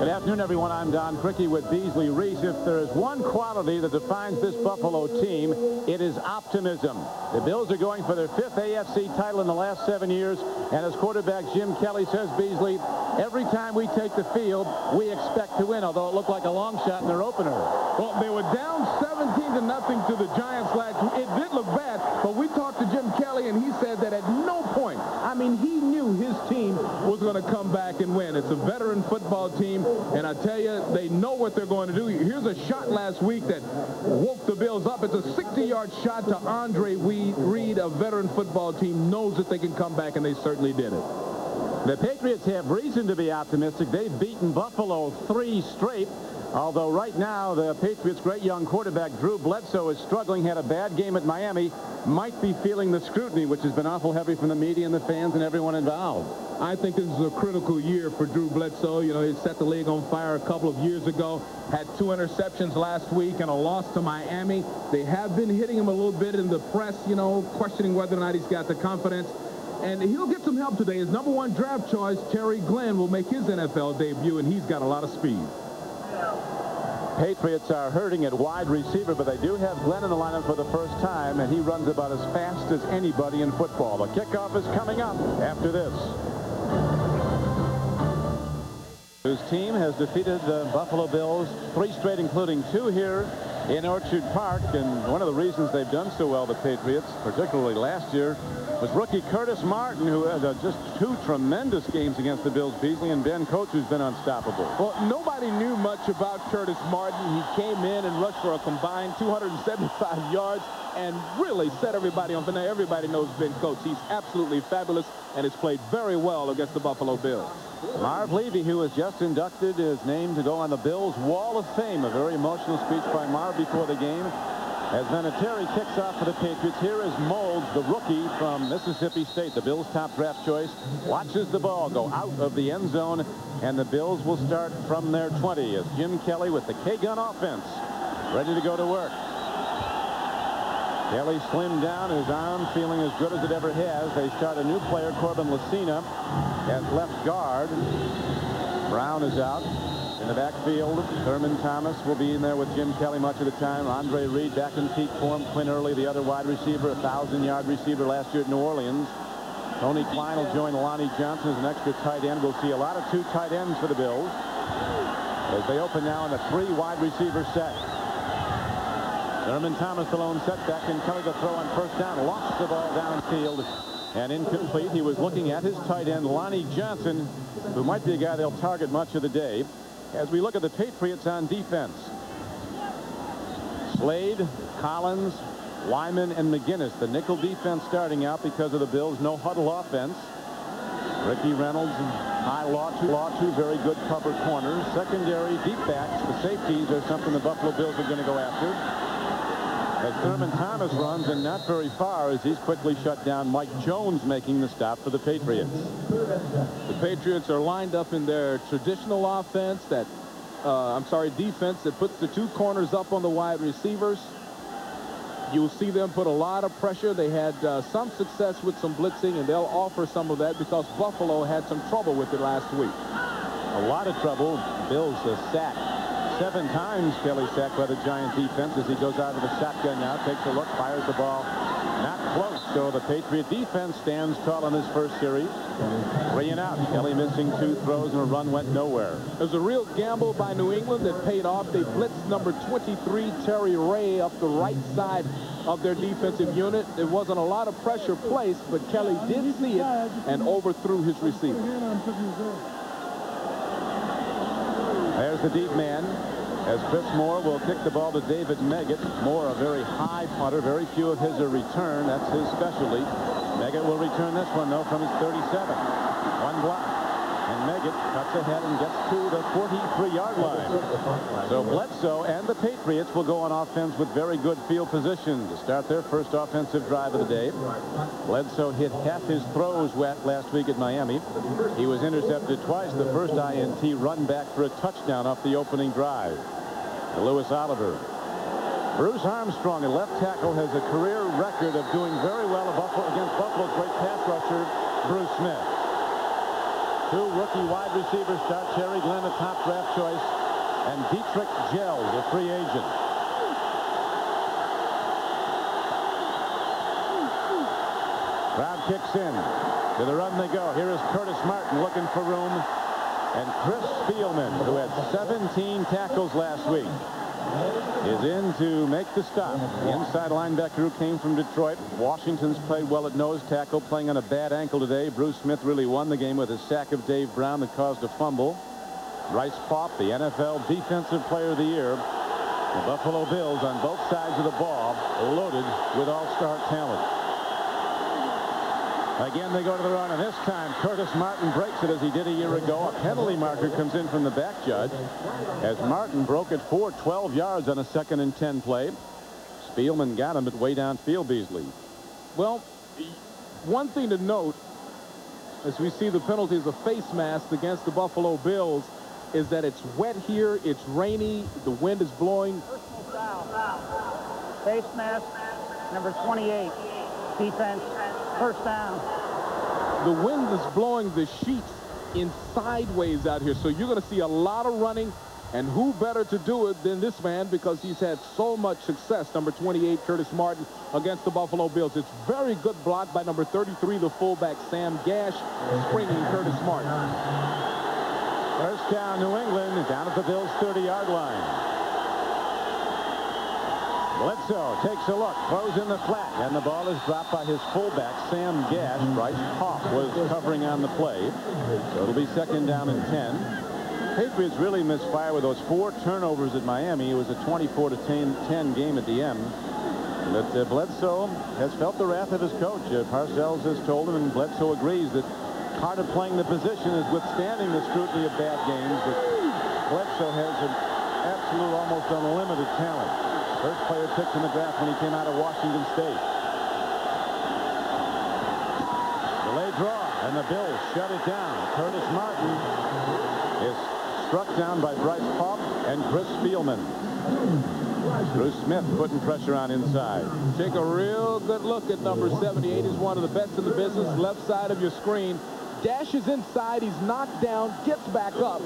Good afternoon, everyone. I'm Don Criqui with Beasley Reese. If there is one quality that defines this Buffalo team, it is optimism. The Bills are going for their 5th AFC title in the last 7 years, and as quarterback Jim Kelly says, Beasley, every time we take the field, we expect to win, although it looked like a long shot in their opener. Well, they were down 17-0 to the Giants last week. It did look bad, but we talked to Jim Kelly, and he said that at no point, I mean, he knew his team was going to come back and win. It's a veteran football team, and I tell you, they know what they're going to do. Here's a shot last week that woke the Bills up. It's a 60-yard shot to Andre Reed. A veteran football team knows that they can come back, and they certainly did it. The Patriots have reason to be optimistic. They've beaten Buffalo 3 straight. Although right now the Patriots' great young quarterback Drew Bledsoe is struggling, had a bad game at Miami, might be feeling the scrutiny, which has been awful heavy from the media and the fans and everyone involved. I think this is a critical year for Drew Bledsoe. You know, he set the league on fire a couple of years ago, had 2 interceptions last week and a loss to Miami. They have been hitting him a little bit in the press, you know, questioning whether or not he's got the confidence. And he'll get some help today. His #1 draft choice, Terry Glenn, will make his NFL debut, and he's got a lot of speed. Patriots are hurting at wide receiver, but they do have Glenn in the lineup for the first time, and he runs about as fast as anybody in football. The kickoff is coming up after this. Whose team has defeated the Buffalo Bills 3 straight, including 2 here in Orchard Park. And one of the reasons they've done so well, the Patriots, particularly last year, was rookie Curtis Martin, who had just 2 tremendous games against the Bills, Beasley, and Ben Coates, who's been unstoppable. Well, nobody knew much about Curtis Martin. He came in and rushed for a combined 275 yards and really set everybody on fire. Everybody knows Ben Coates. He's absolutely fabulous and has played very well against the Buffalo Bills. Marv Levy, who was just inducted, is named to go on the Bills Wall of Fame. A very emotional speech by Marv before the game. As Vinatieri kicks off for the Patriots, here is Moulds, the rookie from Mississippi State, the Bills' top draft choice, watches the ball go out of the end zone, and the Bills will start from their 20 as Jim Kelly with the K-gun offense ready to go to work. Kelly slimmed down, his arm feeling as good as it ever has. They start a new player, Corbin Lucina, at left guard. Brown is out. In the backfield, Thurman Thomas will be in there with Jim Kelly much of the time. Andre Reed back in peak form. Quinn Early, the other wide receiver, a 1,000-yard receiver last year at New Orleans. Tony Klein will join Lonnie Johnson as an extra tight end. We'll see a lot of 2 tight ends for the Bills as they open now in a 3 wide receiver set. Thurman Thomas, the lone setback, and Kelly to throw on first down. Lost the ball downfield and incomplete. He was looking at his tight end, Lonnie Johnson, who might be a guy they'll target much of the day. As we look at the Patriots on defense, Slade, Collins, Wyman, and McGinnis. The nickel defense starting out because of the Bills' no-huddle offense. Ricky Reynolds and High Law, 2 very good cover corners. Secondary deep backs, the safeties are something the Buffalo Bills are going to go after. As Thurman Thomas runs, and not very far, as he's quickly shut down. Mike Jones making the stop for the Patriots. The Patriots are lined up in their traditional offense, defense that puts the 2 corners up on the wide receivers. You'll see them put a lot of pressure. They had some success with some blitzing, and they'll offer some of that because Buffalo had some trouble with it last week. A lot of trouble. Bills sack. 7 times Kelly sacked by the Giant defense as he goes out of the shotgun now, takes a look, fires the ball. Not close, so the Patriot defense stands tall in this first series. 3 and out. Kelly missing 2 throws and a run went nowhere. It was a real gamble by New England that paid off. They blitzed number 23, Terry Ray, up the right side of their defensive unit. There wasn't a lot of pressure placed, but Kelly did see it and overthrew his receiver. There's the deep man as Chris Moore will kick the ball to David Meggett. Moore, a very high punter. Very few of his are returned. That's his specialty. Meggett will return this one, though, from his 37. 1 block. And Meggett cuts ahead and gets to the 43-yard line. So Bledsoe and the Patriots will go on offense with very good field position to start their first offensive drive of the day. Bledsoe hit half his throws wet last week at Miami. He was intercepted twice. The first INT run back for a touchdown off the opening drive. Lewis Oliver. Bruce Armstrong, a left tackle, has a career record of doing very well against Buffalo's great pass rusher, Bruce Smith. Two rookie wide receivers start. Terry Glenn, a top draft choice, and Dietrich Gels, a free agent. Crowd kicks in. To the run they go. Here is Curtis Martin looking for room. And Chris Spielman, who had 17 tackles last week, is in to make the stop. The inside linebacker who came from Detroit. Washington's played well at nose tackle, playing on a bad ankle today. Bruce Smith really won the game with a sack of Dave Brown that caused a fumble. Bryce Paup, the NFL Defensive Player of the Year. The Buffalo Bills on both sides of the ball, loaded with all-star talent. Again, they go to the run, and this time Curtis Martin breaks it as he did a year ago. A penalty marker comes in from the back judge as Martin broke it for 12 yards on a 2nd and 10 play. Spielman got him, but way downfield, Beasley. Well, one thing to note as we see the penalties of face masks against the Buffalo Bills is that it's wet here, it's rainy, the wind is blowing. Personal foul. Face mask, number 28. Defense, first down. The wind is blowing the sheets in sideways out here, so you're going to see a lot of running, and who better to do it than this man, because he's had so much success. Number 28, Curtis Martin, against the Buffalo Bills. It's very good block by number 33, the fullback Sam Gash, springing Curtis Martin. First down, New England, down at the Bills' 30-yard line. Bledsoe takes a look, throws in the flat, and the ball is dropped by his fullback, Sam Gash. Bryce Paup was covering on the play. So it'll be 2nd down and 10. Patriots really misfire with those 4 turnovers at Miami. It was a 24-10 game at the end. But Bledsoe has felt the wrath of his coach. Parcells has told him, and Bledsoe agrees, that part of playing the position is withstanding the scrutiny of bad games. But Bledsoe has an absolute, almost unlimited talent. First player picked in the draft when he came out of Washington State. Delay draw, and the Bills shut it down. Curtis Martin is struck down by Bryce Paup and Chris Spielman. Bruce Smith putting pressure on inside. Take a real good look at number 78. He's one of the best in the business. Left side of your screen. Dashes inside. He's knocked down. Gets back up.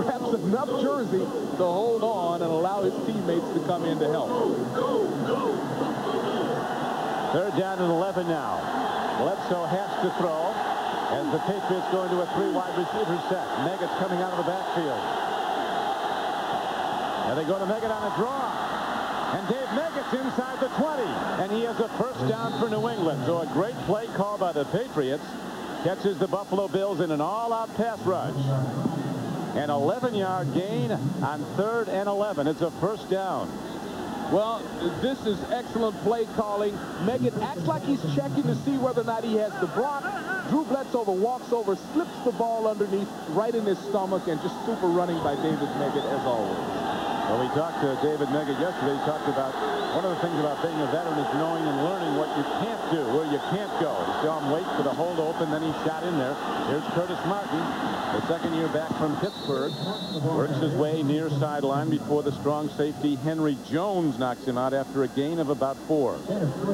Grabs enough jersey to hold on and allow his teammates to come in to help. 3rd down and 11 now. Bledsoe has to throw as the Patriots go into a 3 wide receiver set. Meggett's coming out of the backfield. Now they go to Meggett on a draw. And Dave Meggett's inside the 20. And he has a first down for New England. So a great play call by the Patriots. Catches the Buffalo Bills in an all-out pass rush. An 11-yard gain on 3rd and 11. It's a first down. Well, this is excellent play calling. Meggett acts like he's checking to see whether or not he has the block. Drew Bledsoe walks over, slips the ball underneath, right in his stomach, and just super running by David Meggett as always. Well, we talked to David Meggett yesterday. He talked about one of the things about being a veteran is knowing and learning what you can't do, where you can't go. You saw him wait for the hold open, then he shot in there. Here's Curtis Martin, the 2nd year back from Pittsburgh. Works his way near sideline before the strong safety Henry Jones knocks him out after a gain of about 4.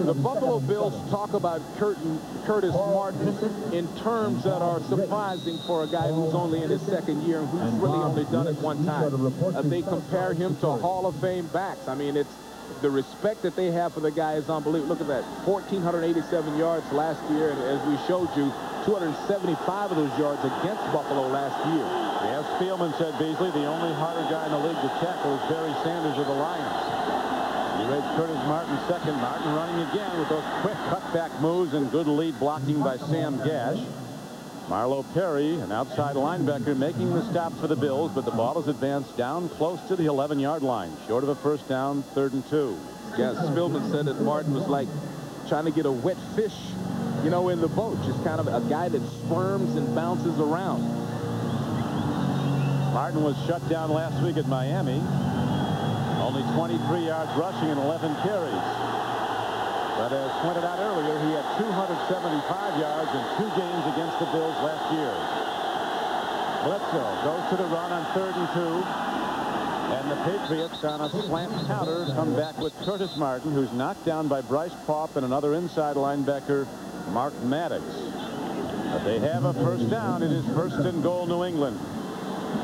The Buffalo Bills talk about Curtis Martin in terms that are surprising for a guy who's only in his 2nd year and who's really only done it one time. They compare him to Hall of Fame backs. I mean, it's the respect that they have for the guy is unbelievable. Look at that, 1,487 yards last year, and as we showed you, 275 of those yards against Buffalo last year. Yes, Spielman said, Beasley, the only harder guy in the league to tackle is Barry Sanders of the Lions. He raised Curtis Martin 2nd. Martin running again with those quick cutback moves and good lead blocking by Sam Gash. Marlo Perry, an outside linebacker, making the stop for the Bills, but the ball is advanced down close to the 11-yard line, short of a first down, 3rd and 2. Yeah, Spielman said that Martin was like trying to get a wet fish, you know, in the boat. Just kind of a guy that squirms and bounces around. Martin was shut down last week at Miami. Only 23 yards rushing and 11 carries. But as pointed out earlier, he had 275 yards in 2 games against the Bills last year. Bledsoe goes to the run on 3rd and 2. And the Patriots on a slant counter come back with Curtis Martin, who's knocked down by Bryce Paup and another inside linebacker, Mark Maddox. But they have a first down. It is 1st and goal, New England.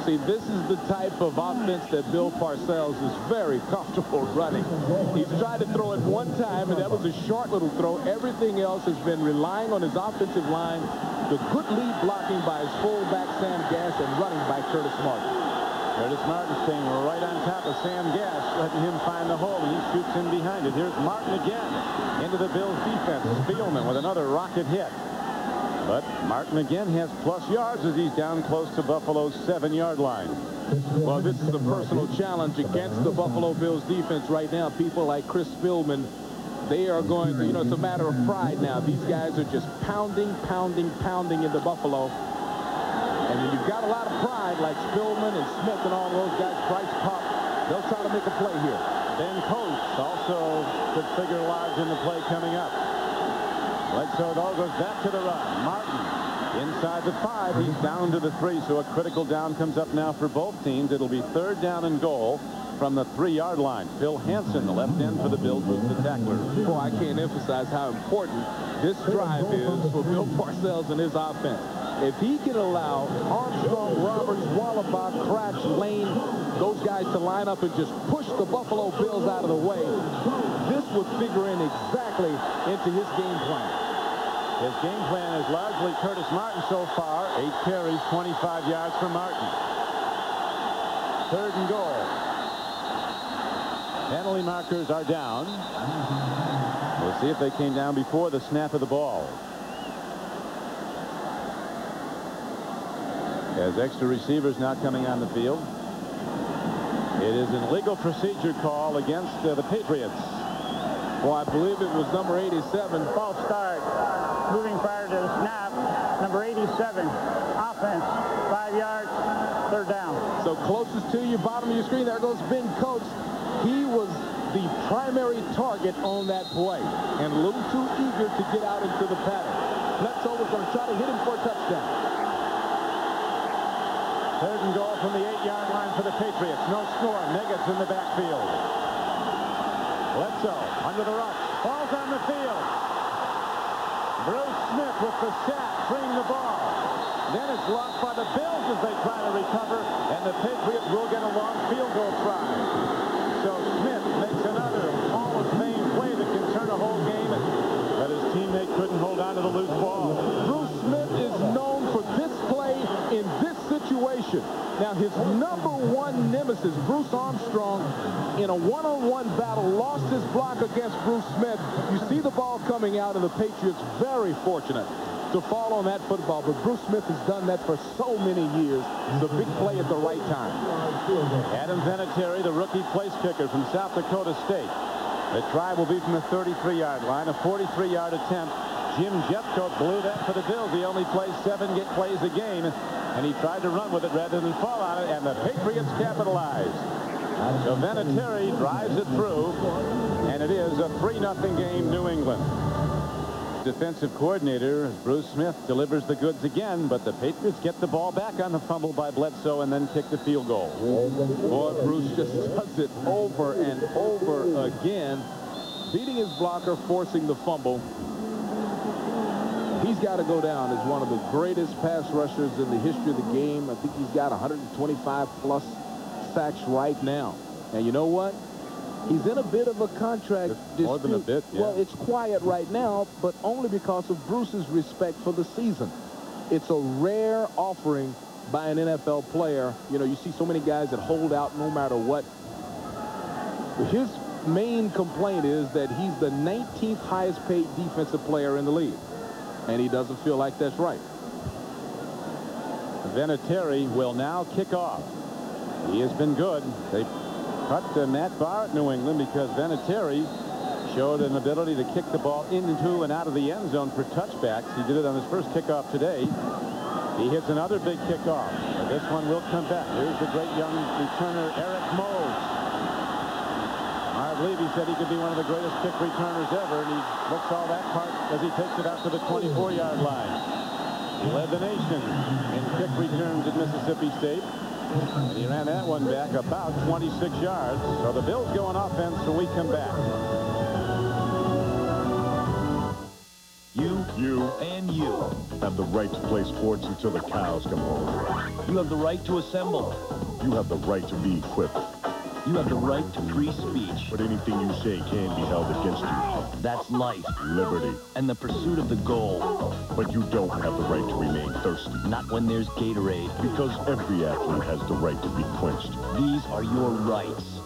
See, this is the type of offense that Bill Parcells is very comfortable running. He's tried to throw it one time, and that was a short little throw. Everything else has been relying on his offensive line, the good lead blocking by his fullback, Sam Gass, and running by Curtis Martin. Curtis Martin staying right on top of Sam Gass, letting him find the hole, and he shoots in behind it. Here's Martin again into the Bills defense. Spielman with another rocket hit. But Martin again has plus yards as he's down close to Buffalo's 7-yard line. Well, this is a personal challenge against the Buffalo Bills defense right now. People like Chris Spielman, they are going to, it's a matter of pride now. These guys are just pounding into Buffalo. And when you've got a lot of pride like Spielman and Smith and all those guys, Bryce Pop, they'll try to make a play here. Ben Coates also could figure large in the play coming up. Bledsoe, though, goes back to the run. Martin inside the 5. He's down to the 3, so a critical down comes up now for both teams. It'll be 3rd down and goal from the 3-yard line. Phil Hansen, the left end for the Bills, was the tackler. Boy, I can't emphasize how important this drive is for Bill Parcells and his offense. If he can allow Armstrong, Roberts, Wallabach, Cratch, Lane, those guys to line up and just push the Buffalo Bills out of the way, this would figure in exactly into his game plan. His game plan is largely Curtis Martin so far. 8 carries, 25 yards for Martin. 3rd and goal. Penalty markers are down. We'll see if they came down before the snap of the ball. As extra receivers now coming on the field. It is an illegal procedure call against the Patriots. Well, I believe it was number 87. False start. Moving prior to the snap. Number 87. Offense. 5 yards. 3rd down. So closest to you, bottom of your screen, there goes Ben Coates. He was the primary target on that play and a little too eager to get out into the pattern. Bledsoe was going to try to hit him for a touchdown. 3rd and goal from the 8-yard line for the Patriots. No score. Negats in the backfield. Bledsoe under the rush. Falls on the field. Bruce Smith with the sack, freeing the ball. Then it's lost by the Bills as they try to recover, and the Patriots will get a long field goal try. So Smith makes another Hall of Fame play that can turn a whole game, but his teammate couldn't hold on to the loose ball. Bruce Smith is known for this play in this situation. Now, his #1 nemesis, Bruce Armstrong, in a one-on-one battle, lost his block against Bruce Smith. You see the ball coming out, and the Patriots very fortunate to fall on that football, but Bruce Smith has done that for so many years. The big play at the right time. Adam Vinatieri, the rookie place kicker from South Dakota State. The try will be from the 33-yard line, a 43-yard attempt. Jim Jeffcoat blew that for the Bills. He only plays 7 plays a game, and he tried to run with it rather than fall on it, and the Patriots capitalized. So Vinatieri drives it through, and it is a 3-0 game, New England. Defensive coordinator Bruce Smith delivers the goods again, but the Patriots get the ball back on the fumble by Bledsoe and then kick the field goal. Boy, Bruce just does it over and over again, beating his blocker, forcing the fumble. He's got to go down as one of the greatest pass rushers in the history of the game. I think he's got 125+ sacks right now. And you know what? He's in a bit of a contract dispute. More than a bit, yeah. Well, it's quiet right now, but only because of Bruce's respect for the season. It's a rare offering by an NFL player. You know, you see so many guys that hold out no matter what. His main complaint is that he's the 19th highest paid defensive player in the league. And he doesn't feel like that's right. Vinatieri will now kick off. He has been good. They cut Matt Barr at New England because Vinatieri showed an ability to kick the ball into and out of the end zone for touchbacks. He did it on his first kickoff today. He hits another big kickoff. But this one will come back. Here's the great young returner, Eric Mose. I believe he said he could be one of the greatest kick returners ever, and he looks all that part as he takes it out to the 24-yard line. He led the nation in kick returns at Mississippi State. And he ran that one back about 26 yards. So the Bills go on offense when we come back. You You and you have the right to play sports until the cows come home. You have the right to assemble. You have the right to be equipped. You have the right to free speech. But anything you say can be held against you. That's life. Liberty. And the pursuit of the goal. But you don't have the right to remain thirsty. Not when there's Gatorade. Because every athlete has the right to be quenched. These are your rights.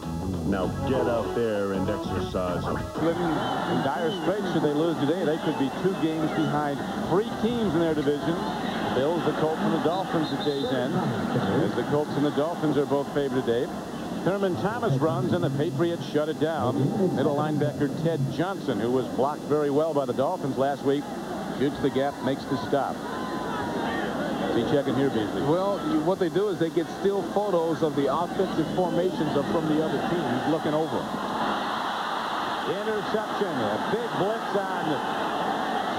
Now get out there and exercise them. Living in dire straits should they lose today. They could be 2 games behind 3 teams in their division. The Bills, the Colts, and the Dolphins at day's end. As the Colts and the Dolphins are both favored today. Thurman Thomas runs, and the Patriots shut it down. Middle linebacker Ted Johnson, who was blocked very well by the Dolphins last week, shoots the gap, makes the stop. What's he checking here, Beasley? Well, what they do is they get still photos of the offensive formations from the other team. He's looking over them. Interception. A big blitz on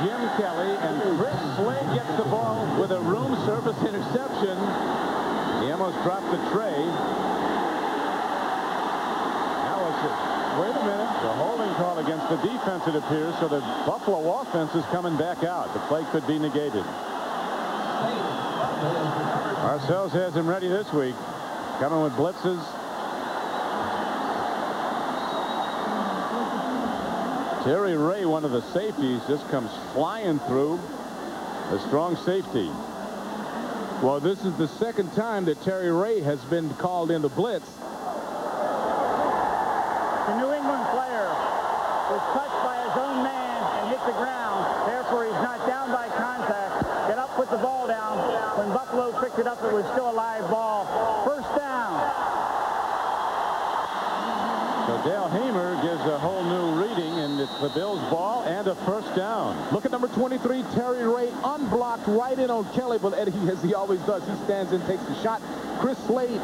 Jim Kelly, and Chris Slade gets the ball with a room service interception. He almost dropped the tray. Wait a minute. The holding call against the defense, it appears, so the Buffalo offense is coming back out. The play could be negated. Parcells has him ready this week. Coming with blitzes. Terry Ray, one of the safeties, just comes flying through. A strong safety. Well, this is the second time that Terry Ray has been called into blitz. The New England player was touched by his own man and hit the ground. Therefore, he's not down by contact. Get up, put the ball down. When Buffalo picked it up, it was still a live ball. First down. So Dale Hamer gives a whole new reading, and it's the Bills' ball and a first down. Look at number 23, Terry Ray, unblocked right in on Kelly, but Eddie, as he always does, he stands and takes the shot. Chris Slade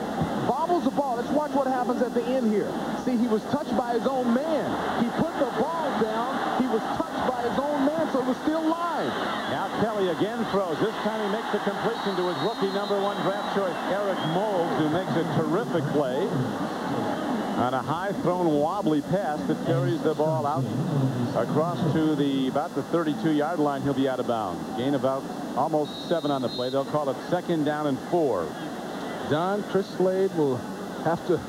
bobbles the ball. Let's watch what happens at the end here. See, he was touched by his own man. He put the ball down. He was touched by his own man, so it was still live. Now Kelly again throws. This time he makes the completion to his rookie #1 draft choice, Eric Moulds, who makes a terrific play on a high thrown wobbly pass that carries the ball out across to about the 32-yard line. He'll be out of bounds. Gain about almost 7 on the play. They'll call it 2nd down and 4. Don, Chris Slade will have to,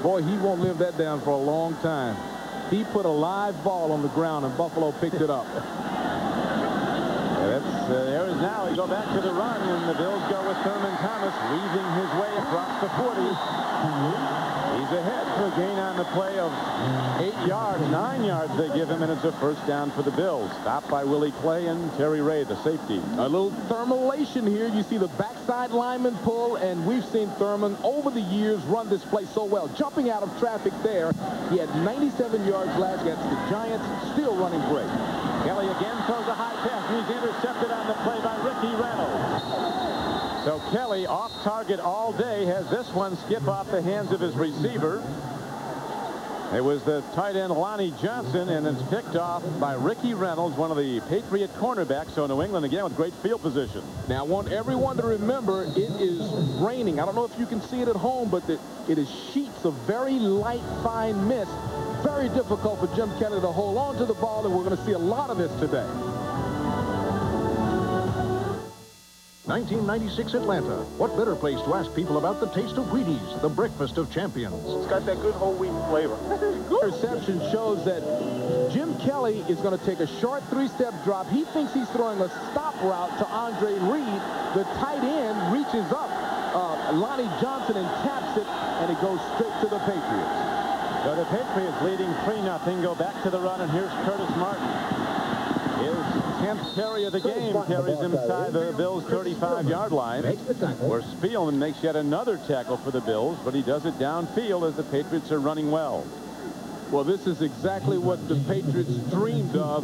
boy, he won't live that down for a long time. He put a live ball on the ground, and Buffalo picked it up. There is now. He go back to the run, and the Bills go with Thurman Thomas, weaving his way across the 40. He's ahead for a gain on the play of 8 yards, 9 yards they give him, and it's a first down for the Bills. Stopped by Willie Clay and Terry Ray, the safety. A little thermalation here. You see the backside lineman pull, and we've seen Thurman over the years run this play so well. Jumping out of traffic there. He had 97 yards last against the Giants, still running great. Kelly again throws a high pass, and he's intercepted on the play by Ricky Reynolds. So Kelly, off target all day, has this one skip off the hands of his receiver. It was the tight end Lonnie Johnson, and it's picked off by Ricky Reynolds, one of the Patriot cornerbacks. So New England again with great field position. Now I want everyone to remember it is raining. I don't know if you can see it at home, but it is sheets of very light, fine mist. Very difficult for Jim Kelly to hold on to the ball, and we're going to see a lot of this today. 1996 Atlanta. What better place to ask people about the taste of Wheaties, the breakfast of champions? It's got that good whole wheat flavor. Reception shows that Jim Kelly is going to take a short 3-step drop. He thinks he's throwing a stop route to Andre Reed. The tight end reaches up Lonnie Johnson and taps it, and it goes straight to the Patriots. So the Patriots leading 3-0. Go back to the run, and here's Curtis Martin. His 10th carry of the game carries him inside the Bills' 35-yard line, where Spielman makes yet another tackle for the Bills, but he does it downfield as the Patriots are running well. Well, this is exactly what the Patriots dreamed of.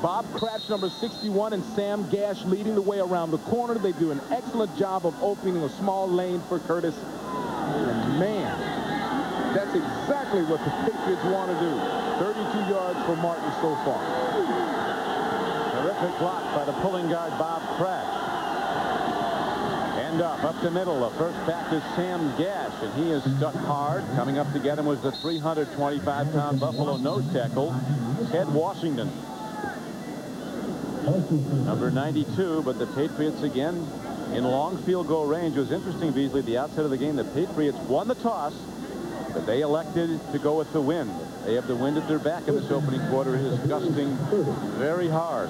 Bob Cratch, number 61, and Sam Gash leading the way around the corner. They do an excellent job of opening a small lane for Curtis. And man, that's exactly what the Patriots want to do. 32 yards for Martin so far. Terrific block by the pulling guard, Bob Cratch. End up the middle. The first back is Sam Gash, and he is stuck hard. Coming up to get him was the 325-pound Buffalo nose tackle, Ted Washington. number 92, but the Patriots again in long field goal range. It was interesting, Beasley, the outset of the game, the Patriots won the toss, but they elected to go with the wind. They have the wind at their back in this opening quarter. It is gusting very hard.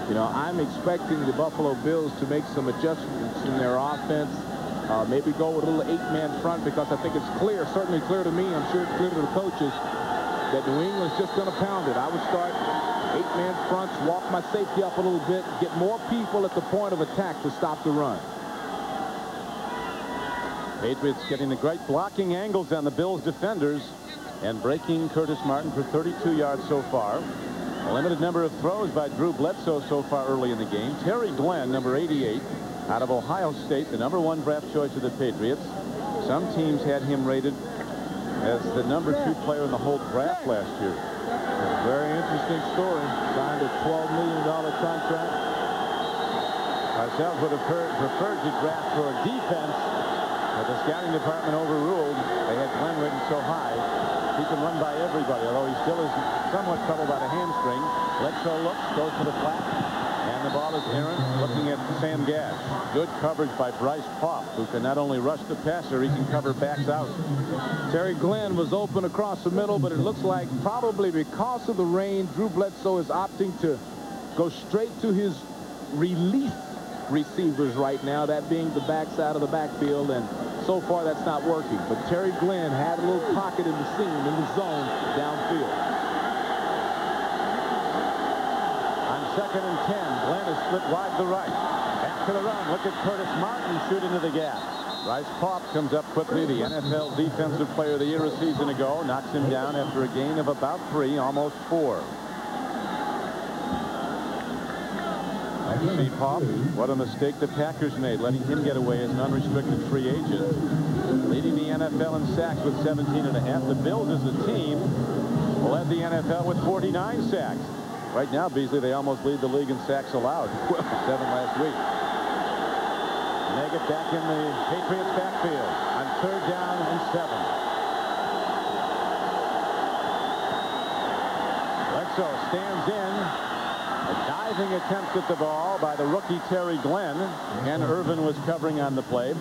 You know, I'm expecting the Buffalo Bills to make some adjustments in their offense. Maybe go with a little 8-man front, because I think it's clear, certainly clear to me, I'm sure it's clear to the coaches, that New England's just going to pound it. I would start 8-man fronts, walk my safety up a little bit, get more people at the point of attack to stop the run. Patriots getting the great blocking angles on the Bills defenders and breaking Curtis Martin for 32 yards so far. A limited number of throws by Drew Bledsoe so far early in the game. Terry Glenn, number 88, out of Ohio State, the number 1 draft choice of the Patriots. Some teams had him rated as the number 2 player in the whole draft last year. A very interesting story. Signed a $12 million contract. Ourselves would have preferred to draft for defense, but the scouting department overruled. They had Glenn rated so high. He can run by everybody, although he still is somewhat troubled by the hamstring. Bledsoe looks, goes to the flat, and the ball is errant, looking at Sam Gash. Good coverage by Bryce Popp, who can not only rush the passer, he can cover backs out. Terry Glenn was open across the middle, but it looks like probably because of the rain, Drew Bledsoe is opting to go straight to his release receivers right now, that being the backside of the backfield, and so far that's not working. But Terry Glenn had a little pocket in the seam, in the zone, downfield. On 2nd and 10, Glenn is split wide to the right. Back to the run. Look at Curtis Martin shoot into the gap. Bryce Popp comes up quickly, the NFL Defensive Player of the Year a season ago, knocks him down after a gain of about 3, almost 4. See Popp, what a mistake the Packers made, letting him get away as an unrestricted free agent. Leading the NFL in sacks with 17.5. The Bills as a team led the NFL with 49 sacks. Right now, Beasley, they almost lead the league in sacks allowed. 7 last week. And they get back in the Patriots backfield on 3rd down and 7. Bledsoe stands in. A diving attempt at the ball by the rookie Terry Glenn. Ken Irvin was covering on the play.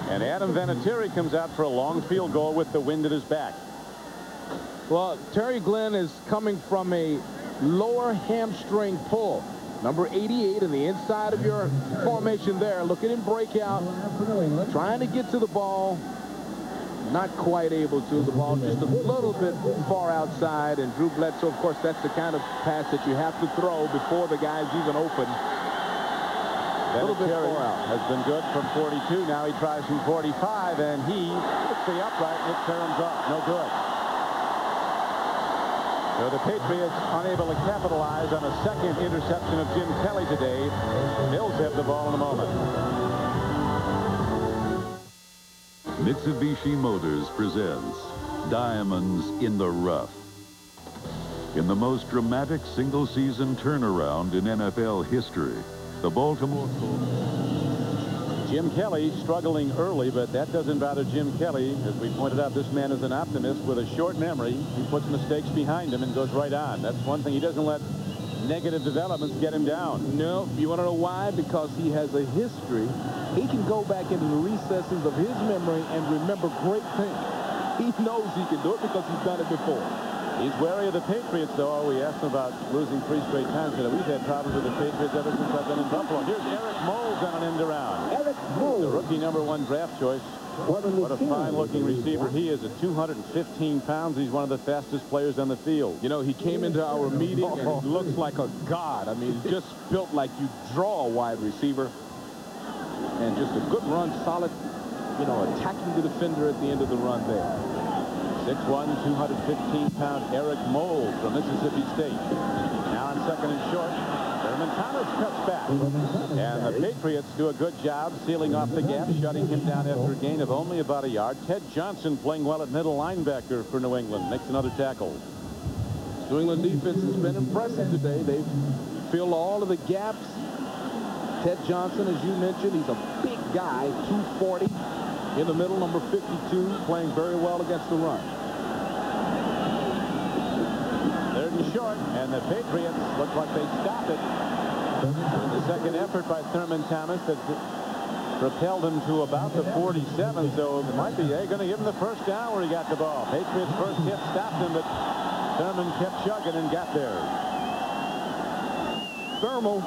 And Adam Vinatieri comes out for a long field goal with the wind at his back. Well, Terry Glenn is coming from a lower hamstring pull. Number 88 in the inside of your formation there. Look at him break out. Trying to get to the ball. Not quite able to. The ball just a little bit far outside. And Drew Bledsoe, of course, that's the kind of pass that you have to throw before the guy's even open. A little bit far out. Has been good from 42. Now he tries from 45, and he hits the upright, and it caroms off. No good. So the Patriots unable to capitalize on a second interception of Jim Kelly today. Bills have the ball in a moment. Mitsubishi Motors presents Diamonds in the Rough. In the most dramatic single-season turnaround in NFL history, the Baltimore Colts. Jim Kelly struggling early, but that doesn't bother Jim Kelly. As we pointed out, this man is an optimist with a short memory. He puts mistakes behind him and goes right on. That's one thing. He doesn't let negative developments get him down. No, you want to know why? Because he has a history. He can go back into the recesses of his memory and remember great things. He knows he can do it because he's done it before. He's wary of the Patriots, though. We asked him about losing 3 straight times. We've had problems with the Patriots ever since I've been in Buffalo. Here's Eric Moulds on an end around. Eric Moulds, the rookie number 1 draft choice. What a fine-looking receiver he is. At 215 pounds, he's one of the fastest players on the field. You know, he came into our meeting and he looks like a god. I mean, just built like you draw a wide receiver. And just a good run, solid, you know, attacking the defender at the end of the run there. 6'1", 215-pound Eric Moulds from Mississippi State. Now on 2nd and short, Thurman Thomas cuts back. And the Patriots do a good job sealing off the gap, shutting him down after a gain of only about a yard. Ted Johnson playing well at middle linebacker for New England. Makes another tackle. New England defense has been impressive today. They've filled all of the gaps. Ted Johnson, as you mentioned, he's a big guy, 240 in the middle, number 52, playing very well against the run. 3rd and short, and the Patriots look like they stopped it. The second effort by Thurman Thomas that propelled him to about the 47, so it might be going to give him the first down where he got the ball. Patriots' first hit stopped him, but Thurman kept chugging and got there. Thermal.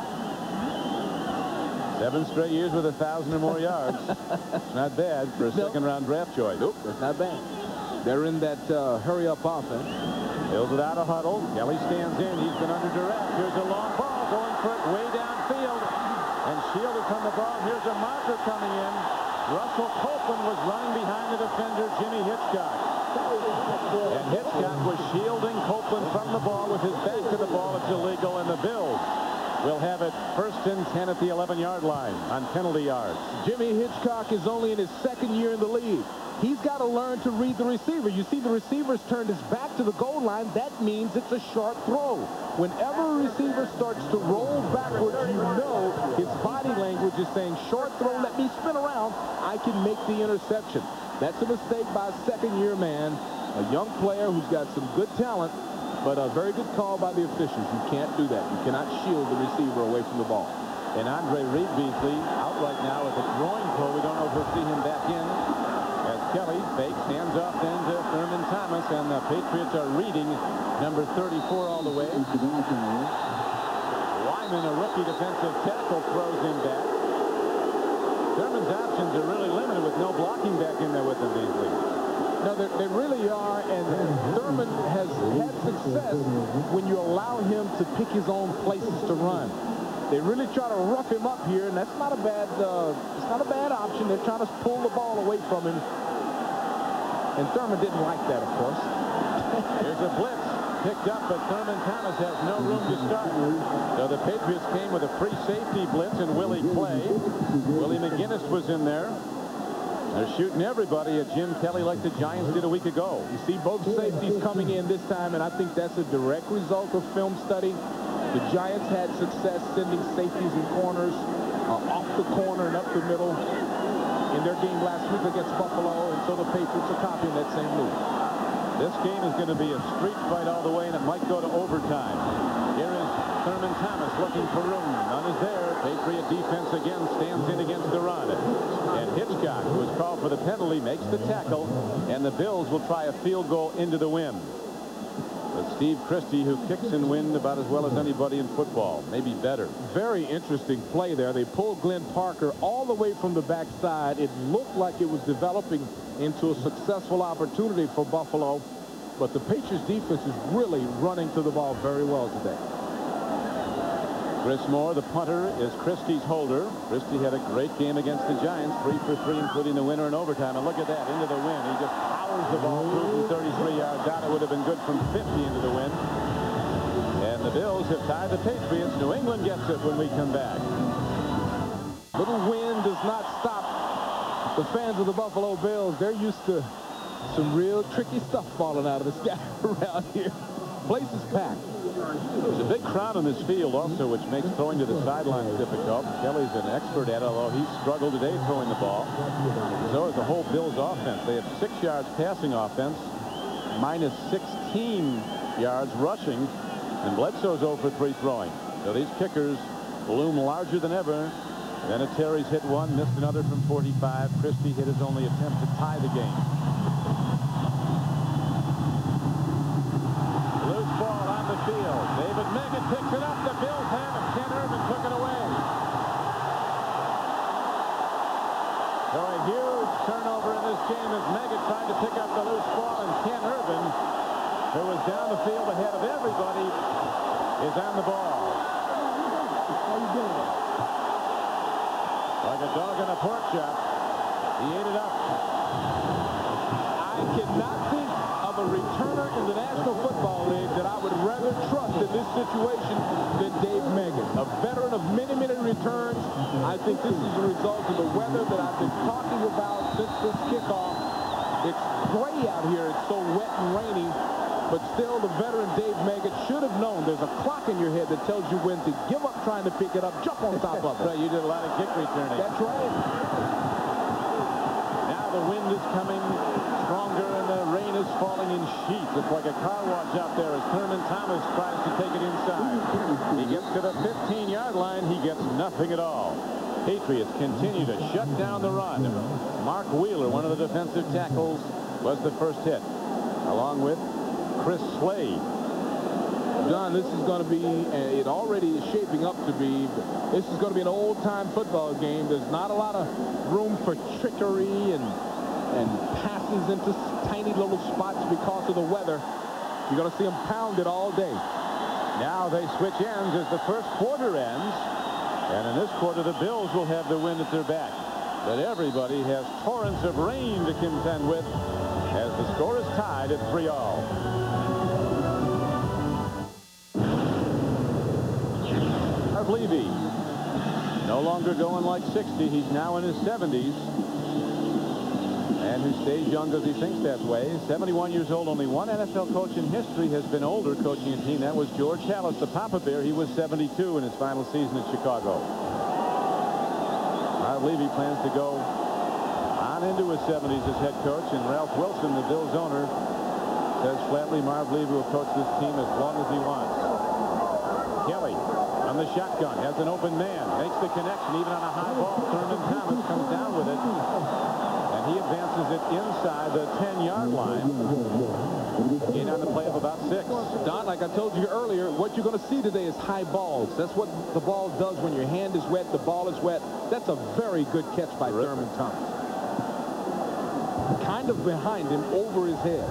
7 straight years with 1,000 or more yards. It's not bad for a second-round draft choice. Nope, that's not bad. They're in that hurry-up offense. Bills without a huddle. Kelly stands in. He's been under duress. Here's a long ball going for it way downfield. And shielded from the ball. Here's a marker coming in. Russell Copeland was running behind the defender, Jimmy Hitchcock. And Hitchcock was shielding Copeland from the ball with his back to the ball. It's illegal, and the Bills will have it 1st and 10 at the 11-yard line on penalty yards. Jimmy Hitchcock is only in his 2nd year in the league. He's got to learn to read the receiver. You see the receiver's turned his back to the goal line. That means it's a short throw. Whenever a receiver starts to roll backwards, you know his body language is saying, short throw, let me spin around. I can make the interception. That's a mistake by a 2nd-year man, a young player who's got some good talent, but a very good call by the officials. You can't do that. You cannot shield the receiver away from the ball. And Andre Reed Beasley out right now with a groin pull. We don't know if we'll see him back in. As Kelly fakes, hands off then to Thurman Thomas, and the Patriots are reading number 34 all the way. Wyman, a rookie defensive tackle, throws him back. Thurman's options are really limited with no blocking back in there with him, Beasley. No, they really are, and Thurman has had success when you allow him to pick his own places to run. They really try to rough him up here, and that's not a bad it's not a bad option. They're trying to pull the ball away from him, and Thurman didn't like that, of course. Here's a blitz picked up, but Thurman Thomas has no room to start. So the Patriots came with a free safety blitz, and Willie Clay. Willie McGinnis was in there. They're shooting everybody at Jim Kelly like the Giants did a week ago. You see both safeties coming in this time, and I think that's a direct result of film study. The Giants had success sending safeties and corners off the corner and up the middle in their game last week against Buffalo, and so the Patriots are copying that same move. This game is going to be a street fight all the way, and it might go to overtime. Here is Thurman Thomas looking for room. None is there. Patriot defense again stands in against the run. And Hitchcock, who was called for the penalty, makes the tackle, and the Bills will try a field goal into the wind. But Steve Christie, who kicks and wins about as well as anybody in football, maybe better. Very interesting play there. They pulled Glenn Parker all the way from the backside. It looked like it was developing into a successful opportunity for Buffalo, but the Patriots defense is really running to the ball very well today. Chris Moore, the punter, is Christie's holder. Christie had a great game against the Giants, 3 for 3, including the winner in overtime. And look at that, into the wind. He just powers the ball through from 33 yards out. It would have been good from 50 into the wind. And the Bills have tied the Patriots. New England gets it when we come back. Little wind does not stop the fans of the Buffalo Bills. They're used to some real tricky stuff falling out of the sky around here. Place is packed. There's a big crowd on this field also, which makes throwing to the sidelines difficult. Kelly's an expert at it, although he struggled today throwing the ball. So is the whole Bills offense. They have 6 yards passing offense, minus 16 yards rushing, and Bledsoe's 0 for 3 throwing. So these kickers loom larger than ever. Vinatieri's hit one, missed another from 45. Christie hit his only attempt to tie the game. Loose ball on the field. David Megan picks it up. The Bills have it. Ken Irvin took it away. So a huge turnover in this game as Megan tried to pick up the loose ball, and Ken Irvin, who was down the field ahead of everybody, is on the ball. Like a dog in a pork chop, he ate it up. I cannot think of a returner in the National Football League that I would rather trust in this situation than Dave Megan. A veteran of many, many returns. I think this is a result of the weather that I've been talking about since this kickoff. It's gray out here. It's so wet and rainy. But still, the veteran Dave Megan should have known there's a clock in your head that tells you when to give up trying to pick it up, jump on top of it. Right, you did a lot of kick returning. That's right. Now the wind is coming stronger and the rain is falling in sheets. It's like a car wash out there as Thurman Thomas tries to take it inside. He gets to the 15-yard line. He gets nothing at all. Patriots continue to shut down the run. Mark Wheeler, one of the defensive tackles, was the first hit, along with Chris Slade. John, this is going to be, and it already is shaping up to be, this is going to be an old-time football game. There's not a lot of room for trickery and passes into tiny little spots because of the weather. You're going to see them pound it all day. Now they switch ends as the first quarter ends. And in this quarter, the Bills will have the wind at their back. But everybody has torrents of rain to contend with as the score is tied at 3-all. Marv Levy, no longer going like 60. He's now in his 70s. And who stays young because he thinks that way. 71 years old. Only one NFL coach in history has been older coaching a team. That was George Halas, the Papa Bear. He was 72 in his final season in Chicago. Marv Levy plans to go on into his 70s as head coach. And Ralph Wilson, the Bills owner, says flatly Marv Levy will coach this team as long as he wants. Kelly on the shotgun has an open man. Makes the connection even on a high ball. Thurman Thomas comes down with it. He advances it inside the 10-yard line. Gain on the play of about 6. Don, like I told you earlier, what you're going to see today is high balls. That's what the ball does when your hand is wet, the ball is wet. That's a very good catch by Thurman Thomas. Kind of behind him, over his head.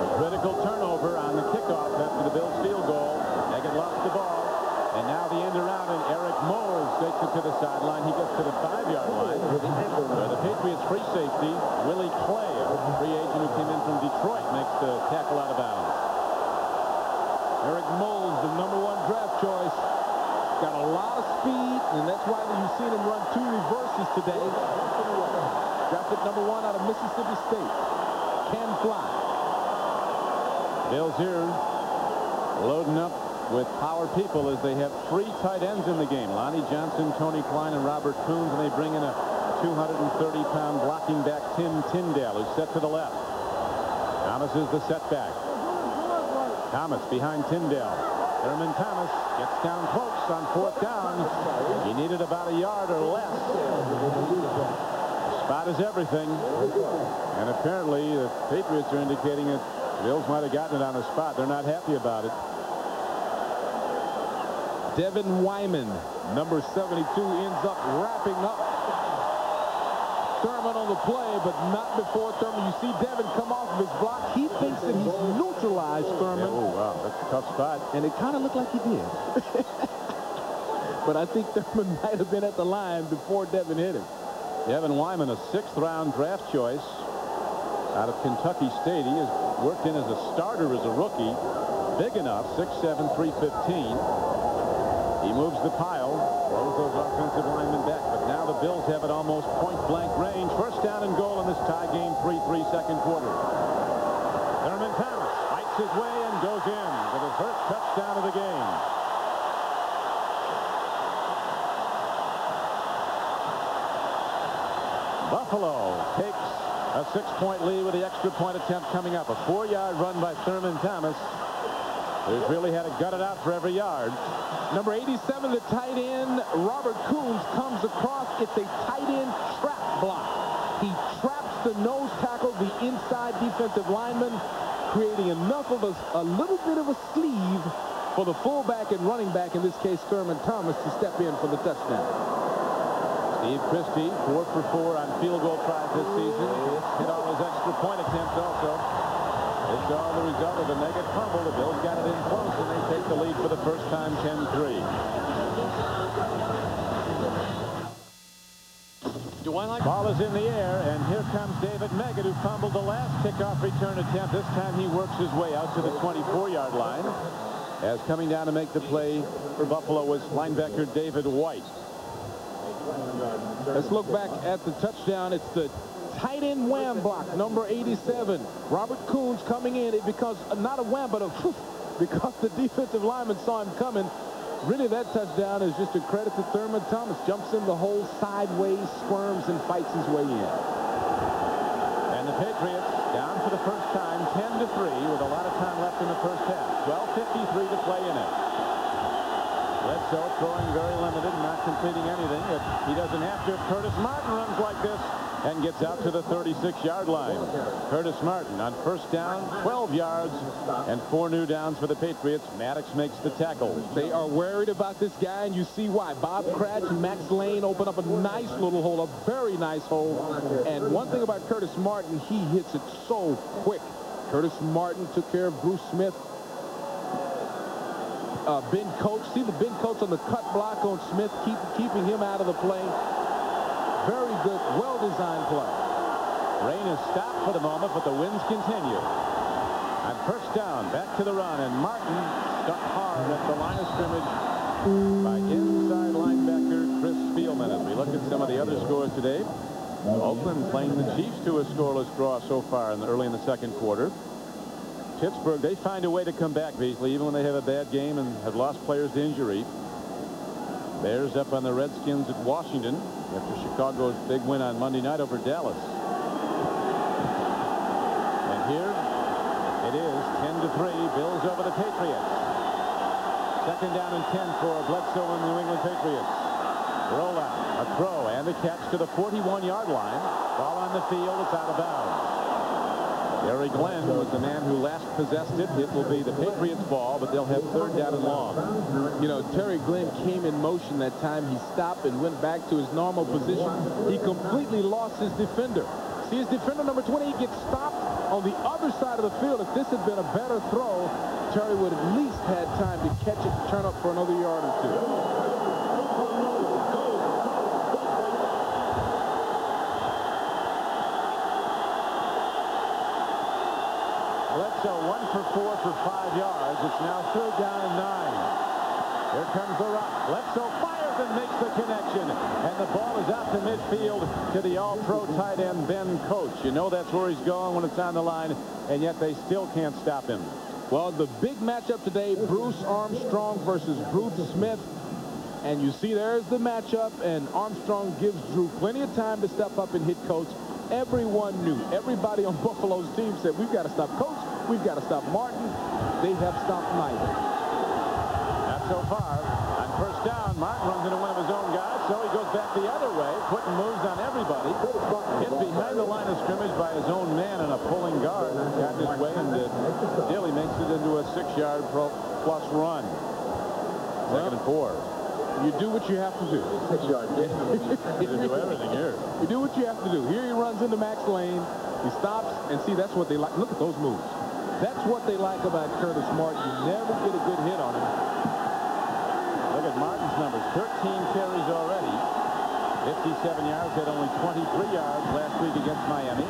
A critical turnover on the kickoff after the Bills field goal. Megan lost the ball. And now the end around, and Eric Moles takes it to the sideline. He gets to the 5-yard line. Where the Patriots free safety, Willie Clay, a free agent who came in from Detroit, makes the tackle out of bounds. Eric Moles, the #1 draft choice, got a lot of speed, and that's why you've seen him run 2 reverses today. Drafted #1 out of Mississippi State. Can fly. Bills here loading up with power people as they have 3 tight ends in the game. Lonnie Johnson, Tony Klein, and Robert Coons, and they bring in a 230-pound blocking back Tim Tyndale, who's set to the left. Thomas is the setback. Thomas behind Tyndale. Thurman Thomas gets down close on 4th down. He needed about a yard or less. The spot is everything. And apparently the Patriots are indicating that the Bills might have gotten it on the spot. They're not happy about it. Devin Wyman, number 72, ends up wrapping up Thurman on the play, but not before Thurman. You see Devin come off of his block. He thinks that he's neutralized Thurman. Oh, wow. That's a tough spot. And it kind of looked like he did. But I think Thurman might have been at the line before Devin hit him. Devin Wyman, a 6th-round draft choice out of Kentucky State. He has worked in as a starter as a rookie. Big enough, 6'7", 315. He moves the pile, throws those offensive linemen back, but now the Bills have it almost point-blank range. 1st down and goal in this tie game, 3-3 second quarter. Thurman Thomas fights his way and goes in with his first touchdown of the game. Buffalo takes a 6-point lead with the extra point attempt coming up. A 4-yard run by Thurman Thomas, who's really had to gut it out for every yard. Number 87, the tight end, Robert Coons, comes across. It's a tight end trap block. He traps the nose tackle, the inside defensive lineman, creating enough of a little bit of a sleeve for the fullback and running back, in this case Thurman Thomas, to step in for the touchdown. Steve Christie, 4 for 4 on field goal tries this season. Hit all his extra point attempts also. It's all the result of the mega fumble. The Bills got it in close, and they take the lead for the first time, 10-3. Ball is in the air, and here comes David Meggett, who fumbled the last kickoff return attempt. This time he works his way out to the 24-yard line. As coming down to make the play for Buffalo was linebacker David White. Let's look back at the touchdown. It's the tight end wham block, number 87. Robert Coons coming in. It becomes not a wham, but a poof, because the defensive lineman saw him coming. Really, that touchdown is just a credit to Thurman Thomas. Jumps in the hole sideways, squirms, and fights his way in. And the Patriots down for the first time, 10-3, with a lot of time left in the first half. 12:53 to play in it. Bledsoe throwing very limited and not completing anything. If he doesn't have to, Curtis Martin runs like this and gets out to the 36-yard line. Curtis Martin on first down, 12 yards, and 4 new downs for the Patriots. Maddox makes the tackle. They are worried about this guy, and you see why. Bob Cratch and Max Lane open up a nice little hole, a very nice hole. And one thing about Curtis Martin, he hits it so quick. Curtis Martin took care of Bruce Smith. Ben Coates, see the Ben Coates on the cut block on Smith, keeping him out of the play. Very good, well-designed play. Rain is stopped for the moment, but the winds continue. On first down, back to the run, and Martin stuck hard at the line of scrimmage by inside linebacker Chris Spielman. As we look at some of the other scores today, Oakland playing the Chiefs to a scoreless draw so far early in the second quarter. Pittsburgh, they find a way to come back, Beasley, even when they have a bad game and have lost players to injury. Bears up on the Redskins at Washington after Chicago's big win on Monday night over Dallas. And here it is, 10-3, Bills over the Patriots. Second down and 10 for Bledsoe and the New England Patriots. Rollout, a throw, and a catch to the 41-yard line. Ball on the field, it's out of bounds. Terry Glenn was the man who last possessed it. It will be the Patriots' ball, but they'll have third down and long. You know, Terry Glenn came in motion that time. He stopped and went back to his normal position. He completely lost his defender. See his defender, number 20, he gets stopped on the other side of the field. If this had been a better throw, Terry would at least had time to catch it, turn up for another yard or two. Bledsoe 1 for 4 for 5 yards. It's now third down and 9. Here comes the rush. Bledsoe fires and makes the connection. And the ball is out to midfield to the all-pro tight end Ben Coates. You know that's where he's going when it's on the line, and yet they still can't stop him. Well, the big matchup today, Bruce Armstrong versus Bruce Smith. And you see there's the matchup, and Armstrong gives Drew plenty of time to step up and hit Coates. Everyone knew. Everybody on Buffalo's team said, we've got to stop Coates. We've got to stop Martin. They have stopped neither. Not so far. On first down, Martin runs into one of his own guys, so he goes back the other way, putting moves on everybody. Hit behind the line of scrimmage by his own man and a pulling guard. Got his way, and still he makes it into a 6-yard plus run. Second and 4. You do what you have to do. 6 yards. You do everything here. You do what you have to do. Here he runs into Max Lane. He stops, and see, that's what they like. Look at those moves. That's what they like about Curtis Martin. You never get a good hit on him. Look at Martin's numbers. 13 carries already. 57 yards, had only 23 yards last week against Miami.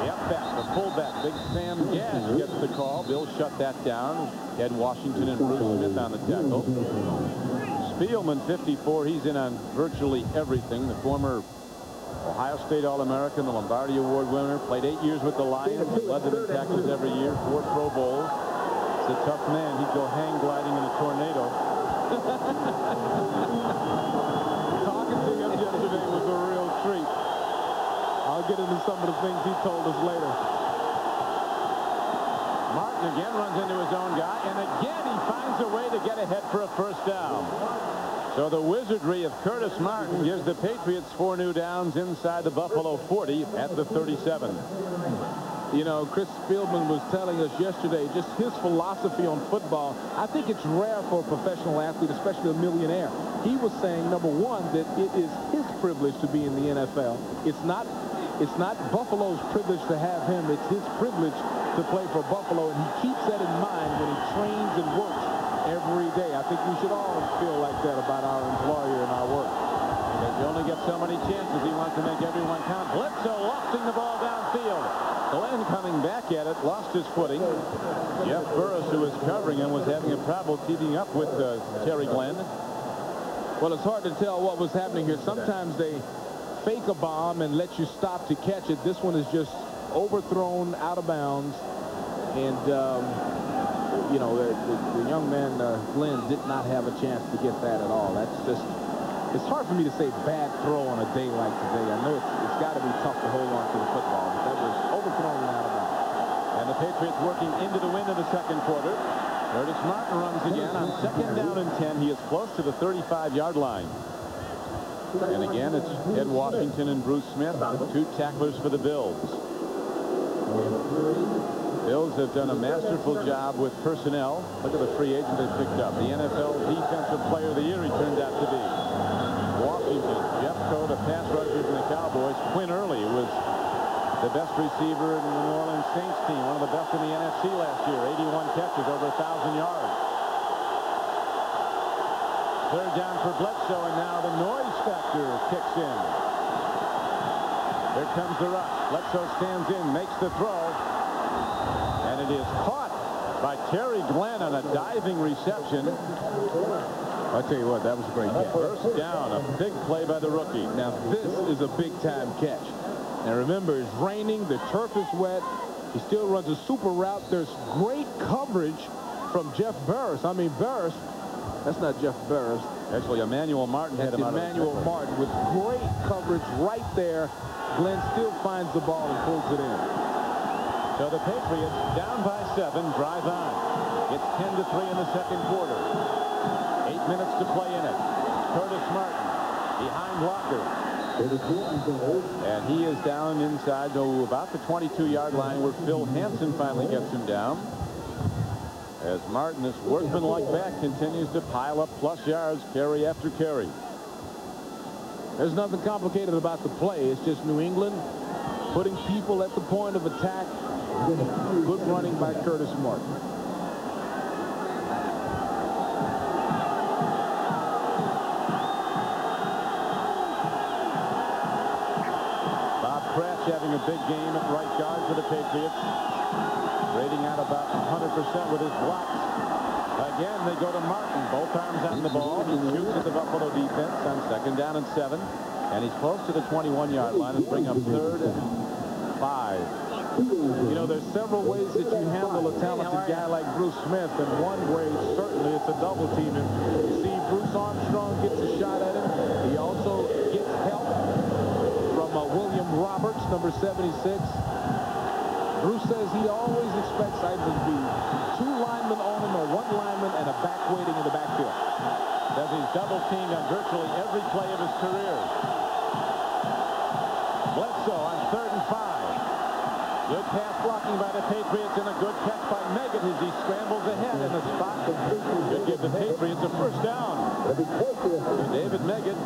The up-back, the fullback, Big Sam Gash gets the call. Bill shut that down. Had Washington and Bruce Smith on the tackle. Spielman, 54, he's in on virtually everything. The former Ohio State All-American, the Lombardi Award winner, played 8 years with the Lions, led them in tackles every year, 4 Pro Bowls. It's a tough man. He'd go hang gliding in a tornado. Talking to him yesterday was a real treat. I'll get into some of the things he told us later. Martin again runs into his own guy, and again he finds a way to get ahead for a first down. So the wizardry of Curtis Martin gives the Patriots 4 new downs inside the Buffalo 40 at the 37. You know, Chris Spielman was telling us yesterday just his philosophy on football. I think it's rare for a professional athlete, especially a millionaire. He was saying, number one, that it is his privilege to be in the NFL. It's not Buffalo's privilege to have him. It's his privilege to play for Buffalo, and he keeps that in mind when he trains and works every day. I think we should all feel like that about our employer and our work. Because you only get so many chances. He wants to make everyone count. Bledsoe lofting the ball downfield. Glenn coming back at it, lost his footing. Jeff Burris, who was covering him, was having a problem keeping up with Terry Glenn. Well, it's hard to tell what was happening here. Sometimes they fake a bomb and let you stop to catch it. This one is just overthrown out of bounds. And, you know, the young man, Glenn, did not have a chance to get that at all. That's just, it's hard for me to say bad throw on a day like today. I know it's got to be tough to hold on to the football, but that was overthrown Patriots working into the wind in the second quarter. Curtis Martin runs again on 2nd down and 10. He is close to the 35-yard line. And again, it's Ed Washington and Bruce Smith, 2 tacklers for the Bills. Bills have done a masterful job with personnel. Look at the free agent they picked up. The NFL Defensive Player of the Year he turned out to be. Washington, Jeff Coe, the pass rusher from the Cowboys. Quinn Early was the best receiver in the New Orleans Saints team, one of the best in the NFC last year. 81 catches, over 1,000 yards. 3rd down for Bledsoe, and now the noise factor kicks in. Here comes the rush. Bledsoe stands in, makes the throw, and it is caught by Terry Glenn on a diving reception. I'll tell you what, that was a great catch. First down, a big play by the rookie. Now, this is a big-time catch. And remember, it's raining, the turf is wet. He still runs a super route. There's great coverage from Jeff Burris. I mean, Burris, that's not Jeff Burris. Actually, Emmanuel Martin had him out. Emmanuel Martin with great coverage right there. Glenn still finds the ball and pulls it in. So the Patriots down by 7, drive on. It's 10-3 in the second quarter. 8 minutes to play in it. Curtis Martin behind blocker. And he is down inside to about the 22-yard line where Phil Hansen finally gets him down. As Martin, this workmanlike back, continues to pile up plus yards carry after carry. There's nothing complicated about the play. It's just New England putting people at the point of attack. Good running by Curtis Martin. Having a big game at right guard for the Patriots. Rating out about 100% with his blocks. Again, they go to Martin. Both arms on the ball. He shoots at the Buffalo defense on 2nd down and 7. And he's close to the 21-yard line and bring up 3rd and 5. You know, there's several ways that you handle a talented guy like Bruce Smith. And one way, certainly, it's a double team. And you see Bruce Armstrong gets a shot at him. He also gets help from William Roberts, number 76. Bruce says he always expects either to be 2 linemen on him or 1 lineman and a back waiting in the backfield. Says he's double teamed on virtually every play of his career. Bledsoe on 3rd and 5. Good pass blocking by the Patriots and a good catch by Meggett as he scrambles ahead in the spot. Could give the Patriots a first down. David Meggett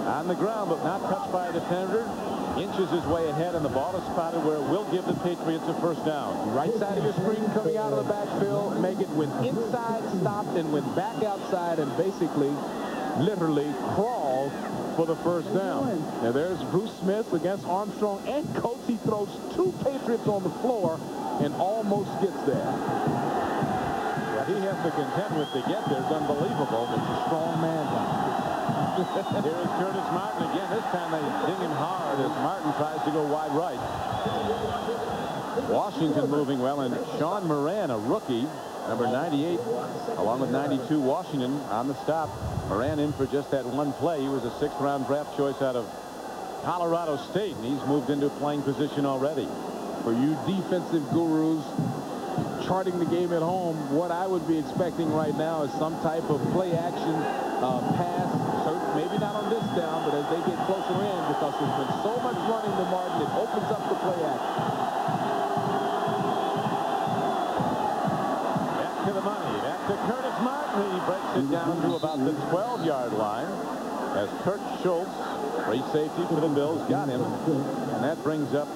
on the ground, but not touched by a defender. Inches his way ahead, and the ball is spotted where it will give the Patriots a first down. Right side of your screen coming out of the backfield. Meggett went inside, stopped, and went back outside and basically, literally crawled for the first down. Now there's Bruce Smith against Armstrong and Coates. He throws 2 Patriots on the floor and almost gets there. What he has to contend with to get there is unbelievable. It's a strong man. Here is Curtis Martin again. This time they ding him hard as Martin tries to go wide right. Washington moving well, and Sean Moran, a rookie, number 98, along with 92, Washington on the stop. Moran in for just that 1 play. He was a 6th-round draft choice out of Colorado State, and he's moved into playing position already. For you defensive gurus charting the game at home, what I would be expecting right now is some type of play action pass. Maybe not on this down, but as they get closer in, because there's been so much running to Martin, it opens up the play action. Back to the money. Back to Curtis Martin. He breaks it down to about the 12-yard line as Kurt Schultz, free safety for the Bills, got him. And that brings up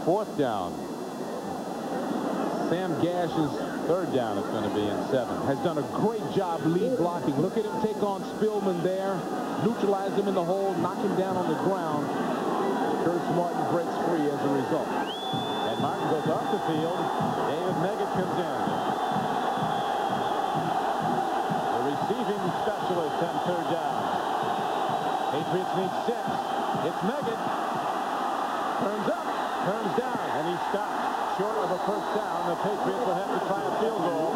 4th down. Sam Gash's 3rd down is going to be in 7. Has done a great job lead blocking. Look at him take on Spillman there, neutralize him in the hole, knock him down on the ground. Curtis Martin breaks free as a result. And Martin goes off the field. David Meggett comes in. The receiving specialist on 3rd down. Patriots need 6. It's Meggett. Turns up, turns down, and he stops. Short of a first down, the Patriots will have to try a field goal.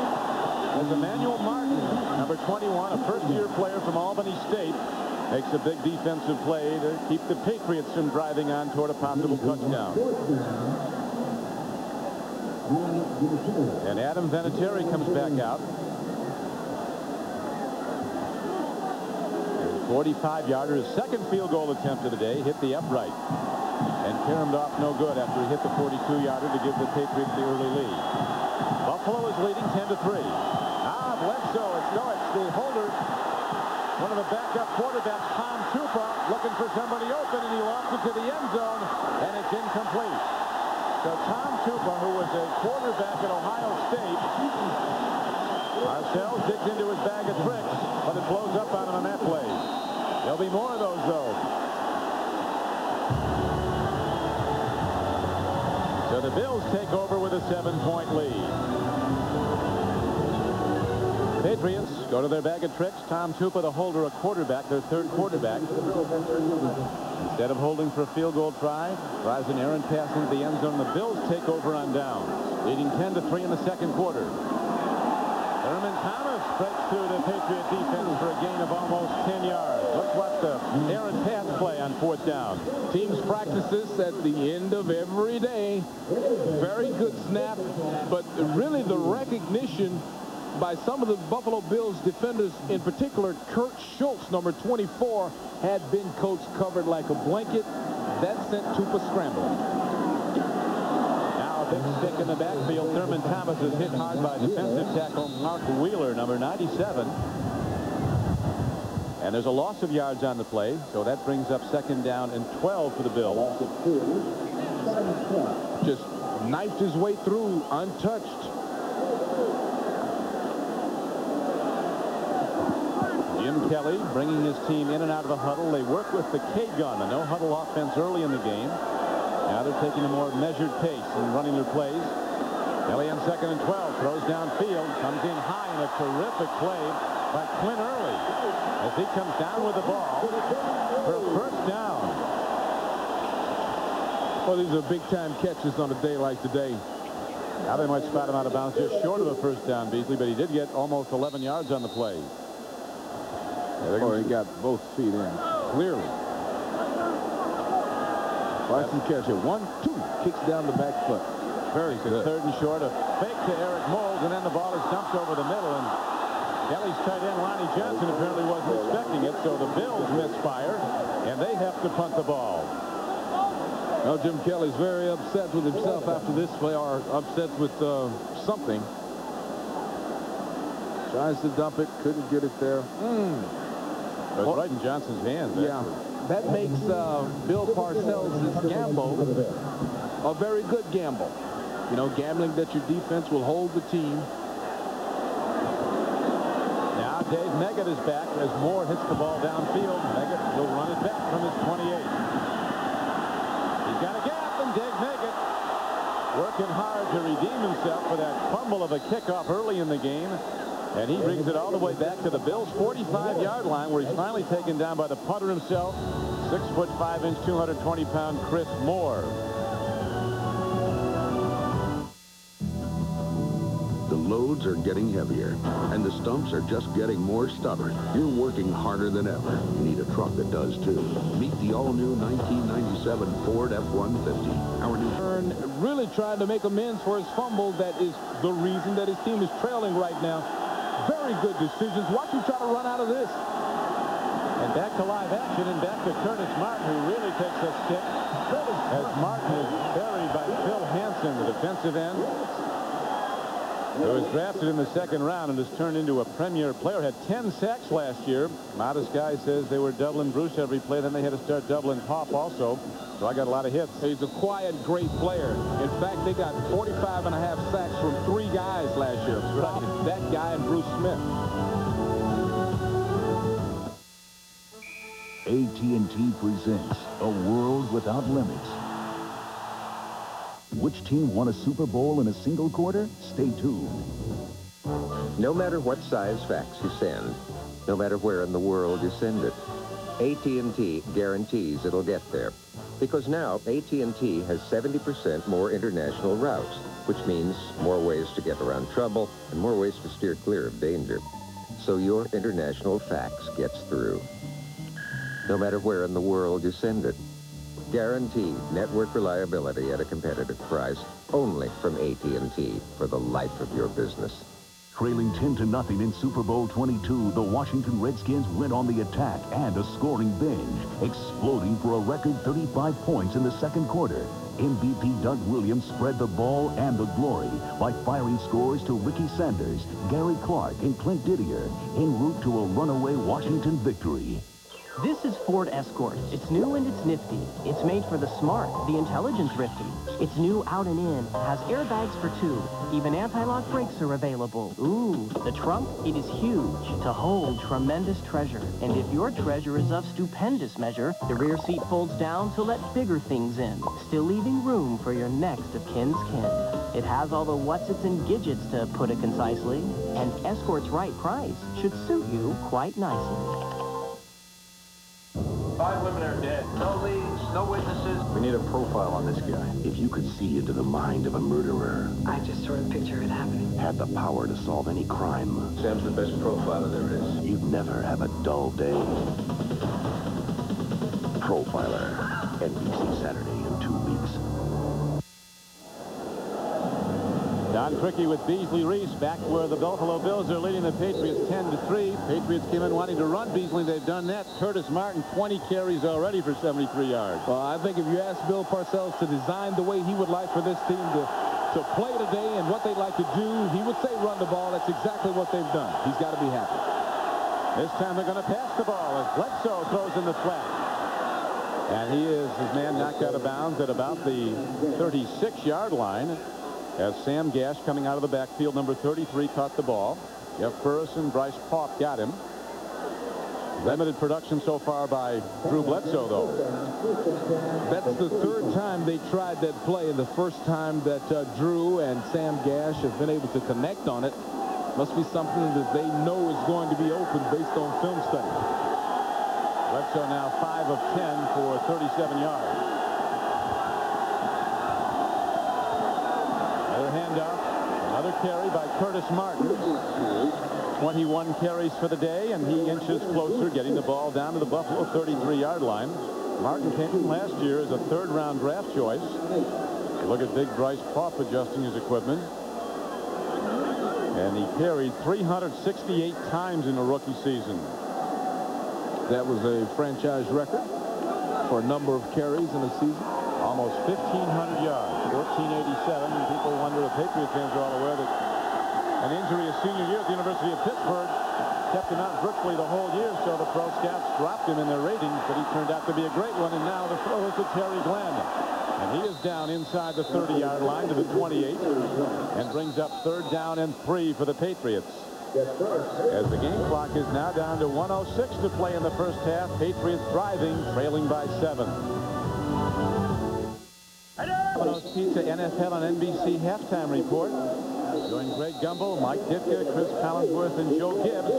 As Emmanuel Martin, number 21, a first-year player from Albany State, makes a big defensive play to keep the Patriots from driving on toward a possible touchdown. And Adam Vinatieri comes back out. 45-yarder, his second field goal attempt of the day, hit the upright. And caromed off no good after he hit the 42-yarder to give the Patriots the early lead. Buffalo is leading 10-3. Bledsoe, it's the holder. One of the backup quarterbacks, Tom Tupa, looking for somebody open, and he lost it to the end zone, and it's incomplete. So Tom Tupa, who was a quarterback at Ohio State, Parcells digs into his bag of tricks, but it blows up on him on that play. There'll be more of those, though. So the Bills take over with a 7-point lead. Patriots go to their bag of tricks. Tom Tupa, the holder, a quarterback, their third quarterback. Instead of holding for a field goal try, tries an errant pass into the end zone. The Bills take over on downs, leading 10-3 in the second quarter. Thurman Thomas breaks through the Patriot defense for a gain of almost 10 yards. Let's watch the errant pass play on fourth down. Teams practice this at the end of every day. Very good snap, but really the recognition by some of the Buffalo Bills defenders, in particular Kurt Schultz, number 24, had Ben Coates covered like a blanket. That sent Tupa scrambling. Now a big stick in the backfield. Thurman Thomas is hit hard by defensive tackle Mark Wheeler, number 97. And there's a loss of yards on the play, so that brings up second down and 12 for the Bills. Just knifed his way through untouched. Jim Kelly bringing his team in and out of the huddle. They work with the K-gun, a no-huddle offense early in the game. Now they're taking a more measured pace and running their plays. Kelly on second and 12, throws downfield, comes in high, and a terrific play by Quinn Early as he comes down with the ball for a first down. Well, these are big-time catches on a day like today. Now they might spot him out of bounds just short of a first down, Beasley, but he did get almost 11 yards on the play. Or he got both feet in, clearly. Watch him catch it. 1-2. Kicks down the back foot. Very good. Third and short. A fake to Eric Moulds, and then the ball is dumped over the middle. And Kelly's tight end, Lonnie Johnson, apparently wasn't expecting it. So the Bills misfire, and they have to punt the ball. Well, Jim Kelly's very upset with himself after this play, or upset with something. Tries to dump it. Couldn't get it there. It was right in Johnson's hands. Yeah, that makes Bill Parcells' gamble a very good gamble. You know, gambling that your defense will hold the team. Now Dave Meggett is back as Moore hits the ball downfield. Meggett will run it back from his 28. He's got a gap, and Dave Meggett working hard to redeem himself for that fumble of a kickoff early in the game. And he brings it all the way back to the Bills' 45-yard line, where he's finally taken down by the punter himself, 6'5", 220-pound Chris Moore. The loads are getting heavier, and the stumps are just getting more stubborn. You're working harder than ever. You need a truck that does, too. Meet the all-new 1997 Ford F-150. Our new Turn really trying to make amends for his fumble. That is the reason that his team is trailing right now. Very good decisions. Watch him try to run out of this. And back to live action, and back to Curtis Martin, who really takes a stick as Martin is buried by Phil Hansen, the defensive end, who was drafted in the second round and has turned into a premier player. Had 10 sacks last year. Modest guy says they were doubling Bruce every play. Then they had to start doubling Pop also. So I got a lot of hits. He's a quiet, great player. In fact, they got 45.5 sacks from 3 guys last year. Right. That guy and Bruce Smith. AT&T presents A World Without Limits. Which team won a Super Bowl in a single quarter? Stay tuned. No matter what size fax you send, no matter where in the world you send it, AT&T guarantees it'll get there. Because now, AT&T has 70% more international routes, which means more ways to get around trouble and more ways to steer clear of danger. So your international fax gets through. No matter where in the world you send it. Guaranteed network reliability at a competitive price. Only from AT&T for the life of your business. Trailing 10-0 in Super Bowl 22, the Washington Redskins went on the attack and a scoring binge, exploding for a record 35 points in the second quarter. MVP Doug Williams spread the ball and the glory by firing scores to Ricky Sanders, Gary Clark, and Clint Didier en route to a runaway Washington victory. This is Ford Escort. It's new and it's nifty. It's made for the smart, the intelligence thrifty. It's new out and in, has airbags for 2. Even anti-lock brakes are available. Ooh, the trunk, it is huge to hold tremendous treasure. And if your treasure is of stupendous measure, the rear seat folds down to let bigger things in, still leaving room for your next of kin's kin. It has all the whatsits and gidgets, to put it concisely, and Escort's right price should suit you quite nicely. 5 women are dead. No leads, no witnesses. We need a profile on this guy. If you could see into the mind of a murderer, I just sort of picture it happening. had the power to solve any crime, Sam's the best profiler there is. you'd never have a dull day. Profiler. NBC Saturday in 2 weeks. Don Criqui with Beasley Reese back where the Buffalo Bills are leading the Patriots 10-3. Patriots came in wanting to run Beasley. They've done that. Curtis Martin, 20 carries already for 73 yards. Well, I think if you ask Bill Parcells to design the way he would like for this team to play today and what they'd like to do, he would say run the ball. That's exactly what they've done. He's got to be happy. This time they're going to pass the ball as Bledsoe throws in the flat. And his man knocked out of bounds at about the 36-yard line. As Sam Gash, coming out of the backfield, number 33, caught the ball. Jeff Burris and Bryce Paup got him. Limited production so far by Drew Bledsoe, though. That's the third time they tried that play, and the first time that Drew and Sam Gash have been able to connect on it. Must be something that they know is going to be open based on film study. Bledsoe now 5 of 10 for 37 yards. Handoff, another carry by Curtis Martin. 21 carries for the day, and he inches closer, getting the ball down to the Buffalo 33-yard line. Martin came in last year as a third-round draft choice. You look at big Bryce Paup adjusting his equipment. And he carried 368 times in the rookie season. That was a franchise record for a number of carries in a season. Almost 1,500 yards, 1,487. And people wonder, the Patriot fans are all aware that an injury his senior year at the University of Pittsburgh kept him out virtually the whole year, so the pro scouts dropped him in their ratings, but he turned out to be a great one, and now the throw is to Terry Glenn. And he is down inside the 30-yard line to the 28 and brings up 3rd down and 3 for the Patriots. As the game clock is now down to 1:06 to play in the first half, Patriots driving, trailing by 7. Domino's Pizza NFL on NBC halftime report. Join Greg Gumbel, Mike Ditka, Chris Collinsworth, and Joe Gibbs.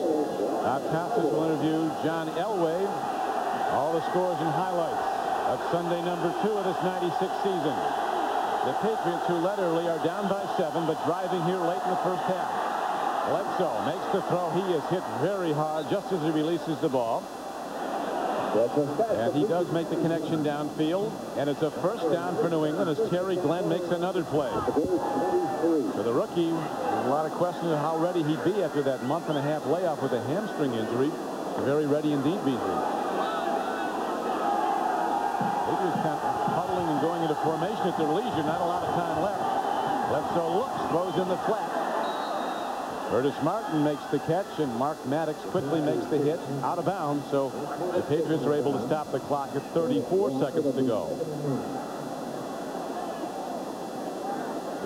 Bob Costas will interview John Elway. All the scores and highlights of Sunday number 2 of this 96 season. The Patriots, who led early, are down by 7, but driving here late in the first half. Bledsoe makes the throw. He is hit very hard just as he releases the ball. And he does make the connection downfield. And it's a first down for New England as Terry Glenn makes another play. For the rookie, there's a lot of questions of how ready he'd be after that month-and-a-half layoff with a hamstring injury. Very ready indeed, Beasley. Patriots kind of huddling and going into formation at their leisure. Not a lot of time left. Bledsoe looks, throws in the flat. Curtis Martin makes the catch, and Mark Maddox quickly makes the hit out of bounds, so the Patriots are able to stop the clock at 34 seconds to go.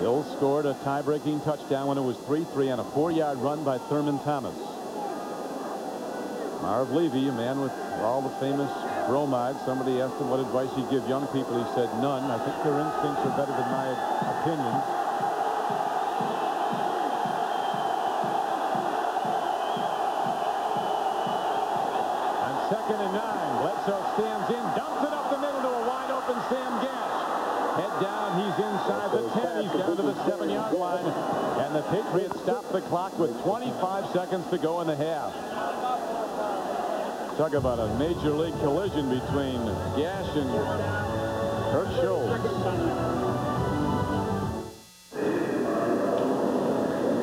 Bills scored a tie-breaking touchdown when it was 3-3 on a 4-yard run by Thurman Thomas. Marv Levy, a man with all the famous bromides, somebody asked him what advice he'd give young people. He said, none. I think their instincts are better than my opinions. Second and 9. Bledsoe stands in, dumps it up the middle to a wide-open Sam Gash. Head down, he's inside the 10. He's down to the 7-yard line. And the Patriots stop the clock with 25 seconds to go in the half. Talk about a major league collision between Gash and Kurt Schultz.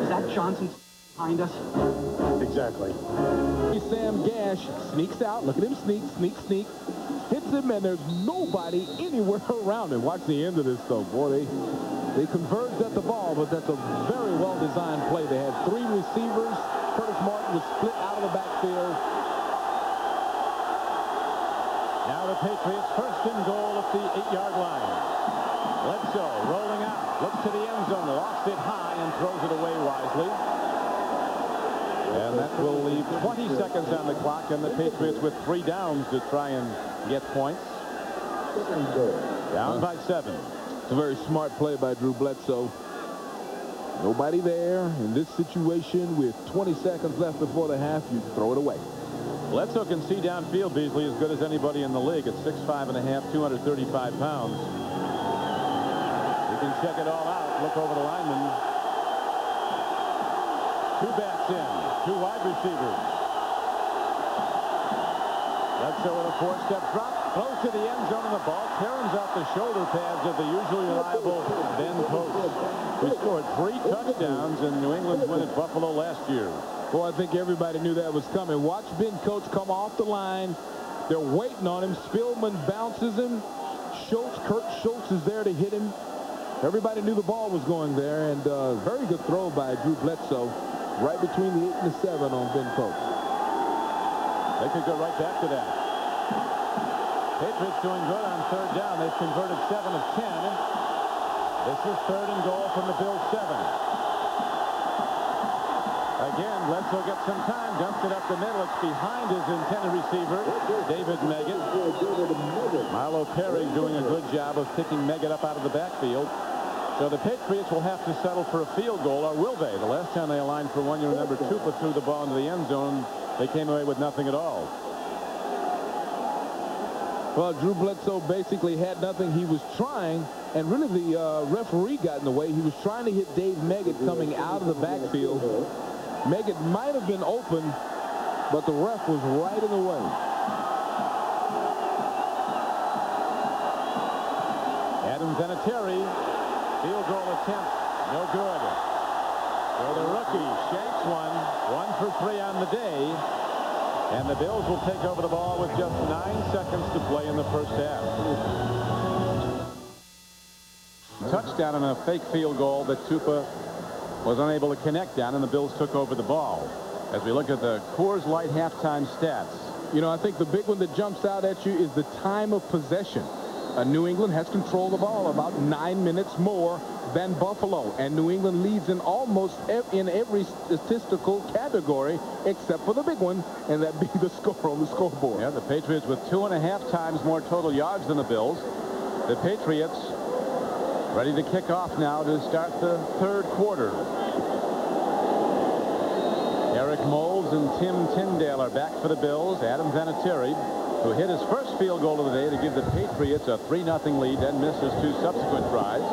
Is that Johnson behind us? Exactly. Sam Gash sneaks out. Look at him sneak. Hits him, and there's nobody anywhere around him. Watch the end of this, though. Boy, they converged at the ball, but that's a very well-designed play. They had 3 receivers. Curtis Martin was split out of the backfield. Now the Patriots first and goal at the 8-yard line. Bledsoe rolling out. Looks to the end zone. Lofts it high and throws it away wisely. And that will leave 20 seconds on the clock, and the Patriots with 3 downs to try and get points. Down by 7. It's a very smart play by Drew Bledsoe. Nobody there in this situation with 20 seconds left before the half. You throw it away. Bledsoe can see downfield, Beasley, as good as anybody in the league at 6'5 and a half, 235 pounds. You can check it all out. Look over the lineman. 2 backs in. 2 wide receivers. Bledsoe with a 4-step drop. Close to the end zone, and the ball tears out the shoulder pads of the usually reliable Ben Post, who scored 3 touchdowns in New England's win at Buffalo last year. Boy, I think everybody knew that was coming. Watch Ben Coates come off the line. They're waiting on him. Spillman bounces him. Kurt Schultz is there to hit him. Everybody knew the ball was going there, and very good throw by Drew Bledsoe. Right between the 8 and the 7 on Ben Coates. They could go right back to that. Patriots doing good on 3rd down. They've converted 7 of 10. This is 3rd and goal from the Bills' 7. Again, Bledsoe gets some time. Dumps it up the middle. It's behind his intended receiver, David Meggett. Milo Perry doing a good job of picking Meggett up out of the backfield. So the Patriots will have to settle for a field goal, or will they? The last time they aligned for one, you remember, Tupa threw the ball into the end zone. They came away with nothing at all. Well, Drew Bledsoe basically had nothing. He was trying, and really the referee got in the way. He was trying to hit Dave Meggett coming out of the backfield. Meggett might have been open, but the ref was right in the way. Adam Vinatieri, field goal attempt, no good. So the rookie shanks one for 3 on the day. And the Bills will take over the ball with just 9 seconds to play in the first half. Touchdown on a fake field goal that Tupa was unable to connect on, and the Bills took over the ball. As we look at the Coors Light halftime stats. You know, I think the big one that jumps out at you is the time of possession. New England has controlled the ball about 9 minutes more than Buffalo, and New England leads in almost in every statistical category except for the big one, and that being the score on the scoreboard. Yeah, the Patriots with 2.5 times more total yards than the Bills. The Patriots ready to kick off now to start the 3rd quarter. Eric Moles and Tim Tyndale are back for the Bills. Adam Vinatieri, who hit his first field goal of the day to give the Patriots a 3-0 lead, then misses 2 subsequent tries.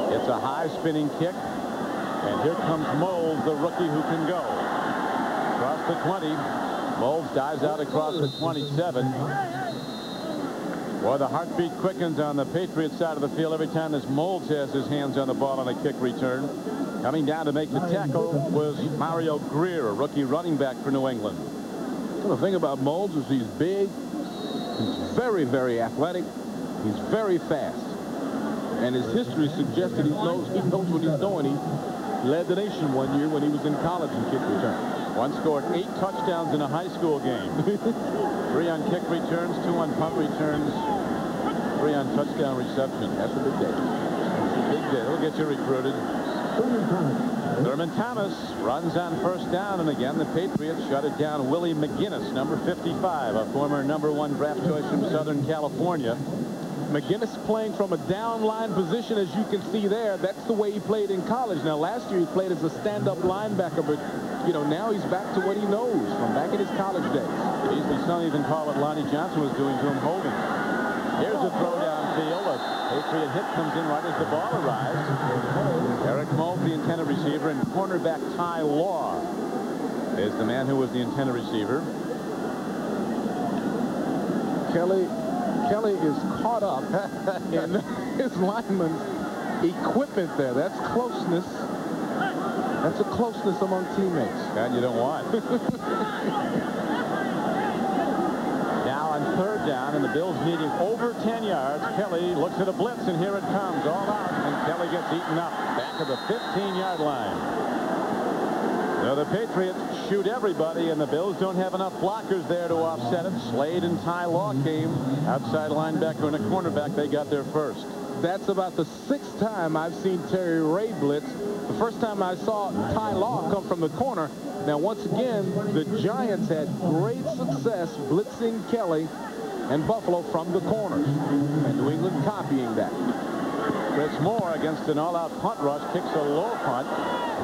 It's a high spinning kick, and here comes Moles, the rookie who can go. Across the 20, Moles dives out across the 27. Boy, the heartbeat quickens on the Patriots side of the field every time this Moles has his hands on the ball on a kick return. Coming down to make the tackle was Mario Greer, a rookie running back for New England. Well, the thing about Moles is he's big, he's very, very athletic, he's very fast. And his history suggests that he knows what he's doing. He led the nation one year when he was in college in kick return. Once scored 8 touchdowns in a high school game. 3 on kick returns, 2 on punt returns, 3 on touchdown reception. That's a big day. That's a big day. It'll get you recruited. Thurman Thomas runs on 1st down, and again the Patriots shut it down. Willie McGinnis, number 55, a former #1 draft choice from Southern California. McGinnis playing from a down line position, as you can see there. That's the way he played in college. Now, last year he played as a stand-up linebacker, but, you know, now he's back to what he knows from back in his college days. Beasley Son even called what Lonnie Johnson was doing to him, holding. Here's a throw downfield. A Patriot hit comes in right as the ball arrives. Eric Mould, the intended receiver, and cornerback Ty Law is the man who was the intended receiver. Kelly, Kelly is caught up in his lineman's equipment there. That's closeness. That's a closeness among teammates. That you don't want. Now on 3rd down, and the Bills needing over 10 yards. Kelly looks at a blitz, and here it comes. All out, and Kelly gets eaten up. Back of the 15-yard line. So the Patriots shoot everybody, and the Bills don't have enough blockers there to offset it. Slade and Ty Law came. Outside linebacker and a cornerback, they got there first. That's about the 6th time I've seen Terry Ray blitz. The first time I saw Ty Law come from the corner. Now, once again, the Giants had great success blitzing Kelly and Buffalo from the corners. And New England copying that. Chris Moore against an all-out punt rush kicks a low punt.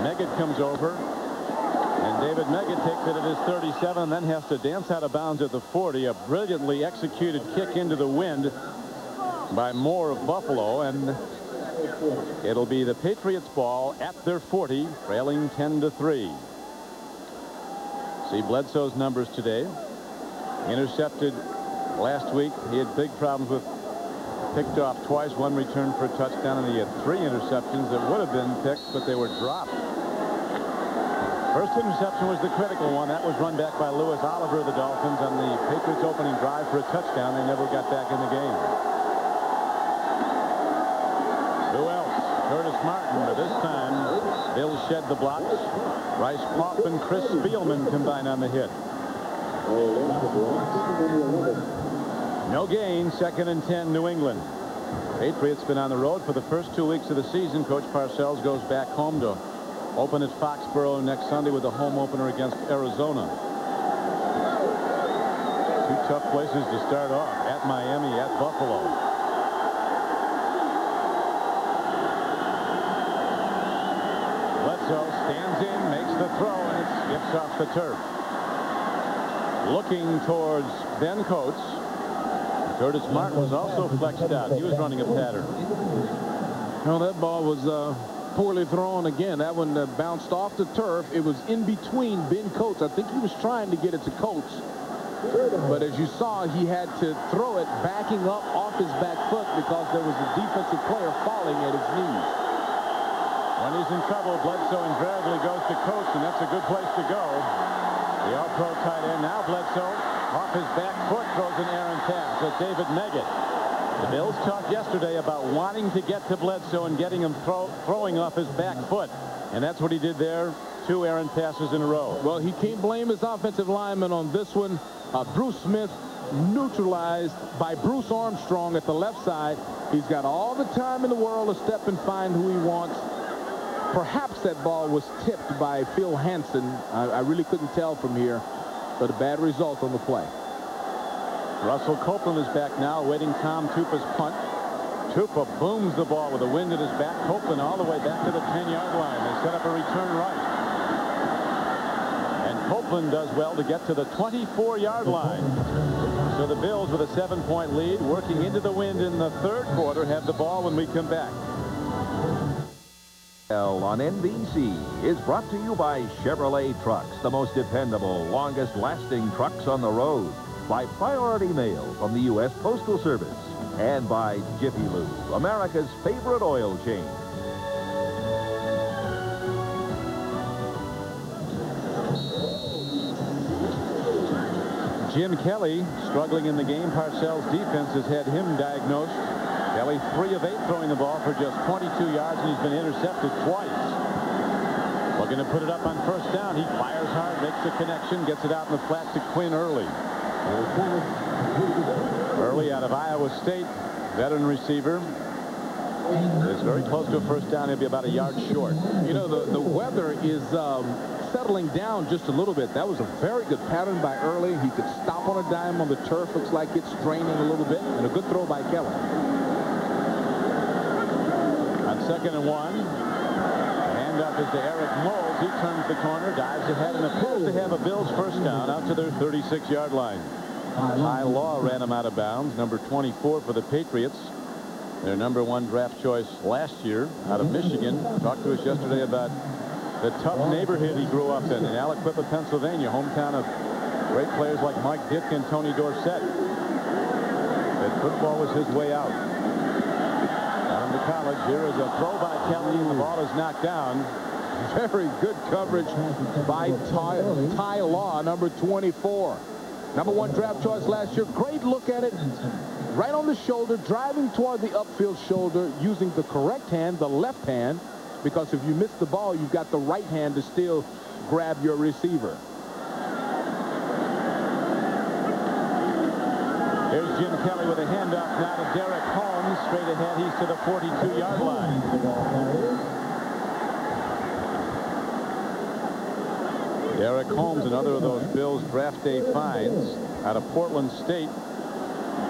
Meggett comes over. And David Meggett takes it at his 37, and then has to dance out of bounds at the 40. A brilliantly executed kick into the wind by Moore of Buffalo, and it'll be the Patriots ball at their 40, trailing 10-3. See Bledsoe's numbers today. Intercepted last week. He had big problems with picked off twice, one return for a touchdown, and he had 3 interceptions that would have been picked, but they were dropped. First interception was the critical one. That was run back by Lewis Oliver of the Dolphins on the Patriots opening drive for a touchdown. They never got back in the game. Who else? Curtis Martin, but this time Bill shed the blocks. Bryce Paup and Chris Spielman combined on the hit. No gain. 2nd and 10, New England. Patriots been on the road for the first 2 weeks of the season. Coach Parcells goes back home to open at Foxborough next Sunday with a home opener against Arizona. 2 tough places to start off, at Miami, at Buffalo. Bledsoe stands in, makes the throw, and it skips off the turf. Looking towards Ben Coates. Curtis Martin was also flexed out. He was running a pattern. No, that ball was poorly thrown again. That one bounced off the turf. It was in between Ben Coates. I think he was trying to get it to Coates. But as you saw, he had to throw it backing up off his back foot because there was a defensive player falling at his knees. When he's in trouble, Bledsoe invariably goes to Coates, and that's a good place to go. The all-pro tight end. Now Bledsoe off his back foot throws an errant pass at David Meggett. The Bills talked yesterday about wanting to get to Bledsoe and getting him throwing off his back foot. And that's what he did there. 2 errant passes in a row. Well, he can't blame his offensive lineman on this one. Bruce Smith neutralized by Bruce Armstrong at the left side. He's got all the time in the world to step and find who he wants. Perhaps that ball was tipped by Phil Hansen. I really couldn't tell from here, but a bad result on the play. Russell Copeland is back now, awaiting Tom Tupa's punt. Tupa booms the ball with the wind at his back. Copeland all the way back to the 10-yard line. They set up a return right. And Copeland does well to get to the 24-yard line. So the Bills, with a 7-point lead, working into the wind in the 3rd quarter, have the ball when we come back. On NBC is brought to you by Chevrolet Trucks, the most dependable, longest-lasting trucks on the road. By Priority Mail from the U.S. Postal Service. And by Jiffy Lube, America's favorite oil change. Jim Kelly struggling in the game. Parcells' defense has had him diagnosed. Kelly 3 of 8 throwing the ball for just 22 yards, and he's been intercepted twice. Looking to put it up on 1st down. He fires hard, makes the connection, gets it out in the flat to Quinn Early. Early out of Iowa State, veteran receiver. Is very close to a 1st down. He'll be about a yard short. You know, the weather is settling down just a little bit. That was a very good pattern by Early. He could stop on a dime on the turf. Looks like it's straining a little bit. And a good throw by Kelly. On 2nd and 1. Handoff is to Eric Moles. He turns the corner, dives ahead, and appears to have a Bills 1st down out to their 36-yard line. Ty Law ran him out of bounds. Number 24 for the Patriots. Their number 1 draft choice last year out of Michigan. Talked to us yesterday about the tough neighborhood he grew up in Aliquippa, Pennsylvania, hometown of great players like Mike Ditka and Tony Dorsett. that football was his way out. Down to college. Here is a throw by Kelly, and the ball is knocked down. Very good coverage by Ty Law, number 24. Number 1 draft choice last year. Great look at it. Right on the shoulder, driving toward the upfield shoulder, using the correct hand, the left hand, because if you miss the ball, you've got the right hand to still grab your receiver. Here's Jim Kelly with a handoff now to Derek Holmes. Straight ahead, he's to the 42-yard line. Derek Holmes, another of those Bills draft day finds out of Portland State.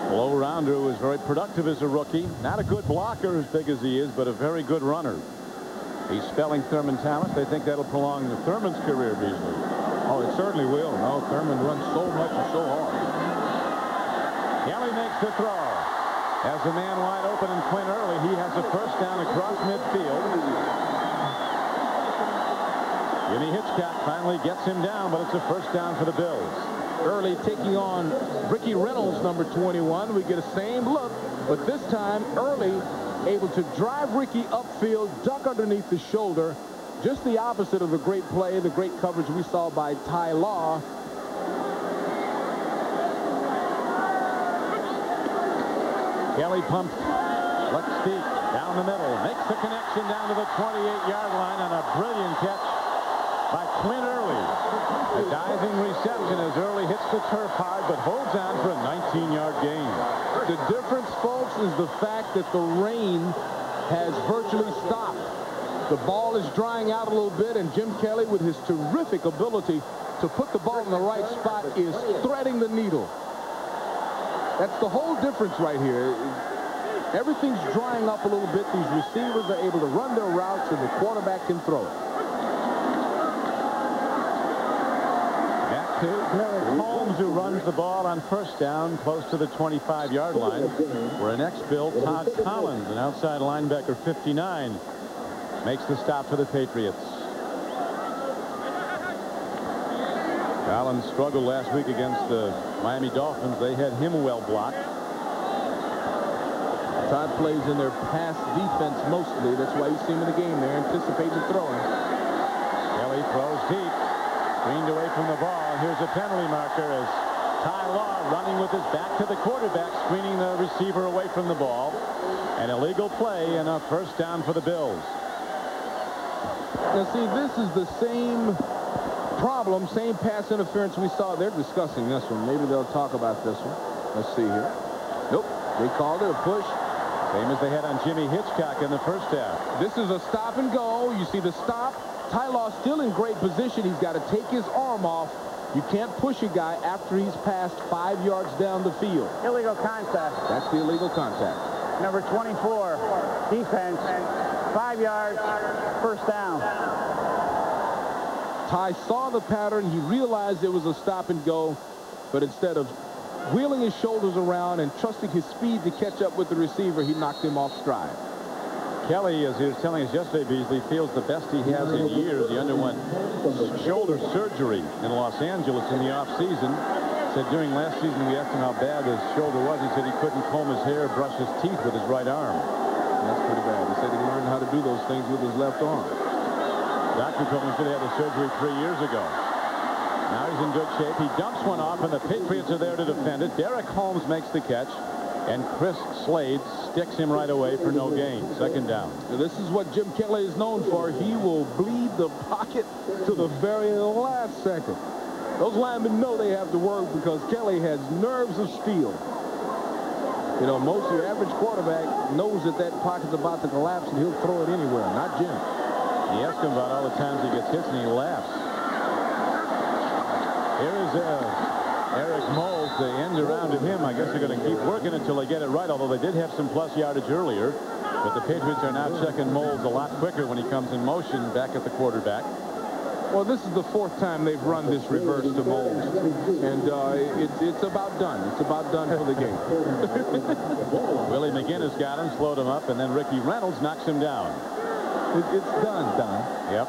Low rounder who was very productive as a rookie. Not a good blocker as big as he is, but a very good runner. He's spelling Thurman Thomas. They think that'll prolong Thurman's career, Beasley. Oh, it certainly will. No, Thurman runs so much and so hard. Kelly makes the throw. Has a man wide open in Quinn Early. He has a first down across midfield. Jimmy Hitchcock finally gets him down, but it's a first down for the Bills. Early taking on Ricky Reynolds, number 21. We get a same look, but this time Early able to drive Ricky upfield, duck underneath the shoulder. Just the opposite of the great play, the great coverage we saw by Ty Law. Kelly pumps, left deep, down the middle, makes the connection down to the 28-yard line on a brilliant catch by Quinn Early. A diving reception as Early hits the turf hard, but holds on for a 19-yard gain. The difference, folks, is the fact that the rain has virtually stopped. The ball is drying out a little bit, and Jim Kelly, with his terrific ability to put the ball in the right spot, is threading the needle. That's the whole difference right here. Everything's drying up a little bit. These receivers are able to run their routes, and the quarterback can throw it. Back to Holmes, who runs the ball on first down close to the 25-yard line, where an ex-Bill, Todd Collins, an outside linebacker, 59, makes the stop for the Patriots. Collins struggled last week against the Miami Dolphins. They had him well blocked. Todd plays in their pass defense mostly. That's why you see him in the game there, anticipating throwing. Kelly throws deep. Screened away from the ball. Here's a penalty marker as Ty Law running with his back to the quarterback, screening the receiver away from the ball. An illegal play and a first down for the Bills. Now, see, this is the same problem, same pass interference we saw. They're discussing this one. Maybe they'll talk about this one. Let's see here. Nope. They called it a push. Same as they had on Jimmy Hitchcock in the first half. This is a stop and go. You see the stop. Ty Law still in great position. He's got to take his arm off. You can't push a guy after he's passed 5 yards down the field. Illegal contact. That's the illegal contact. Number 24, defense, 5 yards, first down. Ty saw the pattern. He realized it was a stop and go, but instead of wheeling his shoulders around and trusting his speed to catch up with the receiver, he knocked him off stride. Kelly, as he was telling us yesterday, Beasley, feels the best he has in years. He underwent shoulder surgery in Los Angeles in the offseason. Said during last season we asked him how bad his shoulder was. He said he couldn't comb his hair, brush his teeth with his right arm. That's pretty bad. He said he learned how to do those things with his left arm. Doctor told him he had the surgery 3 years ago. Now he's in good shape. He dumps one off, and the Patriots are there to defend it. Derek Holmes makes the catch, and Chris Slade sticks him right away for no gain. Second down. Now, this is what Jim Kelly is known for. He will bleed the pocket to the very last second. Those linemen know they have to work because Kelly has nerves of steel. You know, most of your average quarterback knows that that pocket's about to collapse, and he'll throw it anywhere. Not Jim. He asks him about all the times he gets hit, and he laughs. Here is Eric Moles. The end around to him. I guess they're going to keep working until they get it right, although they did have some plus yardage earlier. But the Patriots are now checking Moles a lot quicker when he comes in motion back at the quarterback. Well, this is the 4th time they've run this reverse to Moles. And it's about done. It's about done for the game. Willie McGinnis got him, slowed him up, and then Ricky Reynolds knocks him down. It's done, Don. Yep.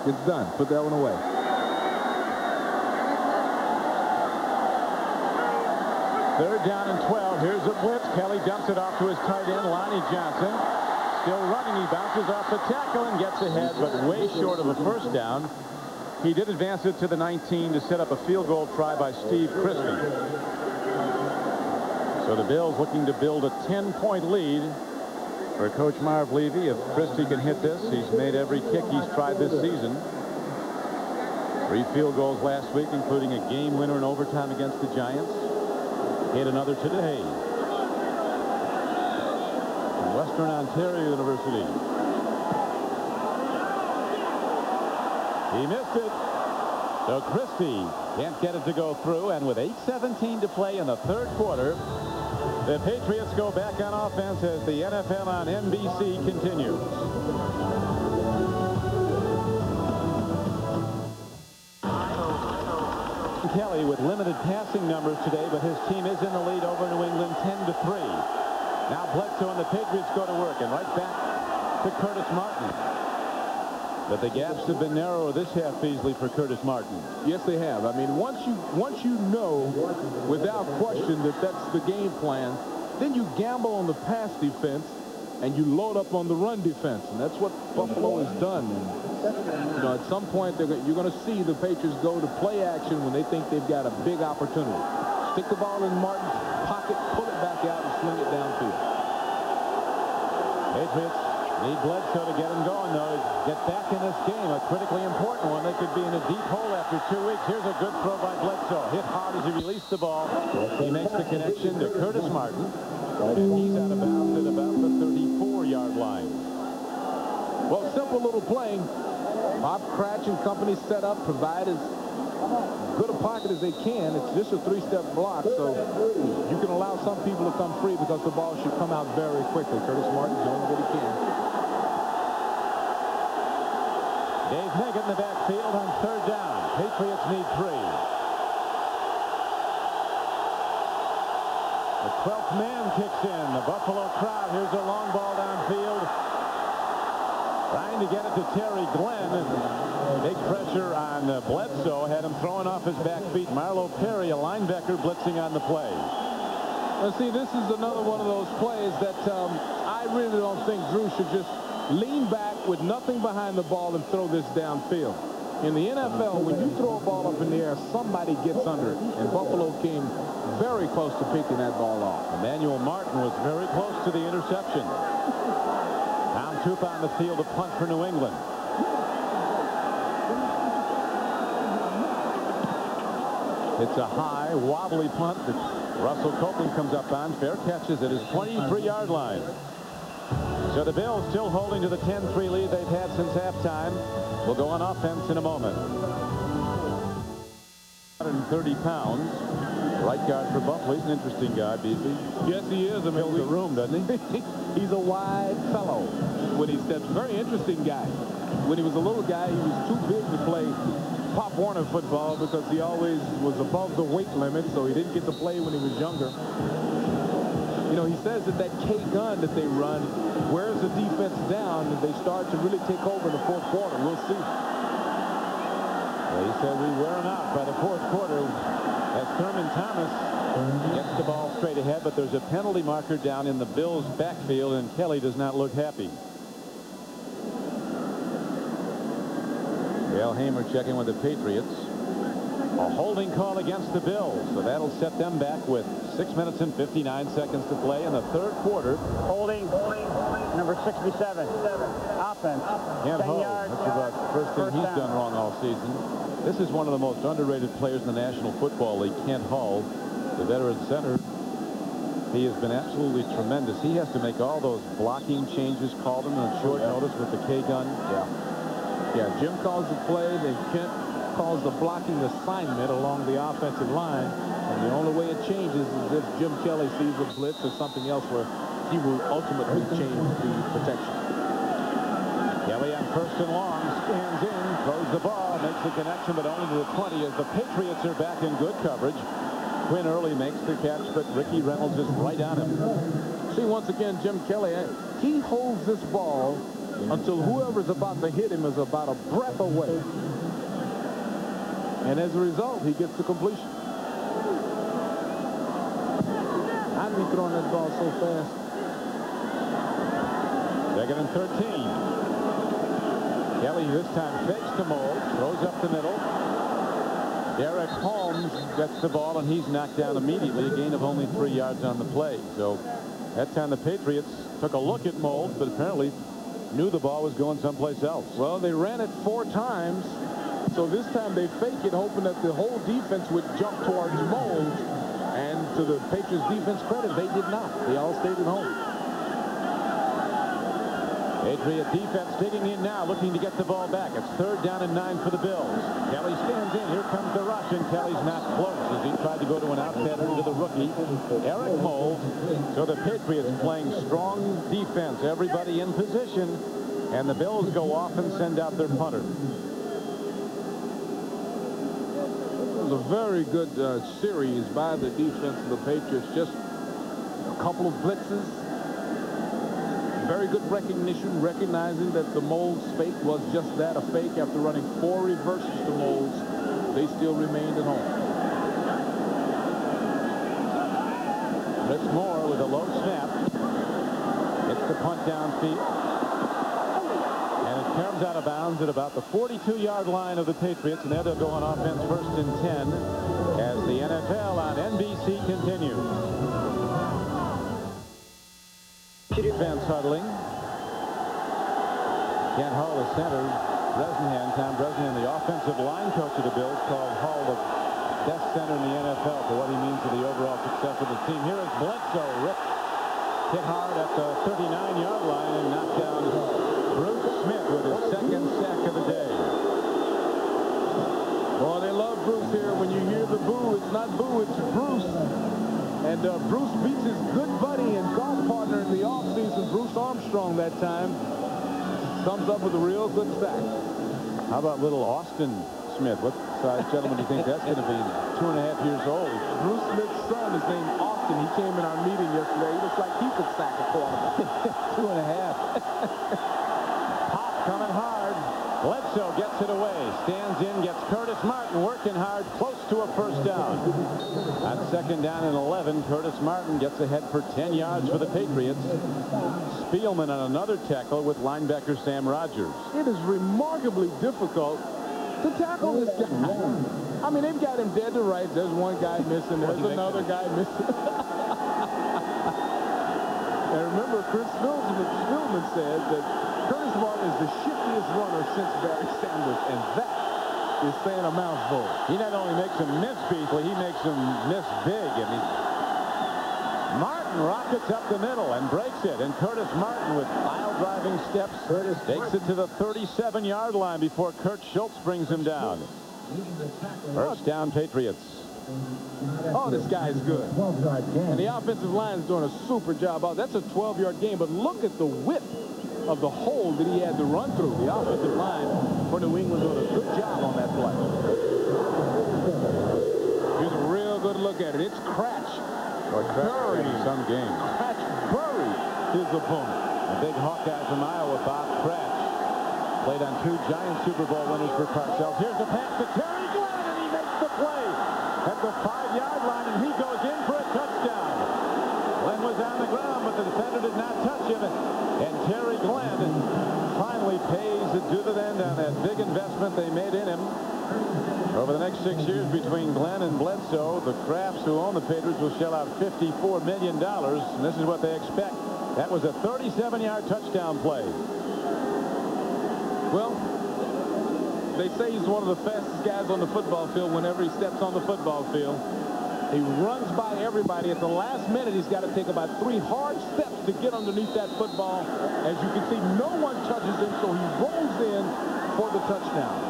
It's done. Put that one away. Third down and 12. Here's a blitz. Kelly dumps it off to his tight end, Lonnie Johnson. Still running. He bounces off the tackle and gets ahead, but way short of a first down. He did advance it to the 19 to set up a field goal try by Steve Christie. So the Bills looking to build a 10-point lead for Coach Marv Levy. If Christie can hit this, he's made every kick he's tried this season. 3 field goals last week, including a game winner in overtime against the Giants. Hit another today. From Western Ontario University. He missed it. So Christie can't get it to go through, and with 8:17 to play in the third quarter, the Patriots go back on offense as the NFL on NBC continues. Kelly with limited passing numbers today, but his team is in the lead over New England 10-3. Now Bledsoe and the Patriots go to work, and right back to Curtis Martin. But the gaps have been narrower this half, Beasley, for Curtis Martin. Yes, they have. I mean, once you know without question that that's the game plan, then you gamble on the pass defense and you load up on the run defense, and that's what Buffalo has done. And, you know, at some point you're going to see the Patriots go to play action when they think they've got a big opportunity. Stick the ball in Martin's pocket, pull it back out, and sling it downfield. Patriots need Bledsoe to get him going, though, to get back in this game, a critically important one. They could be in a deep hole after 2 weeks. Here's a good throw by Bledsoe. Hit hard as he released the ball. He makes the connection to Curtis Martin, and he's out of bounds at about the 34-yard line. Well, simple little play. Bob Cratch and company set up, provide as good a pocket as they can. It's just a 3-step block, so you can allow some people to come free because the ball should come out very quickly. Curtis Martin doing what he can. Dave Meggett in the backfield on third down. Patriots need 3. The 12th man kicks in. The Buffalo crowd. Here's a long ball downfield. Trying to get it to Terry Glenn. And big pressure on Bledsoe. Had him throwing off his back feet. Marlo Perry, a linebacker, blitzing on the play. Well, see, this is another one of those plays that I really don't think Drew should just lean back with nothing behind the ball and throw this downfield. In the NFL, when you throw a ball up in the air, somebody gets under it. And Buffalo came very close to picking that ball off. Emmanuel Martin was very close to the interception. Tom Tupa on the field to punt for New England. It's a high, wobbly punt that Russell Copeland comes up on. Fair catches at his 23-yard line. So the Bills still holding to the 10-3 lead they've had since halftime. We'll go on offense in a moment. 130 pounds. Right guard for Buffalo. He's an interesting guy, Beasley. Yes, he is. I mean, fills the room, doesn't he? He's a wide fellow when he steps. Very interesting guy. When he was a little guy, he was too big to play Pop Warner football because he always was above the weight limit, so he didn't get to play when he was younger. You know, he says that K-gun that they run wears the defense down and they start to really take over in the fourth quarter. We'll see. Well, he said we wear him out by the fourth quarter as Thurman Thomas gets the ball straight ahead, but there's a penalty marker down in the Bills' backfield, and Kelly does not look happy. Al Hamer checking with the Patriots. A holding call against the Bills, so that'll set them back with 6 minutes and 59 seconds to play in the third quarter. Holding number 67. Offense. Can't 10 hold. yards. That's about the first thing he's done wrong all season. This is one of the most underrated players in the National Football League, Kent Hull, the veteran center. He has been absolutely tremendous. He has to make all those blocking changes, called them on short notice with the K-gun. Yeah, Jim calls the play, then Kent calls the blocking assignment along the offensive line. And the only way it changes is if Jim Kelly sees a blitz or something else where he will ultimately change the protection. Kelly on first and long, stands in, throws the ball, makes the connection, but only to the 20 as the Patriots are back in good coverage. Quinn Early makes the catch, but Ricky Reynolds is right on him. See, once again, Jim Kelly, he holds this ball until whoever's about to hit him is about a breath away. And as a result, he gets the completion. I'd be throwing that ball so fast. 2nd and 13. Kelly this time fakes to Mold, throws up the middle. Derek Holmes gets the ball, and he's knocked down immediately, a gain of only 3 yards on the play. So that time the Patriots took a look at Mold, but apparently knew the ball was going someplace else. Well, they ran it 4 times, so this time they fake it, hoping that the whole defense would jump towards Mold. And to the Patriots defense credit, they did not. They all stayed at home. Patriot defense digging in now, looking to get the ball back. It's 3rd down and 9 for the Bills. Kelly stands in. Here comes the rush, and Kelly's not close as he tried to go to an outfitter into the rookie, Eric Mold. So the Patriots playing strong defense, everybody in position, and the Bills go off and send out their punter. It was a very good series by the defense of the Patriots. Just a couple of blitzes. Very good recognition, recognizing that the Mold's fake was just that, a fake. After running 4 reverses to Mold's, they still remained at home. Blitz Moore with a low snap. It's the punt downfield. And it comes out of bounds at about the 42-yard line of the Patriots, and there they'll go on offense 1st and 10 as the NFL on NBC continues. Defense huddling. Kent Hull, the center. Tom Bresnahan, the offensive line coach of the Bills, called Hull the best center in the NFL for what he means to the overall success of the team. Here is Bledsoe, ripped, hit hard at the 39-yard line and knocked down Bruce Smith with his 2nd sack of the day. Boy, they love Bruce here. When you hear the boo, it's not boo, it's Bruce. And Bruce beats his good buddy and golf partner in the offseason, Bruce Armstrong, that time. Comes up with a real good sack. How about little Austin Smith? What size gentleman do you think that's going to be? 2.5 years old. Bruce Smith's son is named Austin. He came in our meeting yesterday. He looks like he could sack a quarterback. 2.5. Pop coming hard. Bledsoe gets it away. Stands in, gets Curtis Martin working hard, close to a 1st down. On 2nd down and 11, Curtis Martin gets ahead for 10 yards for the Patriots. Spielman on another tackle with linebacker Sam Rogers. It is remarkably difficult to tackle this guy. I mean, they've got him dead to rights. There's one guy missing. There's another guy missing. And remember, Chris Spielman said that Curtis Martin is the shiftiest runner since Barry Sanders, and that is saying a mouthful. He not only makes them miss people, he makes them miss big. I mean, Martin rockets up the middle and breaks it, and Curtis Martin with pile-driving steps takes it to the 37-yard line before Kurt Schultz brings him down. 1st down, Patriots. Oh, this guy's good. And the offensive line is doing a super job. Oh, that's a 12-yard game, but look at the width of the hole that he had to run through. The offensive line for New England doing a good job on that play. Here's a real good look at it. It's Cratch. Buried some game. Cratch buried his opponent. A big Hawkeye from Iowa, Bob Cratch. Played on 2 Giant Super Bowl winners for Parcells. Here's a pass to Terry Glenn, and he makes the play at the 5-yard line, and he goes in for a touchdown. Glenn was on the ground, but the defender did not touch him. And Terry Glenn finally pays the dividend on that big investment they made in him. Over the next 6 years between Glenn and Bledsoe, the Crafts who own the Patriots will shell out $54 million, and this is what they expect. That was a 37-yard touchdown play. Well, they say he's one of the fastest guys on the football field whenever he steps on the football field. He runs by everybody. At the last minute, he's got to take about 3 hard steps to get underneath that football. As you can see, no one touches him, so he rolls in for the touchdown.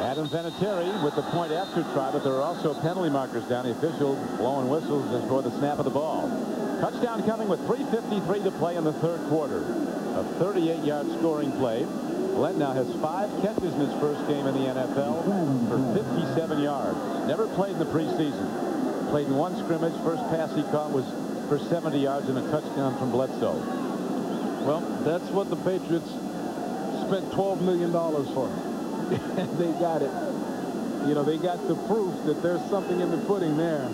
Adam Vinatieri with the point after try, but there are also penalty markers down. The official blowing whistles for the snap of the ball. Touchdown coming with 3:53 to play in the 3rd quarter. A 38-yard scoring play. Glenn now has 5 catches in his first game in the NFL for 57 yards. Never played in the preseason. Played in 1 scrimmage. First pass he caught was for 70 yards and a touchdown from Bledsoe. Well, that's what the Patriots spent $12 million for. They got it. you know, they got the proof that there's something in the pudding there.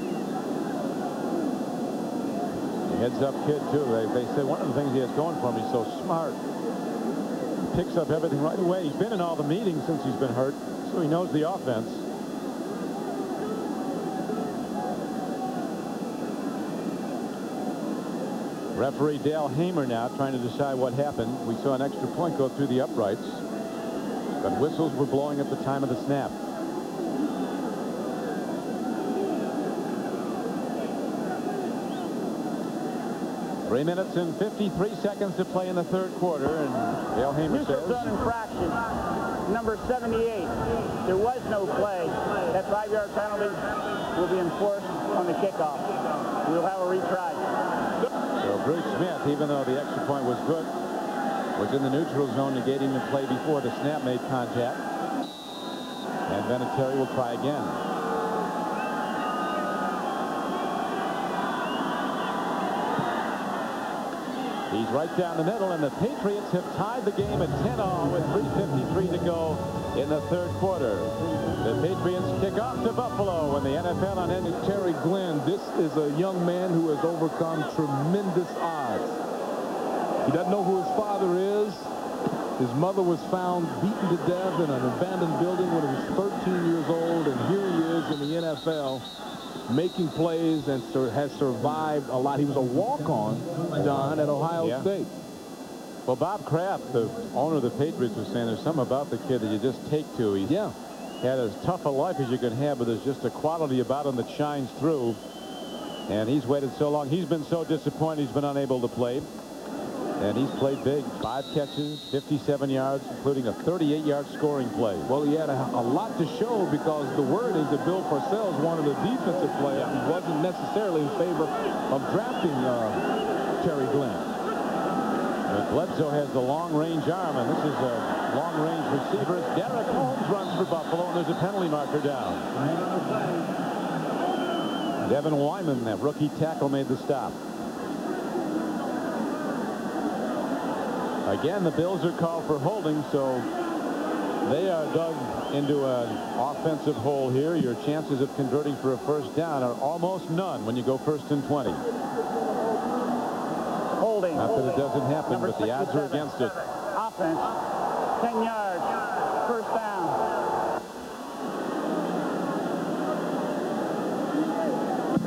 Heads-up kid, too. They say one of the things he has going for him, he's so smart. Picks up everything right away. He's been in all the meetings since he's been hurt, so he knows the offense. Referee Dale Hamer now trying to decide what happened. We saw an extra point go through the uprights, but whistles were blowing at the time of the snap. 3 minutes and 53 seconds to play in the third quarter, and Dale Hamer says... Zone infraction, number 78. There was no play. That 5-yard penalty will be enforced on the kickoff. We'll have a retry. So Bruce Smith, even though the extra point was good, was in the neutral zone, negating the play before the snap made contact. And Vinatieri will try again. He's right down the middle, and the Patriots have tied the game at 10-all with 3:53 to go in the third quarter. The Patriots kick off to Buffalo when the NFL on end. Terry Glenn, this is a young man who has overcome tremendous odds. He doesn't know who his father is. His mother was found beaten to death in an abandoned building when he was 13 years old, and here he is in the NFL making plays and has survived a lot. He was a walk-on, Don, at Ohio State. Well, Bob Kraft, the owner of the Patriots, was saying there's something about the kid that you just take to. He's had as tough a life as you can have, but there's just a quality about him that shines through. And he's waited so long. He's been so disappointed he's been unable to play. And he's played big. 5 catches, 57 yards, including a 38-yard scoring play. Well, he had a lot to show, because the word is that Bill Parcells wanted a defensive player. He wasn't necessarily in favor of drafting Terry Glenn. Bledsoe has the long-range arm, and this is a long-range receiver. Derek Holmes runs for Buffalo, and there's a penalty marker down. Devin Wyman, that rookie tackle, made the stop. Again, the Bills are called for holding, so they are dug into an offensive hole here. Your chances of converting for a first down are almost none when you go 1st and 20. Holding. Not that it doesn't happen, Number but the odds are against it. Offense, 10 yards, first down.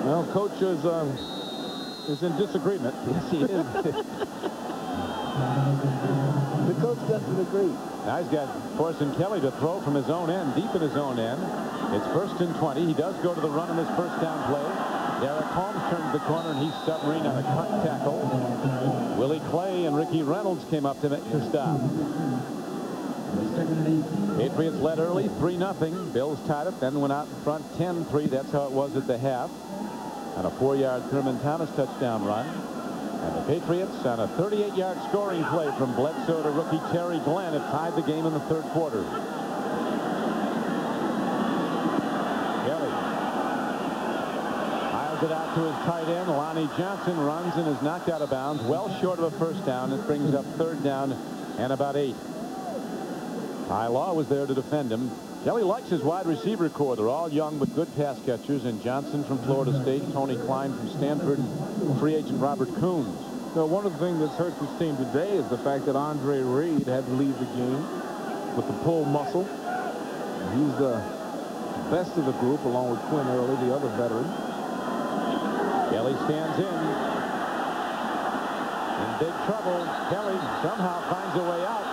Well, coach is in disagreement. Yes, he is. The coach doesn't agree. Now he's got Forson Kelly to throw from his own end, deep in his own end. It's 1st and 20. He does go to the run in this first down play. Derek Holmes turns the corner, and he's submarine on a cut tackle. Willie Clay and Ricky Reynolds came up to make the stop. Patriots led early, 3-0. Bills tied it, then went out in front 10-3. That's how it was at the half. On a 4-yard Thurman Thomas touchdown run. And the Patriots, on a 38-yard scoring play from Bledsoe to rookie Terry Glenn, have tied the game in the third quarter. Kelly piles it out to his tight end. Lonnie Johnson runs and is knocked out of bounds, well short of a first down. It brings up 3rd down and about 8. Ty Law was there to defend him. Kelly likes his wide receiver core. They're all young but good pass catchers. And Johnson from Florida State, Tony Klein from Stanford, and free agent Robert Coons. Now, one of the things that's hurt this team today is the fact that Andre Reed had to leave the game with the pull muscle. He's the best of the group, along with Quinn Early, the other veteran. Kelly stands in big trouble. Kelly somehow finds a way out.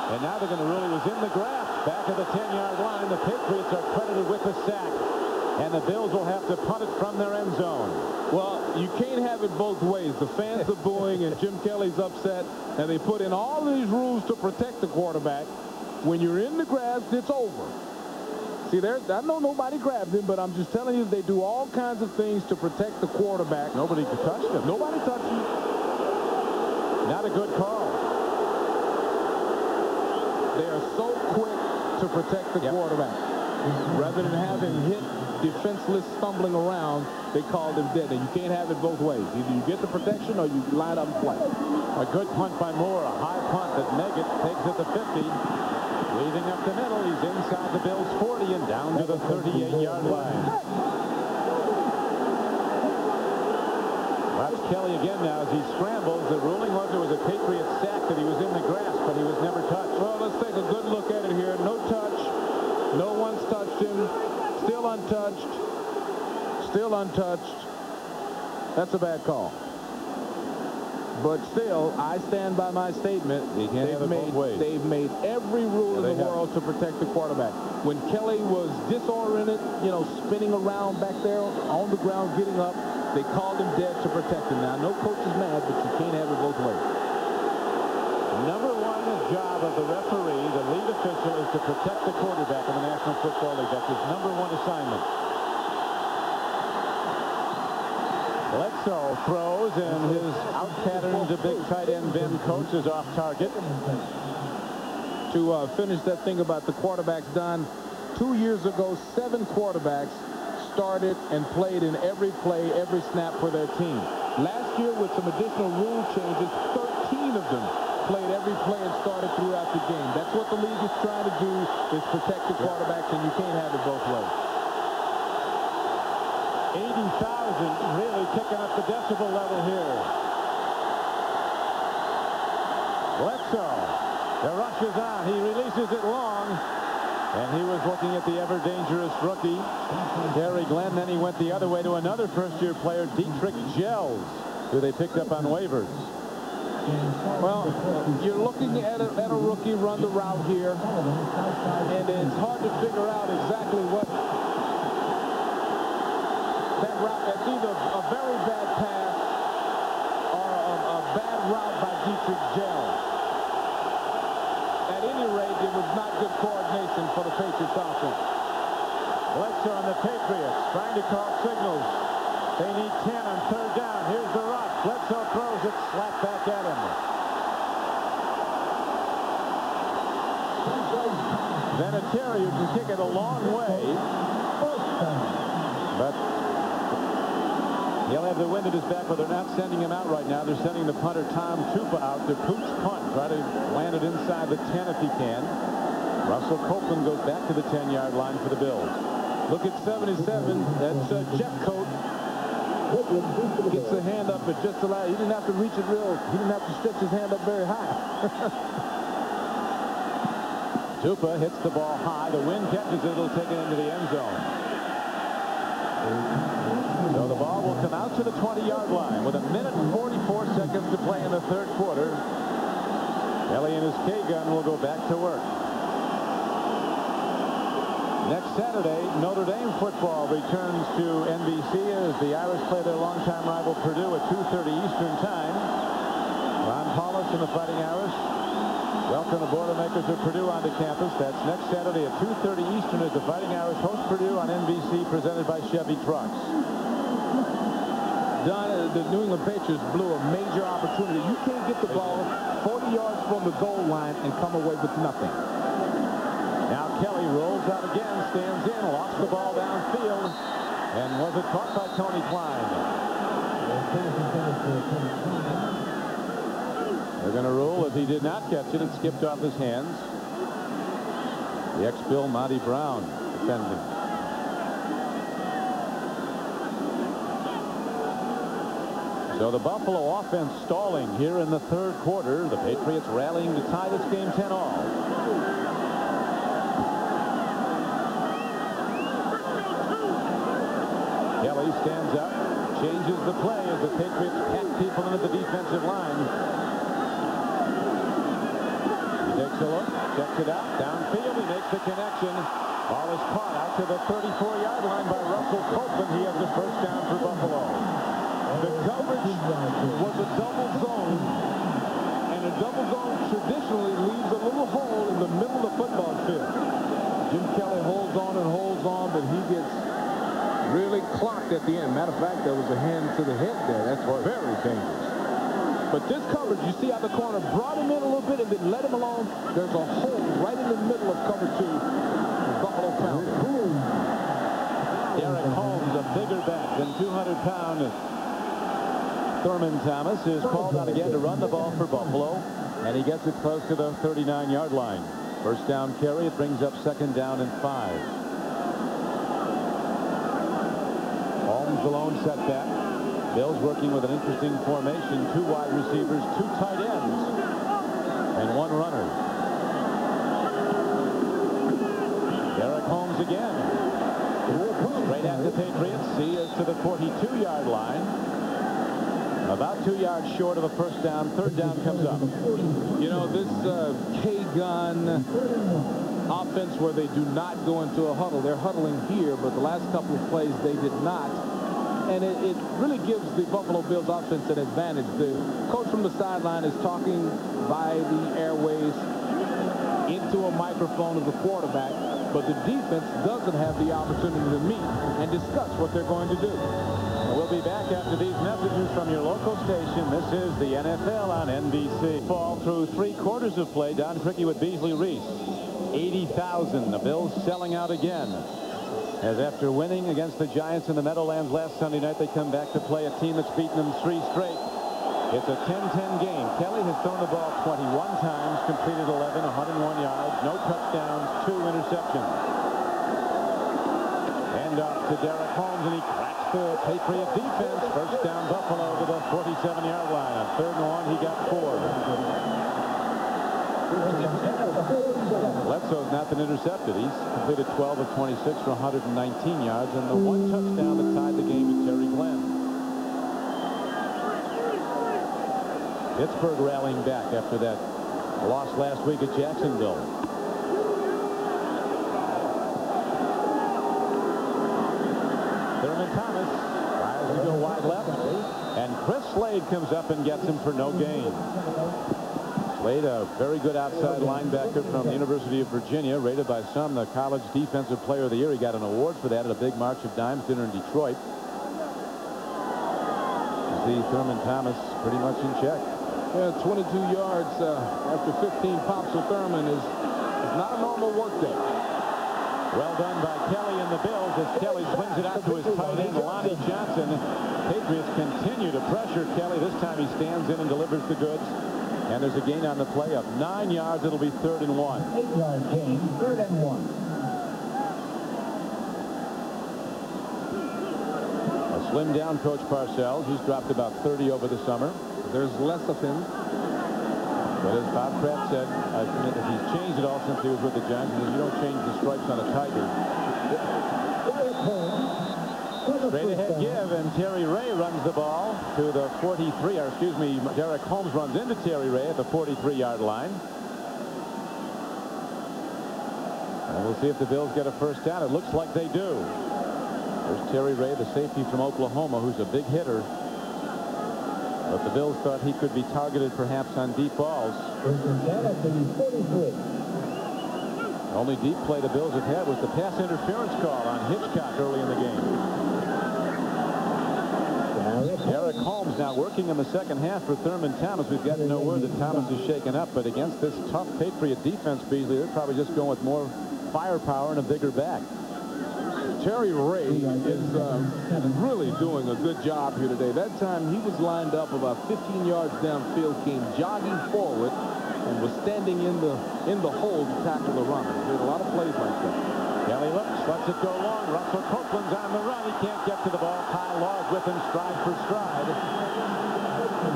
And now they're going to rule he was in the grass. Back at the 10-yard line, the Patriots are credited with the sack. And the Bills will have to punt it from their end zone. Well, you can't have it both ways. The fans are booing, and Jim Kelly's upset. And they put in all these rules to protect the quarterback. When you're in the grass, it's over. See, I know nobody grabbed him, but I'm just telling you, they do all kinds of things to protect the quarterback. Nobody could touch him. Nobody touched him. Not a good call. They are so quick to protect the quarterback. Rather than have him hit defenseless, stumbling around, they called him dead. And you can't have it both ways. Either you get the protection or you line up and play. A good punt by Moore. A high punt that Meggett takes at the 50. Weaving up the middle. He's inside the Bills' 40 and down to the 38-yard line. Watch Kelly again now as he scrambles. The ruling was it was a Patriot sack, that he was in the grass, but he was never touched. Well, let's take a good look at it here. No touch. No one's touched him. Still untouched. Still untouched. That's a bad call. But still, I stand by my statement. They've made every rule in the world to protect the quarterback. When Kelly was disoriented, spinning around back there on the ground, getting up, they called him dead to protect him. Now, no coach is mad, but you can't have it both ways. Number one job of the referee, the lead official, is to protect the quarterback in the National Football League. That's his number one assignment. Bledsoe throws, and his out pattern to big tight end Ben Coates is off target. To finish that thing about the quarterbacks, Don, 2 years ago, 7 quarterbacks started and played in every play, every snap for their team. Last year, with some additional rule changes, 13 of them played every play and started throughout the game. That's what the league is trying to do, is protect the quarterbacks, and you can't have it both ways. 80,000 really kicking up the decibel level here. Bledsoe. The rush is on. He releases it long. And he was looking at the ever-dangerous rookie, Terry Glenn. Then he went the other way to another first-year player, Dietrich Gels, who they picked up on waivers. Well, you're looking at a rookie run the route here, and it's hard to figure out exactly what that route. It's either a very bad pass or a bad route by Dietrich Gels. At any rate, it was not good coordination for the Patriots offense. Bledsoe on the Patriots trying to call signals. They need 10 on third down. Here's the rush. Bledsoe throws it, slapped back at him. Vinatieri, who can kick it a long way, but he'll have the wind at his back, but they're not sending him out right now. They're sending the punter Tom Tupa out to pooch punt. Try to land it inside the 10 if he can. Russell Copeland goes back to the 10-yard line for the Bills. Look at 77. That's Jeffcoat. Gets the hand up at just a lot. He didn't have to reach it real. He didn't have to stretch his hand up very high. Tupa hits the ball high. The wind catches it. It'll take it into the end zone. So the ball will come out to the 20-yard line with 1 minute and 44 seconds to play in the third quarter. Kelly and his K-gun will go back to work. Next Saturday, Notre Dame football returns to NBC as the Irish play their longtime rival Purdue at 2:30 Eastern Time. Ron Paulus and the Fighting Irish welcome the Boilermakers of Purdue onto campus. That's next Saturday at 2:30 Eastern as the Fighting Irish host Purdue on NBC, presented by Chevy Trucks. Don, the New England Patriots blew a major opportunity. You can't get the ball 40 yards from the goal line and come away with nothing. Now Kelly rolls out again, stands in, lost the ball downfield, and was it caught by Tony Klein? They're going to rule if he did not catch it, it skipped off his hands. The ex-Bill Monty Brown defending. So the Buffalo offense stalling here in the third quarter. The Patriots rallying to tie this game 10-all. Kelly stands up, changes the play as the Patriots pack people into the defensive line. He takes a look, checks it out, downfield, he makes the connection. Ball is caught out to the 34-yard line by Russell Copeland. He has the first down for Buffalo. The coverage was a double zone, and a double zone traditionally leaves a little hole in the middle of the football field. Jim Kelly holds on, but he gets really clocked at the end. Matter of fact, there was a hand to the head there. That's very dangerous. But this coverage, you see how the corner brought him in a little bit and then let him alone. There's a hole right in the middle of cover 2. Buffalo found it. Derek Holmes, a bigger back than 200-pound Thurman Thomas, is called out again to run the ball for Buffalo, and he gets it close to the 39-yard line. First down carry. It brings up 2nd down and 5. Holmes the lone setback. Bills working with an interesting formation. 2 wide receivers, 2 tight ends, and 1 runner. Derek Holmes again. Straight at the Patriots. He is to the 42-yard line. About 2 yards short of a first down. 3rd down comes up. You know, this K-gun offense where they do not go into a huddle. They're huddling here, but the last couple of plays they did not. And it really gives the Buffalo Bills offense an advantage. The coach from the sideline is talking by the airways into a microphone of the quarterback, but the defense doesn't have the opportunity to meet and discuss what they're going to do. We'll be back after these messages from your local station. This is the NFL on NBC. Fall through 3 quarters of play. Don Criqui with Beasley Reese. 80,000. The Bills selling out again. As after winning against the Giants in the Meadowlands last Sunday night, they come back to play a team that's beaten them 3 straight. It's a 10-10 game. Kelly has thrown the ball 21 times, completed 11, 101 yards, no touchdowns, 2 interceptions. Hand off to Derek Holmes, and he cracks the Patriot defense. First down Buffalo to the 47-yard line. On 3rd and 1, he got 4. Bledsoe's not been intercepted. He's completed 12 of 26 for 119 yards, and the 1 touchdown that tied the game to Terry Glenn. Pittsburgh rallying back after that loss last week at Jacksonville. Thurman Thomas tries to go wide left, and Chris Slade comes up and gets him for no gain. Slade, a very good outside linebacker from the University of Virginia, rated by some the College Defensive Player of the Year. He got an award for that at a big March of Dimes dinner in Detroit. You see Thurman Thomas pretty much in check. Yeah, 22 yards after 15 pops for Thurman is not a normal work day. Well done by Kelly and the Bills as Kelly swings it out to his tight end, Lonnie Johnson. Patriots continue to pressure Kelly. This time he stands in and delivers the goods. And there's a gain on the play of 9 yards. It'll be 3rd and 1. 8-yard gain, 3rd and 1. A slim down Coach Parcells. He's dropped about 30 over the summer. There's less of him. But as Bob Kraft said, he's changed it all since he was with the Giants. You don't change the stripes on a tiger. Straight ahead give, and Terry Ray runs the ball to the 43, or excuse me, Derek Holmes runs into Terry Ray at the 43-yard line. And we'll see if the Bills get a first down. It looks like they do. There's Terry Ray, the safety from Oklahoma, who's a big hitter. But the Bills thought he could be targeted perhaps on deep balls. The only deep play the Bills have had was the pass interference call on Hitchcock early in the game. Derek Holmes now working in the second half for Thurman Thomas. We've got no word that Thomas is shaken up, but against this tough Patriot defense, Beasley, they're probably just going with more firepower and a bigger back. Terry Ray is really doing a good job here today. That time he was lined up about 15 yards downfield, came jogging forward, and was standing in the hole to tackle the runner. Did a lot of plays like that. Kelly looks, lets it go long. Russell Copeland's on the run. He can't get to the ball. Ty Law's with him stride for stride.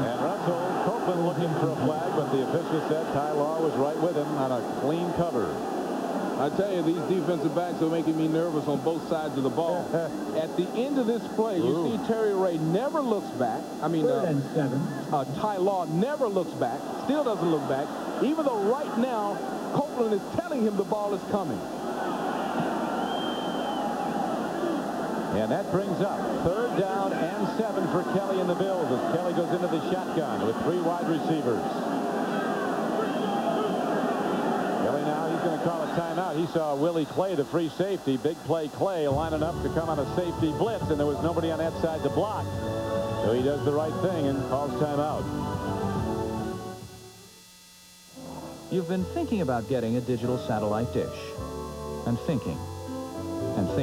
And Russell Copeland looking for a flag, but the official said Ty Law was right with him on a clean cover. I tell you, these defensive backs are making me nervous on both sides of the ball. At the end of this play, you see Terry Ray never looks back. I mean, Ty Law never looks back, still doesn't look back, even though right now Copeland is telling him the ball is coming. And that brings up 3rd down and 7 for Kelly and the Bills as Kelly goes into the shotgun with 3 wide receivers. Kelly now, he's going to call a timeout. He saw Willie Clay, the free safety, big play Clay, lining up to come on a safety blitz, and there was nobody on that side to block. So he does the right thing and calls timeout. You've been thinking about getting a digital satellite dish. And thinking.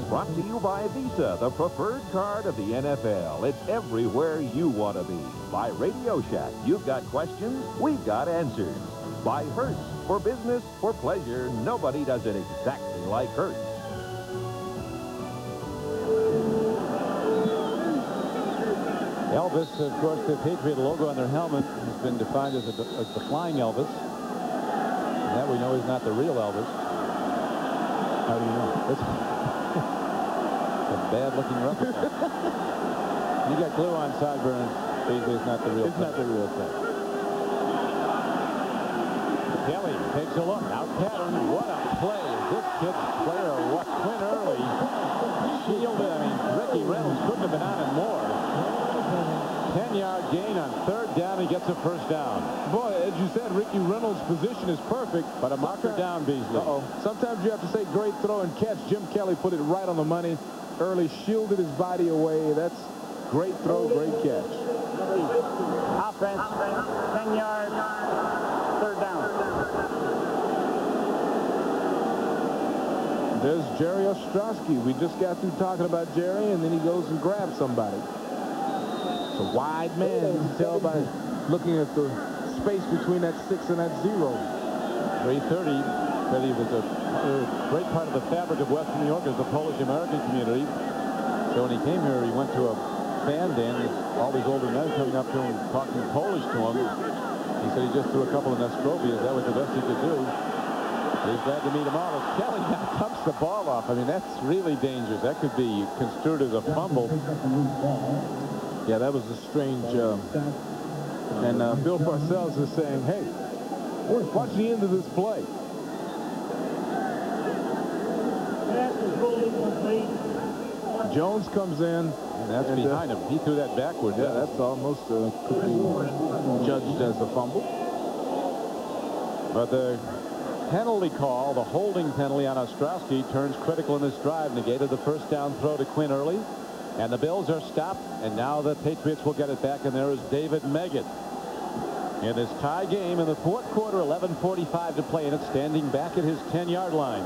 Brought to you by Visa, the preferred card of the NFL. It's everywhere you want to be. By Radio Shack, you've got questions, we've got answers. By Hertz, For business, for pleasure, nobody does it exactly like Hertz. Elvis, of course, the Patriot logo on their helmet has been defined as the Flying Elvis. And that we know is not the real Elvis. How do you know? It's a bad-looking replica. You got glue on sideburns. Basically, it's not the real thing. It's not the real thing. Kelly takes a look. Out pattern. What a play. Is this kid's player or what? Quinn Early shielded. I mean, Ricky Reynolds couldn't have been on it more. 10-yard gain on third down. He gets a first down. Boy, as you said, Ricky Reynolds' position is perfect. But a marker down, Beasley. Sometimes you have to say great throw and catch. Jim Kelly put it right on the money. Early shielded his body away. That's great throw, great catch. Offense, 10 yards, third down. There's Jerry Ostrowski. We just got through talking about Jerry, and then he goes and grabs somebody. It's a wide man. You can tell by looking at the space between that 6 and that 0. 330. But he was a great part of the fabric of Western New York as the Polish-American community. So when he came here, he went to a band in. All these older men coming up to him, talking Polish to him. He said he just threw a couple of Nestrovias. That was the best he could do. He's glad to meet them all. As Kelly now dumps the ball off. I mean, that's really dangerous. That could be construed as a fumble. Yeah, that was a strange. And Bill Parcells is saying, hey, watch the end of this play. Jones comes in. And that's behind him. He threw that backward. Yeah, that's almost could be judged as a fumble. But the penalty call, the holding penalty on Ostrowski, turns critical in this drive. Negated the first down throw to Quinn Early. And the Bills are stopped. And now the Patriots will get it back. And there is David Meggett. In this tie game in the fourth quarter, 11:45 to play. And it's standing back at his 10-yard line.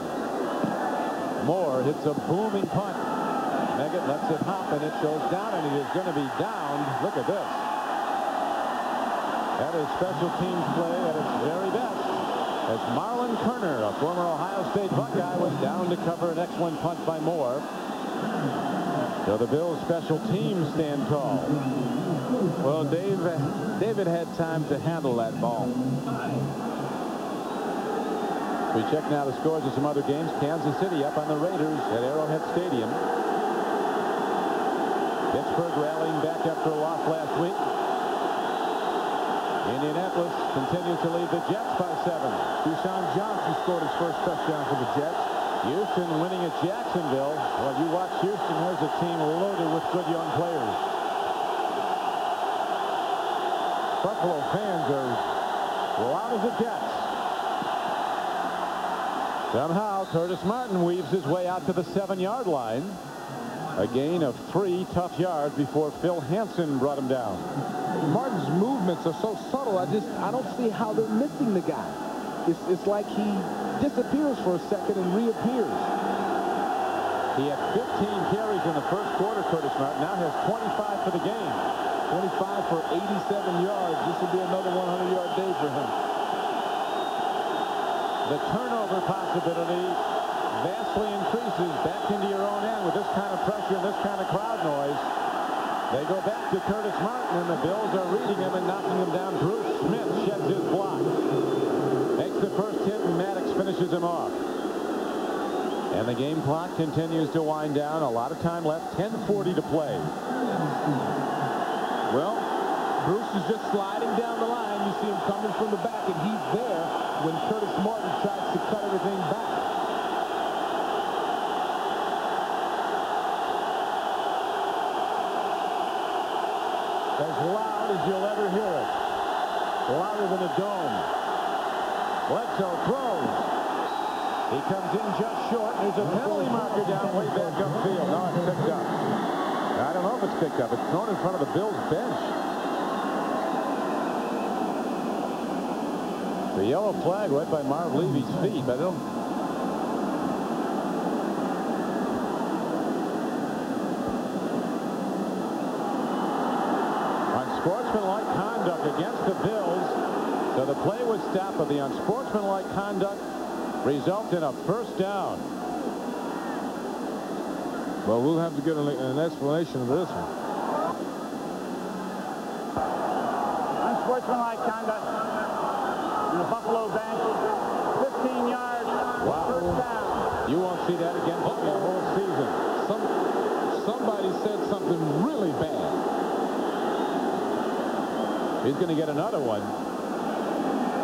Moore hits a booming punt. Meggett lets it hop, and it goes down, and it is going to be downed. Look at this. That is special teams play at its very best. As Marlon Kerner, a former Ohio State Buckeye, was down to cover an excellent punt by Moore. So the Bills special teams stand tall. Well, David had time to handle that ball. We check now the scores of some other games. Kansas City up on the Raiders at Arrowhead Stadium. Pittsburgh rallying back after a loss last week. Indianapolis continues to lead the Jets by 7. Deshaun Johnson scored his first touchdown for the Jets. Houston winning at Jacksonville. Well, you watch Houston. There's a team loaded with good young players. Buffalo fans are loud as it gets. Somehow, Curtis Martin weaves his way out to the 7-yard line. A gain of 3 tough yards before Phil Hansen brought him down. Martin's movements are so subtle. I don't see how they're missing the guy. It's like he disappears for a second and reappears. He had 15 carries in the first quarter, Curtis Martin. Now has 25 for the game. 25 for 87 yards. This will be another 100-yard day for him. The turnover possibility vastly increases back into your own end with this kind of pressure and this kind of crowd noise. They go back to Curtis Martin, and the Bills are reading him and knocking him down. Bruce Smith sheds his block. Makes the first hit, and Maddox finishes him off. And the game clock continues to wind down. A lot of time left. 10:40 to play. Well, Bruce is just sliding down the line. You see him coming from the back, and he's there when Curtis Martin tries to cut everything back. As loud as you'll ever hear it. Louder than a dome. Bledsoe throws. He comes in just short. There's a penalty marker down way back upfield. No, it's picked up. I don't know if it's picked up. It's thrown in front of the Bills bench. The yellow flag right by Marv Levy's feet, but I don't. Sportsmanlike conduct against the Bills. So the play was stopped, but the unsportsmanlike conduct results in a first down. Well, we'll have to get an explanation of this one. Unsportsmanlike conduct in the Buffalo bench. 15 yards. Wow. First down. You won't see that again for the whole season. Somebody said something really bad. He's going to get another one.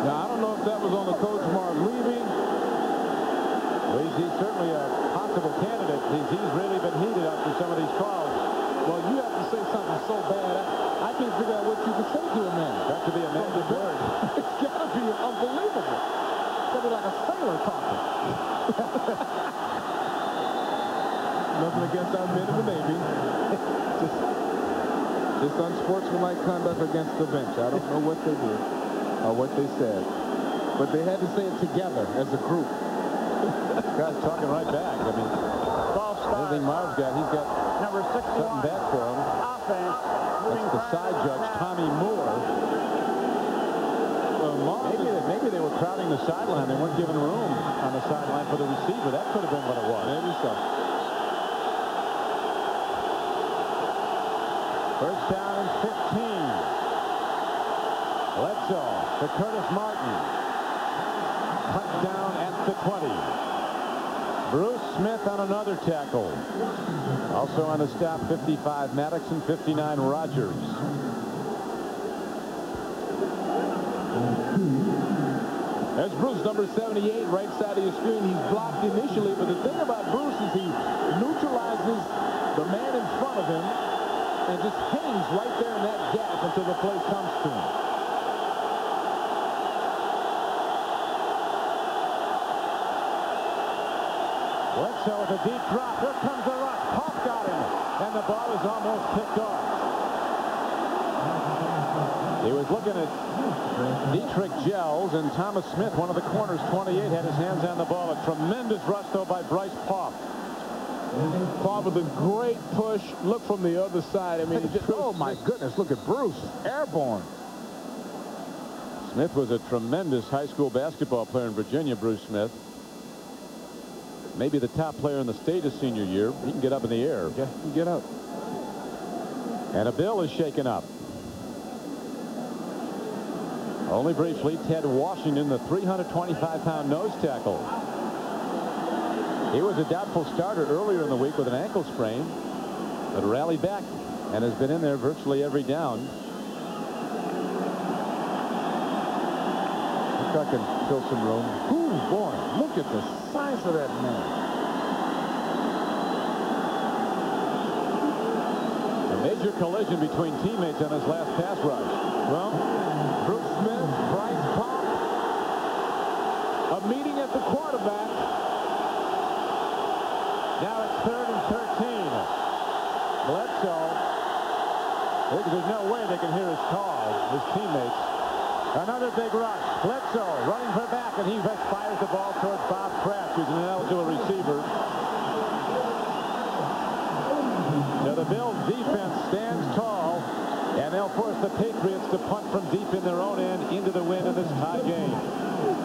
Now, I don't know if that was on the coach Mark leaving. Well, he's certainly a possible candidate. He's really been heated after some of these calls. Well, you have to say something so bad. I can't figure out what you can say to a man. Got to be a magic word. It's got to be unbelievable. It's got to be like a sailor talking. Nothing against our men in the Navy. Just unsportsmanlike conduct against the bench. I don't know what they did or what they said. But they had to say it together as a group. Guy's talking right back. I mean, everything Marv's got, he's got number 61. Something back for him. Offense. That's the side judge, Tommy Moore. Well, maybe they were crowding the sideline. They weren't giving room on the sideline for the receiver. That could have been what it was. Maybe so. First down and 15. Bledsoe to Curtis Martin. Touchdown at the 20. Bruce Smith on another tackle. Also on the stop, 55 Maddox and 59 Rogers. There's Bruce, number 78, right side of your screen. He's blocked initially, but the thing about Bruce is he neutralizes the man in front of him and just hangs right there in that gap until the play comes to him. Bledsoe with a deep drop. Here comes the rush. Pope got him, and the ball is almost picked off. He was looking at Dietrich Gels, and Thomas Smith, one of the corners, 28, had his hands on the ball. A tremendous rush, though, by Bryce Popp. Popp with a great push. Look from the other side. I mean, oh, my goodness, look at Bruce. Airborne. Smith was a tremendous high school basketball player in Virginia, Bruce Smith. Maybe the top player in the state his senior year. He can get up in the air. Yeah, he can get up. And a bill is shaken up. Only briefly, Ted Washington, the 325-pound nose tackle. He was a doubtful starter earlier in the week with an ankle sprain, but rallied back and has been in there virtually every down. I think I can fill some room. Ooh, boy, look at the size of that man. A major collision between teammates on his last pass rush. Well, Bruce Smith, Bryce Popp, a meeting at the quarterback. Now it's 3rd and 13. Bledsoe. There's no way they can hear his call, his teammates. Another big rush. Bledsoe running for back, and he fires the ball towards Bob Kraft, who's an ineligible receiver. Now the Bills defense stands tall, and they'll force the Patriots to punt from deep in their own end into the win in this tie game.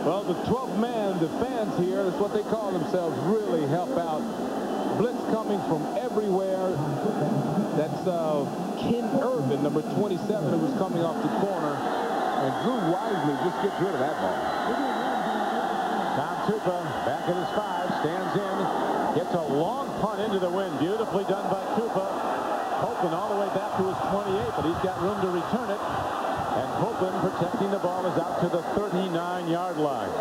Well, the 12th man, the fans here, that's what they call themselves, really help out. Blitz coming from everywhere. That's Ken Irvin, number 27, who was coming off the corner. And Drew wisely just gets rid of that ball. Tom Tupa back at his 5, stands in, gets a long punt into the wind. Beautifully done by Tupa. Copeland all the way back to his 28, but he's got room to return it. And Copeland protecting the ball is out to the 39-yard line.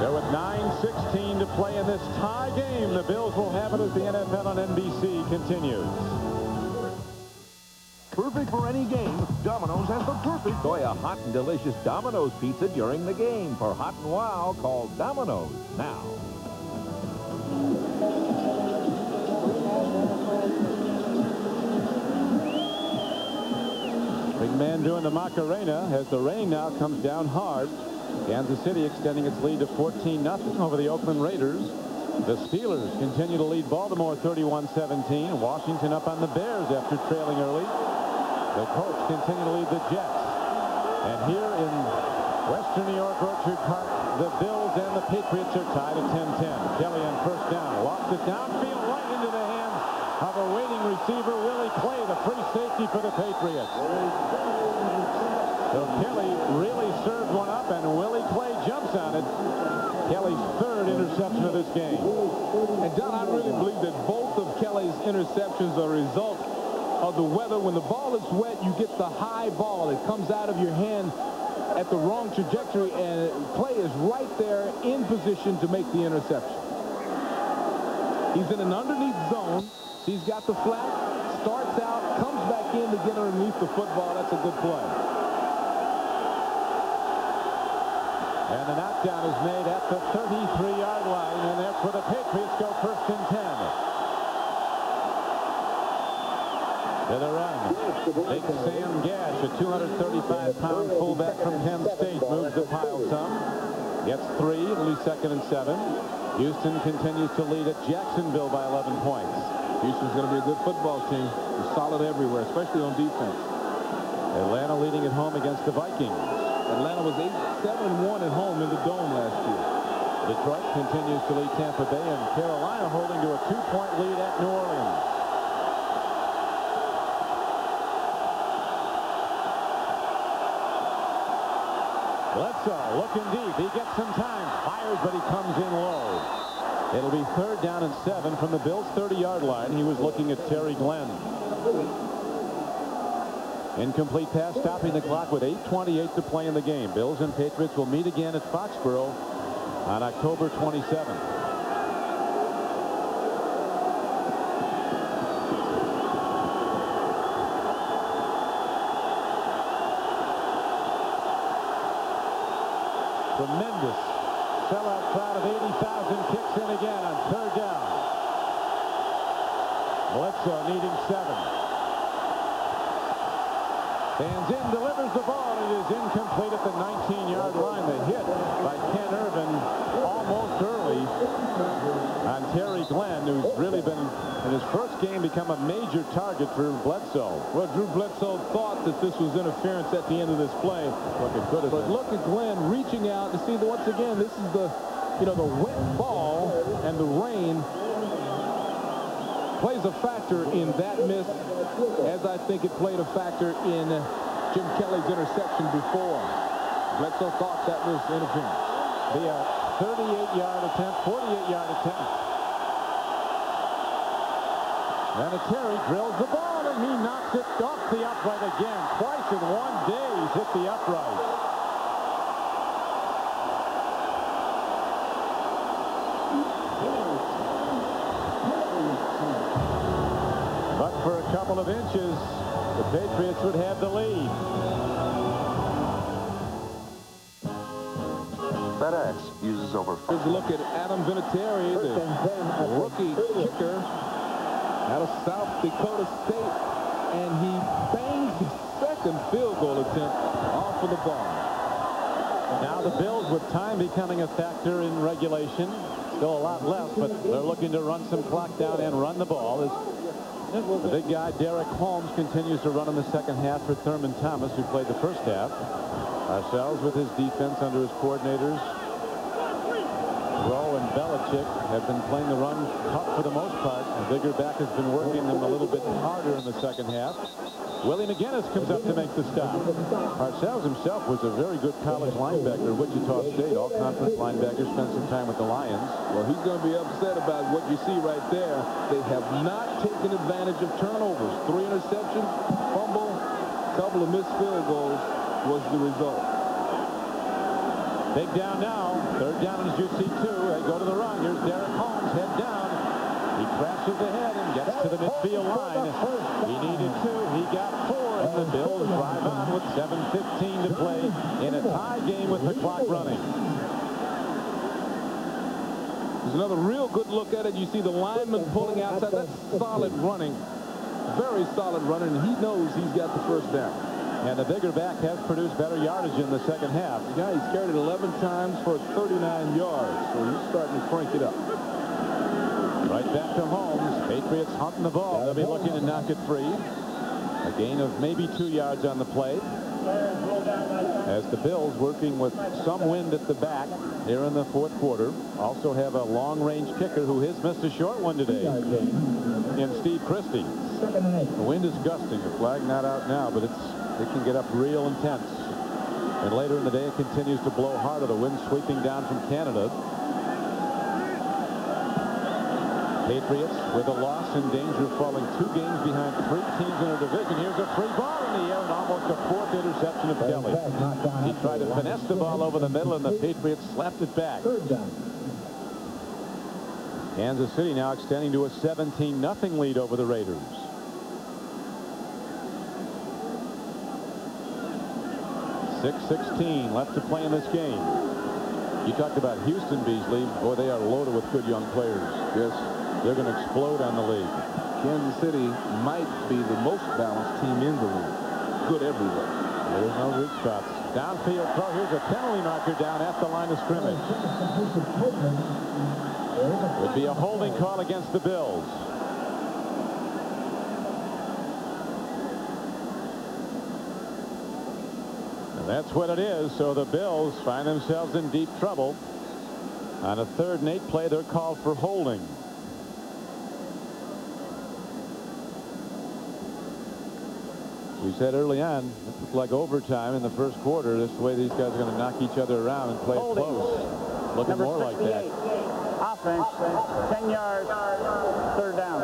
So with 9:16 to play in this tie game, the Bills will have it as the NFL on NBC continues. Perfect for any game, Domino's has the perfect. Enjoy a hot and delicious Domino's pizza during the game. For hot and wow, call Domino's now. Big man doing the Macarena as the rain now comes down hard. Kansas City extending its lead to 14-0 over the Oakland Raiders. The Steelers continue to lead Baltimore 31-17. Washington up on the Bears after trailing early. The Colts continue to lead the Jets. And here in Western New York, Orchard Park, the Bills and the Patriots are tied at 10-10. Kelly on first down. Lofts it downfield right into the hands of a waiting receiver, Willie Clay, the free safety for the Patriots. So Kelly really served one up, and Willie Clay jumps on it. Kelly's third interception of this game. And, John, I really believe that both of Kelly's interceptions are a result of the weather. When the ball is wet, you get the high ball. It comes out of your hand at the wrong trajectory, and Clay is right there in position to make the interception. He's in an underneath zone. He's got the flat, starts out, comes back in to get underneath the football. That's a good play. And the knockdown is made at the 33-yard line, and that's where the Patriots go first and 10. To the run. Big Sam Gash, a 235-pound fullback from Penn State, moves the pile some. Gets 3, it'll be second and 7. Houston continues to lead at Jacksonville by 11 points. Houston's going to be a good football team. They're solid everywhere, especially on defense. Atlanta leading at home against the Vikings. Atlanta was 7-1 at home in the Dome last year. Detroit continues to lead Tampa Bay, and Carolina holding to a 2-point lead at New Orleans. Bledsoe looking deep. He gets some time. Fires, but he comes in low. It'll be third down and 7 from the Bills' 30-yard line. He was looking at Terry Glenn. Incomplete pass, stopping the clock with 8:28 to play in the game. Bills and Patriots will meet again at Foxborough on October 27th. Tremendous sellout crowd of 80,000 kicks in again on third down. Bledsoe needing 7. Fans in, delivers the ball. It is incomplete at the 19-yard line. The hit by Ken Irvin almost early on Terry Glenn, who's really been, in his first game, become a major target for Bledsoe. Well, Drew Bledsoe thought that this was interference at the end of this play. But look at Glenn reaching out to see that once again, this is the, the wet ball, and the rain plays a factor in that miss, as I think it played a factor in Jim Kelly's interception before. Bledsoe thought that was interference. Be a 38-yard attempt, 48-yard attempt. And Terry drills the ball, and he knocks it off the upright again. Twice in one day he's hit the upright. But for a couple of inches, the Patriots would have the lead. FedEx uses over. Here's a look at Adam Vinatieri, the rookie kicker out of South Dakota State, and he bangs his second field goal attempt off of the bar. Now the Bills, with time becoming a factor in regulation, still a lot left, but they're looking to run some clock down and run the ball. The big guy, Derek Holmes, continues to run in the second half for Thurman Thomas, who played the first half. Ourselves with his defense under his coordinators, Rowe and Belichick, have been playing the run tough for the most part. The bigger back has been working them a little bit harder in the second half. Willie McGinnis comes up to make the stop. Parcells himself was a very good college linebacker at Wichita State. All-conference linebacker, spent some time with the Lions. Well, he's going to be upset about what you see right there. They have not taken advantage of turnovers. 3 interceptions, fumble, couple of missed field goals was the result. Big down now. Third down is UC2. They go to the run. Here's Derek Holmes, head down. He crashes ahead and gets to the midfield line. He needed 2. He got 4. And the Bills drive on with 7:15 to play in a tie game with the clock running. There's another real good look at it. You see the lineman pulling outside. That's solid running. Very solid running. And he knows he's got the first down. And the bigger back has produced better yardage in the second half. Yeah, he's carried it 11 times for 39 yards. So he's starting to crank it up. Right back to Holmes. Patriots hunting the ball. They'll be looking to knock it free. A gain of maybe 2 yards on the play. as the Bills, working with some wind at the back here in the fourth quarter, also have a long-range kicker who has missed a short one today in Steve Christie. The wind is gusting. The flag not out now, but it can get up real intense. And later in the day, it continues to blow harder. The wind sweeping down from Canada. Patriots with a loss in danger of falling 2 games behind 3 teams in their division. Here's a free ball in the air and almost a 4th interception of Kelly. He tried to finesse the ball over the middle, and the Patriots slapped it back. Kansas City now extending to a 17-0 lead over the Raiders. .6:16 left to play in this game. You talked about Houston, Beasley. Boy, they are loaded with good young players. Yes. They're going to explode on the league. Kansas City might be the most balanced team in the league. Good everywhere. There's no weak spots. Downfield throw. Here's a penalty marker down at the line of scrimmage. Would be a holding call against the Bills. And that's what it is. So the Bills find themselves in deep trouble. On a 3rd and 8 play, they're called for holding. We said early on, it looked like overtime in the first quarter. This is the way these guys are going to knock each other around and play it close. Looking Number more 68. like that. Offense, 10 yards, 3rd down.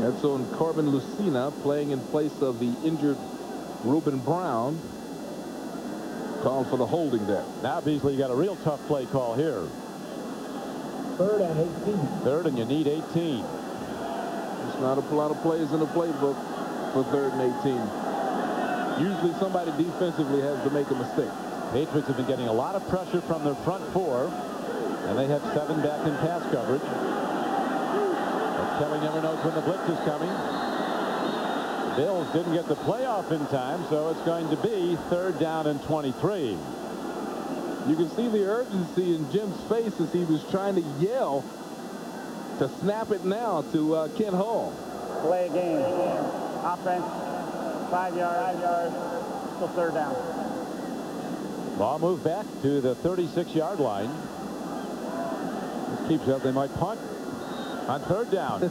That's on Corbin Lucina playing in place of the injured Reuben Brown. Called for the holding there. Now, Beasley, you got a real tough play call here. 3rd and 18. 3rd, and you need 18. There's not a lot of plays in the playbook for 3rd and 18. Usually somebody defensively has to make a mistake. Patriots have been getting a lot of pressure from their front 4, and they have 7 back in pass coverage. But Kelly never knows when the blitz is coming. The Bills didn't get the playoff in time, so it's going to be 3rd down and 23. You can see the urgency in Jim's face as he was trying to yell to snap it now to Kent Hall. Play a game. Offense, 5 yards, still 3rd down. Ball moved back to the 36-yard line. This keeps up. They might punt on 3rd down.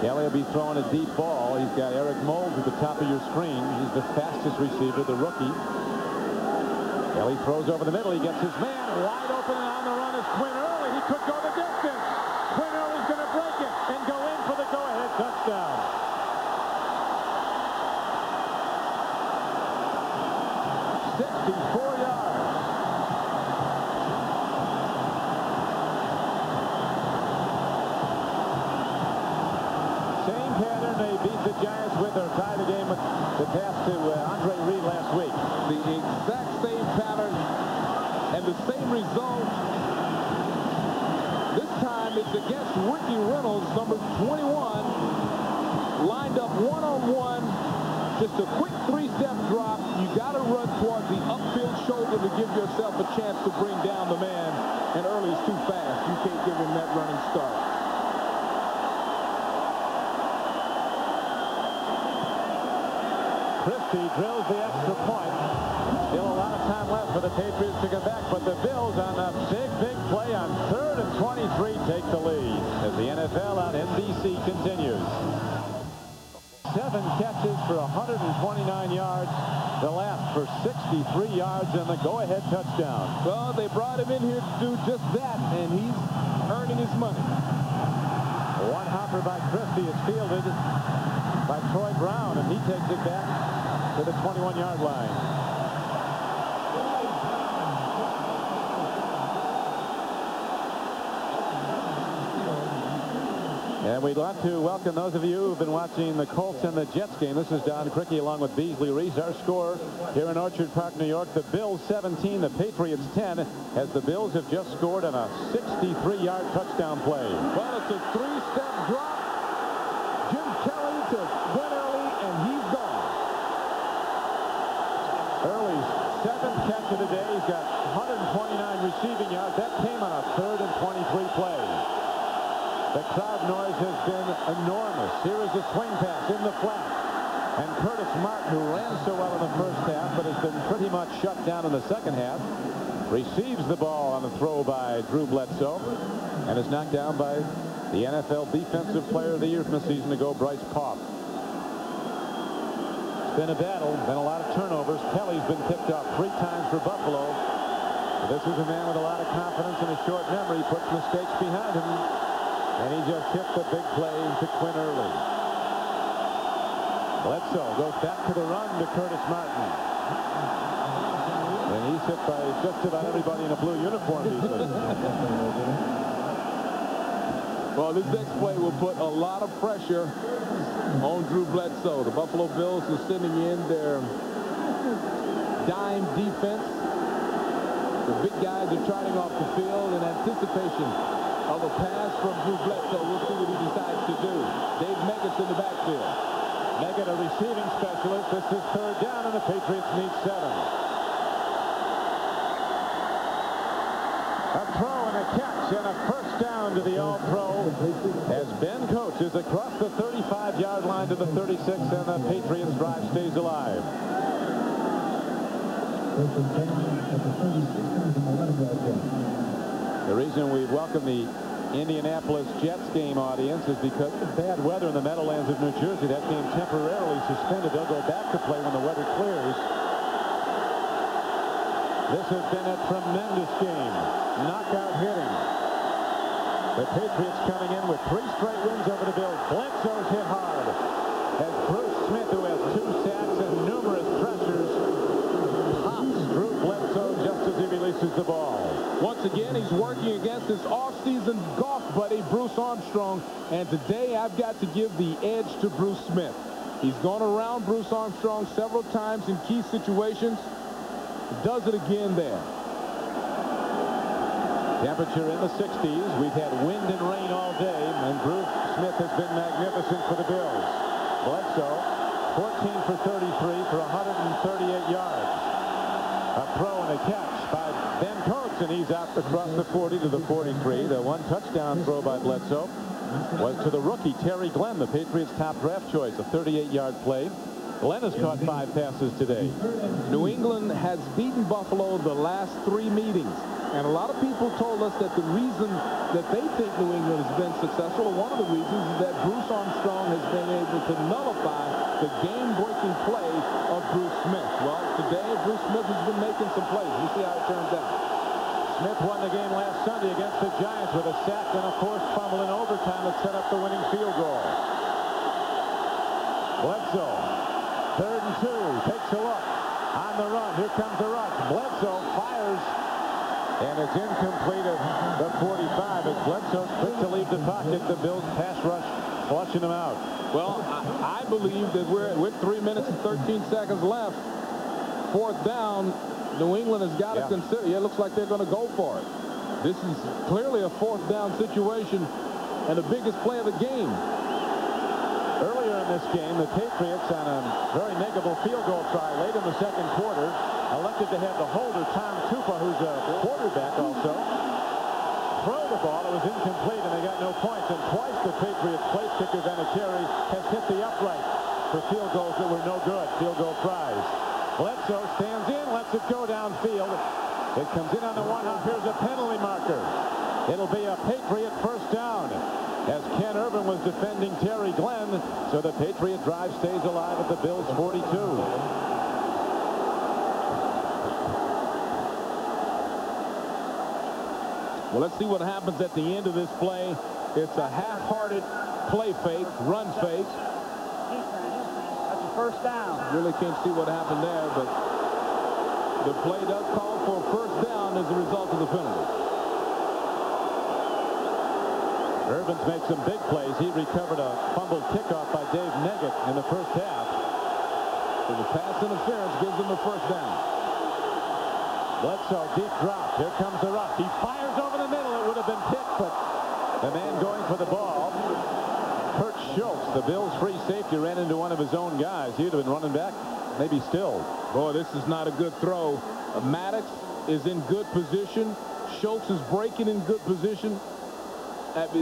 Kelly will be throwing a deep ball. He's got Eric Moulds at the top of your screen. He's the fastest receiver, the rookie. Kelly throws over the middle. He gets his man wide open, and on the run is Quinn Early. He could go the distance. Quinn Early's going to break it and go in for the go-ahead touchdown. The Giants with or tie the game with the pass to Andre Reed last week. The exact same pattern and the same result. This time it's against Ricky Reynolds, number 21. Lined up one-on-one. Just a quick 3-step drop. You got to run towards the upfield shoulder to give yourself a chance to bring down the man. And Early's too fast. You can't give him that running start. Christie drills the extra point. Still a lot of time left for the Patriots to come back, but the Bills on a big play on 3rd and 23 take the lead as the NFL on NBC continues. 7 catches for 129 yards. The last for 63 yards and the go-ahead touchdown. Well, they brought him in here to do just that, and he's earning his money. One hopper by Christie is fielded by Troy Brown, and he takes it back to the 21-yard line. And we'd like to welcome those of you who've been watching the Colts and the Jets game. This is Don Criqui along with Beasley Reese. Our score here in Orchard Park, New York. The Bills 17, the Patriots 10, as the Bills have just scored on a 63-yard touchdown play. Well, it's a 3-step drop. Jim Kelly to Quinn Early, and he's gone. Early's 7th catch of the day. He's got 129 receiving yards. That came on a 3rd and 23 play. The crowd noise has been enormous Here is the swing pass in the flat. And Curtis Martin, who ran so well in the first half, but has been pretty much shut down in the second half, receives the ball on a throw by Drew Bledsoe and is knocked down by the NFL Defensive Player of the Year from the season ago, Bryce Paup. It's been a battle, been a lot of turnovers. Kelly's been picked off 3 times for Buffalo. This is a man with a lot of confidence and a short memory. Puts mistakes behind him, and he just hit the big play to Quinn early. Bledsoe goes back to the run to Curtis Martin. And he's hit by just about everybody in a blue uniform these days. Well, this next play will put a lot of pressure on Drew Bledsoe. The Buffalo Bills are sending in their dime defense. The big guys are trotting off the field in anticipation of a pass from Drew Bledsoe. We'll see what he decides to do. Dave Meggett's in the backfield. Meggett, a receiving specialist. This is 3rd down, and the Patriots need 7. A throw and a catch and a first down to the All-Pro as Ben coaches across the 35-yard line to the 36, and the Patriots drive stays alive. The reason we welcome the Indianapolis Jets game audience is because of bad weather in the Meadowlands of New Jersey. That game temporarily suspended. They'll go back to play when the weather clears. This has been a tremendous game. Knockout hitting. The Patriots coming in with 3 straight wins over the Bills. Bledsoe's hit hard as Bruce Smith, who has 2 sacks and numerous pressures, pops Drew Bledsoe just as he releases the ball. Once again, he's working against his off-season golf buddy, Bruce Armstrong. And today, I've got to give the edge to Bruce Smith. He's gone around Bruce Armstrong several times in key situations. He does it again there. Temperature in the 60s. We've had wind and rain all day, and Bruce Smith has been magnificent for the Bills. Bledsoe, 14 for 33 for 138 yards. A throw and a catch by Ben Coates, and he's out across the 40 to the 43. The 1 touchdown throw by Bledsoe was to the rookie Terry Glenn, the Patriots' top draft choice, a 38-yard play. Glenn has caught 5 passes today. New England has beaten Buffalo the last 3 meetings. And a lot of people told us that the reason that they think New England has been successful, or one of the reasons, is that Bruce Armstrong has been able to nullify the game-breaking play of Bruce Smith. Well, today, Bruce Smith has been making some plays. We'll see how it turns out. Smith won the game last Sunday against the Giants with a sack and a forced fumble in overtime that set up the winning field goal. Bledsoe, 3rd and 2, takes a look. On the run, here comes the rush. Bledsoe fires. And it's incomplete at the 45 as Bledsoe's quick to leave the pocket. The Bills pass rush flushing him out. Well, I believe that with 3 minutes and 13 seconds left, 4th down, New England has got to consider. Yeah, it looks like they're going to go for it. This is clearly a 4th down situation and the biggest play of the game. Earlier in this game, the Patriots, on a very negligible field goal try late in the second quarter, elected to have the holder, Tom Tupa, who's a quarterback also, throw the ball. It was incomplete, and they got no points. And twice the Patriots place kicker, Vinatieri, has hit the upright for field goals that were no good. Field goal tries. Bledsoe stands in, lets it go downfield. It comes in on the 1-hop. Here's a penalty marker. It'll be a Patriot first down, as Ken Irvin was defending Terry Glenn. So the Patriot drive stays alive at the Bills' 42. Well, let's see what happens at the end of this play. It's a half-hearted play fake, run fake. That's a first down. Really can't see what happened there, but the play does call for a first down as a result of the penalty. Irvin's made some big plays. He recovered a fumbled kickoff by Dave Meggett in the first half. So the pass interference gives them a first down. Bledsoe, deep drop. Here comes the rush. He fires over the middle. It would have been picked, but the man going for the ball, Kurt Schultz, the Bills' free safety, ran into one of his own guys. He'd have been running back, maybe still. Boy, this is not a good throw. Maddox is in good position. Schultz is breaking in good position.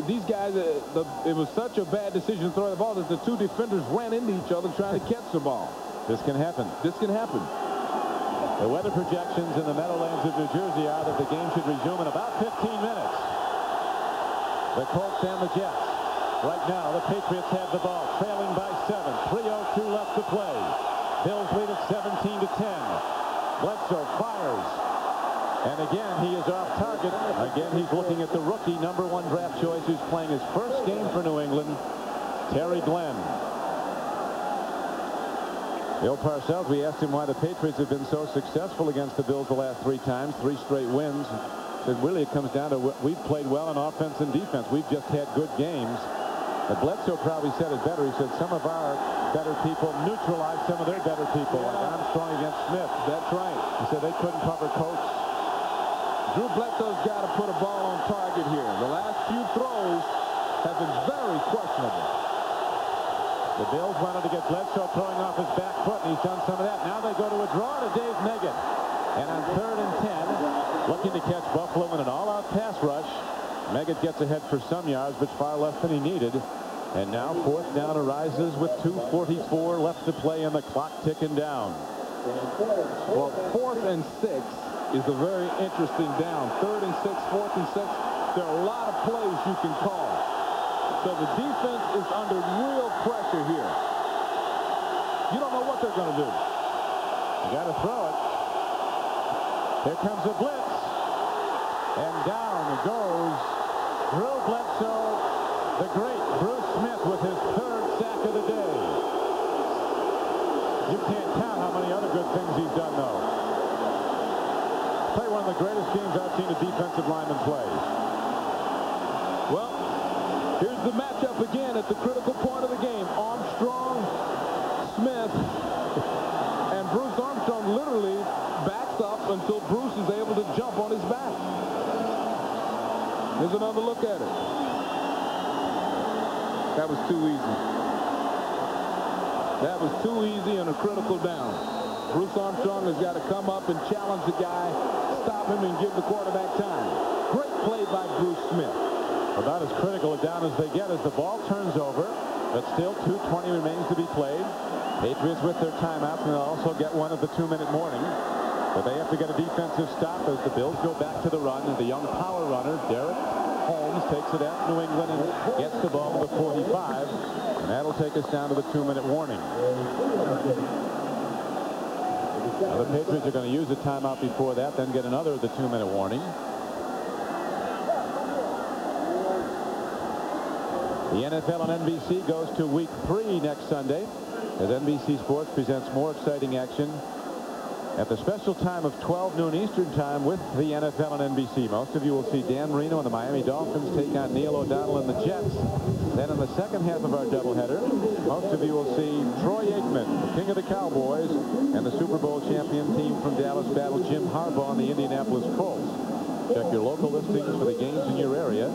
These guys, it was such a bad decision to throw the ball that the two defenders ran into each other trying to catch the ball. This can happen. This can happen. The weather projections in the Meadowlands of New Jersey are that the game should resume in about 15 minutes. The Colts and the Jets. Right now, the Patriots have the ball, trailing by 7. 3:02 left to play. Bills lead at 17-10. Bledsoe fires. And again, he is off target. Again, he's looking at the rookie #1 draft choice who's playing his first game for New England, Terry Glenn. Bill Parcells, we asked him why the Patriots have been so successful against the Bills the last 3 times, 3 straight wins. Said really it comes down to we've played well on offense and defense. We've just had good games. But Bledsoe probably said it better. He said some of our better people neutralized some of their better people, like Armstrong against Smith. That's right. He said they couldn't cover Coates. Drew Bledsoe's got to put a ball on target here. The last few throws have been very questionable. The Bills wanted to get Bledsoe throwing off his back foot, and he's done some of that. Now they go to a draw to Dave Meggett. And on 3rd and 10, looking to catch Buffalo in an all-out pass rush. Meggett gets ahead for some yards, but far less than he needed. And now 4th down arises with 2:44 left to play and the clock ticking down. Well, 4th and 6 is a very interesting down. 3rd and 6, 4th and 6. There are a lot of plays you can call. So the defense is under real pressure here. You don't know what they're going to do. You got to throw it. Here comes a blitz. And down goes Drew Bledsoe, the great Bruce Smith with his 3rd sack of the day. You can't count how many other good things he's done, though. Play one of the greatest games I've seen a defensive lineman play. Well, here's the matchup again at the critical point of the game. Armstrong, Smith, and Bruce Armstrong literally backs up until Bruce is able to jump on his back. Here's another look at it. That was too easy. That was too easy and a critical down. Bruce Armstrong has got to come up and challenge the guy, stop him, and give the quarterback time. Great play by Bruce Smith. About as critical a down as they get as the ball turns over, but still 2:20 remains to be played. Patriots with their timeouts, and they'll also get one of the 2-minute warning. But they have to get a defensive stop as the Bills go back to the run. And the young power runner, Derek Holmes, takes it at New England and gets the ball to the 45. And that'll take us down to the 2-minute warning. Now the Patriots are going to use a timeout before that, then get another of the 2-minute warning. The NFL on NBC goes to week 3 next Sunday as NBC Sports presents more exciting action at the special time of 12 noon Eastern time with the NFL on NBC. Most of you will see Dan Marino and the Miami Dolphins take on Neil O'Donnell and the Jets. Then in the second half of our doubleheader, most of you will see Troy Aikman, the king of the Cowboys, and the Super Bowl champion team from Dallas battle Jim Harbaugh and the Indianapolis Colts. Check your local listings for the games in your area.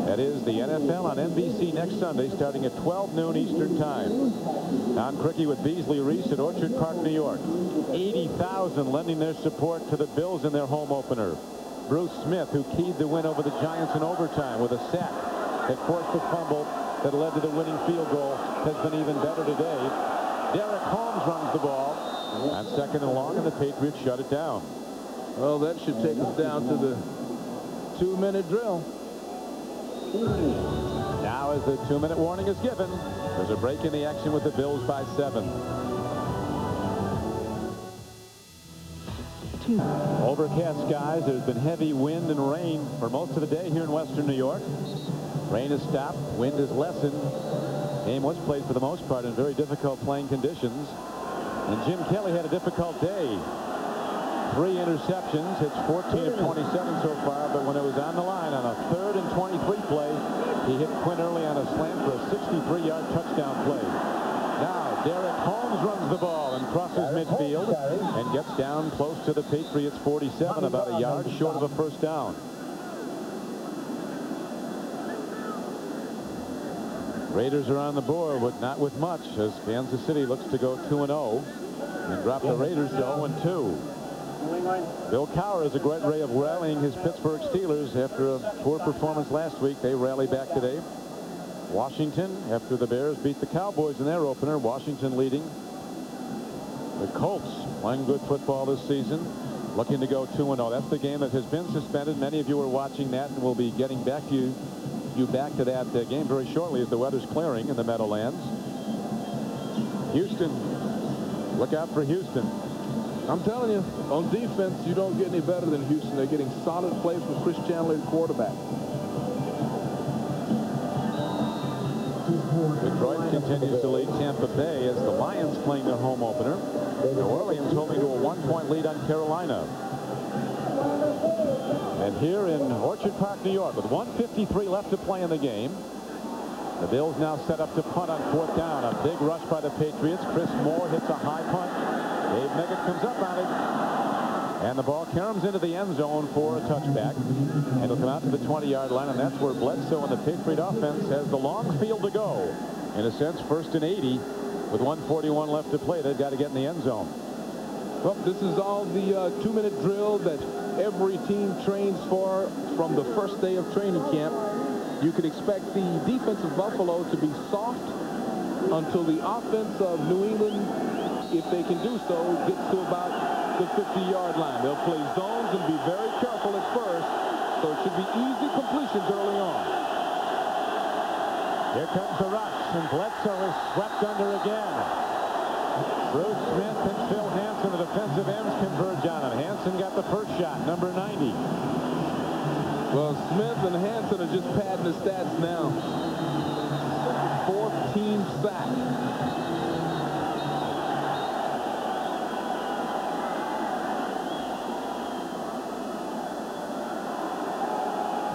That is the NFL on NBC next Sunday starting at 12 noon Eastern time. Don Criqui with Beasley Reese at Orchard Park, New York. 80,000 lending their support to the Bills in their home opener. Bruce Smith, who keyed the win over the Giants in overtime with a sack that forced the fumble that led to the winning field goal, has been even better today. Derek Holmes runs the ball on 2nd and long, and the Patriots shut it down. Well, that should take us down to the 2-minute drill. Now as the 2-minute warning is given, there's a break in the action with the Bills by 7. Overcast skies. There's been heavy wind and rain for most of the day here in western New York. Rain has stopped. Wind has lessened. Game was played for the most part in very difficult playing conditions. And Jim Kelly had a difficult day. 3 interceptions. It's 14 of 27 so far, but when it was on the line on a 3rd and 23 play, he hit Quinn early on a slant for a 63-yard touchdown play. Now Derek Holmes runs the ball and crosses midfield and gets down close to the Patriots 47, about a yard short of a first down. Raiders are on the board, but not with much, as Kansas City looks to go 2-0 and drop the Raiders to 0-2. Bill Cowher is a great way of rallying his Pittsburgh Steelers after a poor performance last week. They rally back today. Washington, after the Bears beat the Cowboys in their opener, Washington leading. The Colts playing good football this season, looking to go 2-0. That's the game that has been suspended. Many of you are watching that, and we'll be getting back to you back to that game very shortly as the weather's clearing in the Meadowlands. Houston, look out for Houston. I'm telling you, on defense, you don't get any better than Houston. They're getting solid plays from Chris Chandler at quarterback. Detroit continues to lead Tampa Bay as the Lions playing their home opener. New Orleans holding to a 1-point lead on Carolina. And here in Orchard Park, New York, with 1:53 left to play in the game, the Bills now set up to punt on 4th down. A big rush by the Patriots. Chris Moore hits a high punt. Dave Meggett comes up on it. And the ball caroms into the end zone for a touchback. And it'll come out to the 20-yard line, and that's where Bledsoe and the Patriot offense has the long field to go. In a sense, 1st and 80 with 1:41 left to play. They've got to get in the end zone. Well, this is all the 2-minute drill that every team trains for from the first day of training camp. You could expect the defense of Buffalo to be soft until the offense of New England, if they can do so, gets to about the 50-yard line. They'll play zones and be very careful at first, so it should be easy completions early on. Here comes the rush, and Bledsoe is swept under again. Bruce Smith and Phil Hansen, the defensive ends, converge on him. Hansen got the first shot, number 90. Well, Smith and Hansen are just padding the stats now. 4th team sack.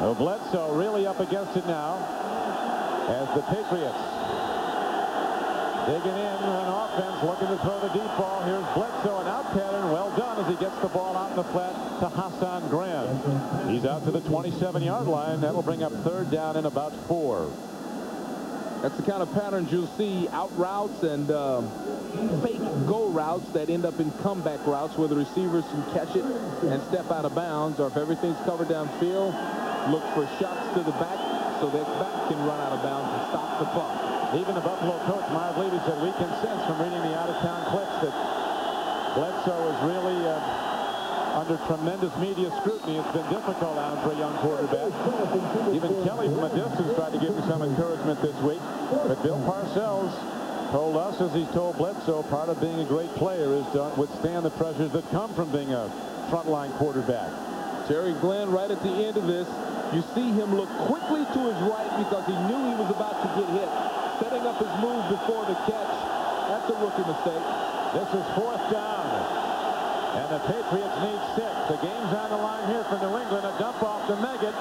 Well, Bledsoe really up against it now as the Patriots digging in on offense, looking to throw the deep ball. Here's Bledsoe, an out pattern. Well done as he gets the ball out in the flat to Hassan Graham. He's out to the 27-yard line. That'll bring up 3rd down in about 4. That's the kind of patterns you'll see, out routes and fake go routes that end up in comeback routes where the receivers can catch it and step out of bounds, or if everything's covered downfield, look for shots to the back so that back can run out of bounds and stop the clock. Even the Buffalo coach, Miles Levy, said we can sense from reading the out-of-town clips that Bledsoe is really under tremendous media scrutiny. It's been difficult on him for a young quarterback. Even Kelly from a distance tried to give him some encouragement this week. But Bill Parcells told us, as he's told Bledsoe, part of being a great player is to withstand the pressures that come from being a frontline quarterback. Terry Glenn, right at the end of this, you see him look quickly to his right because he knew he was about to get hit. Setting up his move before the catch. That's a rookie mistake. This is 4th down. And the Patriots need 6. The game's on the line here for New England. A dump off to Meggett.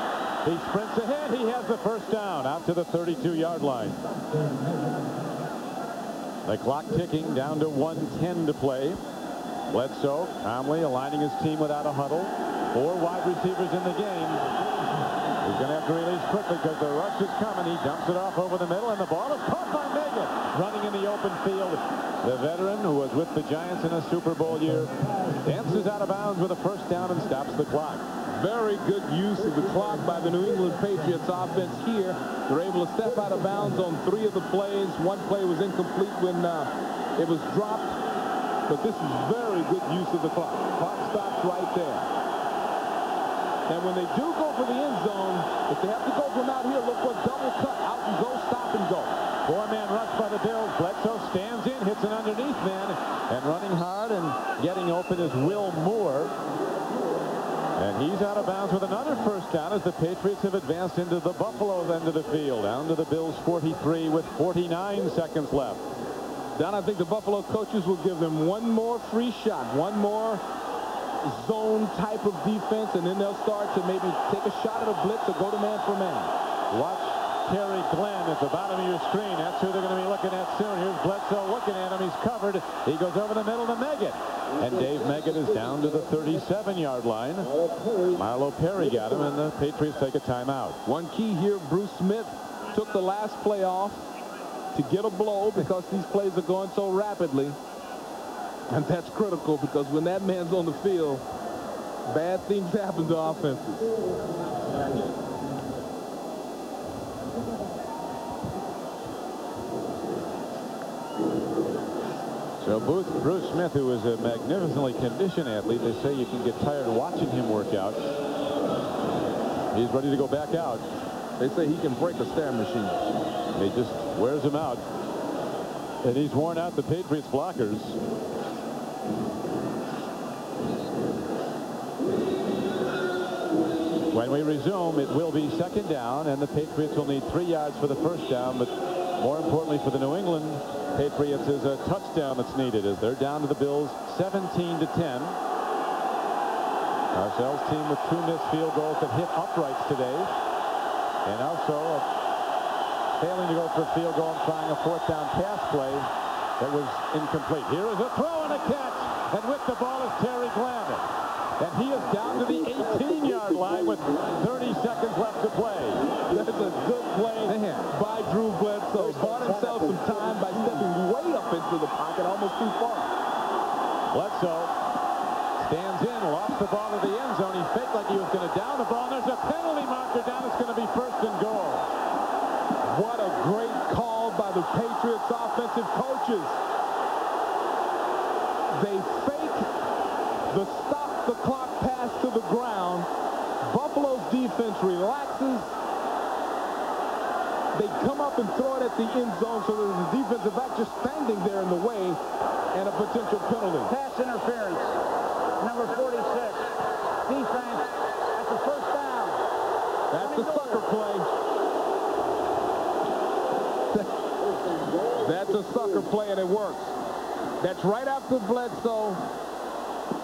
He sprints ahead. He has the first down out to the 32-yard line. The clock ticking down to 1:10 to play. Bledsoe calmly aligning his team without a huddle. 4 wide receivers in the game. He's going to have to release quickly because the rush is coming. He dumps it off over the middle, and the ball is caught by Meggett. Running in the open field. The veteran who was with the Giants in a Super Bowl year dances out of bounds with a first down and stops the clock. Very good use of the clock by the New England Patriots offense here. They're able to step out of bounds on 3 of the plays. One play was incomplete when it was dropped. But this is very good use of the clock. Clock stops right there. And when they do go for the end zone, if they have to go from out here, look for a double cut. Out and go, stop and go. 4-man rush by the Bills. Bledsoe stands in, hits an underneath man, and running hard and getting open is Will Moore. And he's out of bounds with another first down as the Patriots have advanced into the Buffalo end of the field. Down to the Bills 43 with 49 seconds left. Don, I think the Buffalo coaches will give them one more free shot, one more zone type of defense, and then they'll start to maybe take a shot at a blitz or go to man for man. Watch Terry Glenn at the bottom of your screen. That's who they're going to be looking at soon. Here's Bledsoe looking at him. He's covered. He goes over the middle to Meggett. And Dave Meggett is down to the 37-yard line. Marlo Perry got him, and the Patriots take a timeout. One key here, Bruce Smith took the last play off to get a blow because these plays are going so rapidly. And that's critical because when that man's on the field, bad things happen to offenses. So Bruce Smith, who is a magnificently conditioned athlete, they say you can get tired watching him work out. He's ready to go back out. They say he can break a stair machine. He just wears him out. And he's worn out the Patriots blockers. When we resume, it will be second down, and the Patriots will need 3 yards for the first down, but more importantly for the New England Patriots is a touchdown that's needed as they're down to the Bills 17-10. Parcells' team with 2 missed field goals that hit uprights today, and also failing to go for a field goal and trying a 4th down pass play that was incomplete. Here is a throw and a catch, and with the ball is Terry Glenn. And he is down to the 18-yard line with 30 seconds left to play. That's a good play by Drew Bledsoe. Bought himself some time by stepping way up into the pocket, almost too far. Bledsoe stands in, lost the ball to the end zone. He faked like he was going to down the ball. And there's a penalty marker down. It's going to be 1st and goal. What a great call by the Patriots offensive coaches. They fake the stop the clock pass to the ground. Buffalo's defense relaxes. They come up and throw it at the end zone so that the defensive back just standing there in the way and a potential penalty. Pass interference. Number 46. Defense. That's a first down. That's the sucker play. That's a sucker play, and it works. That's right after Bledsoe.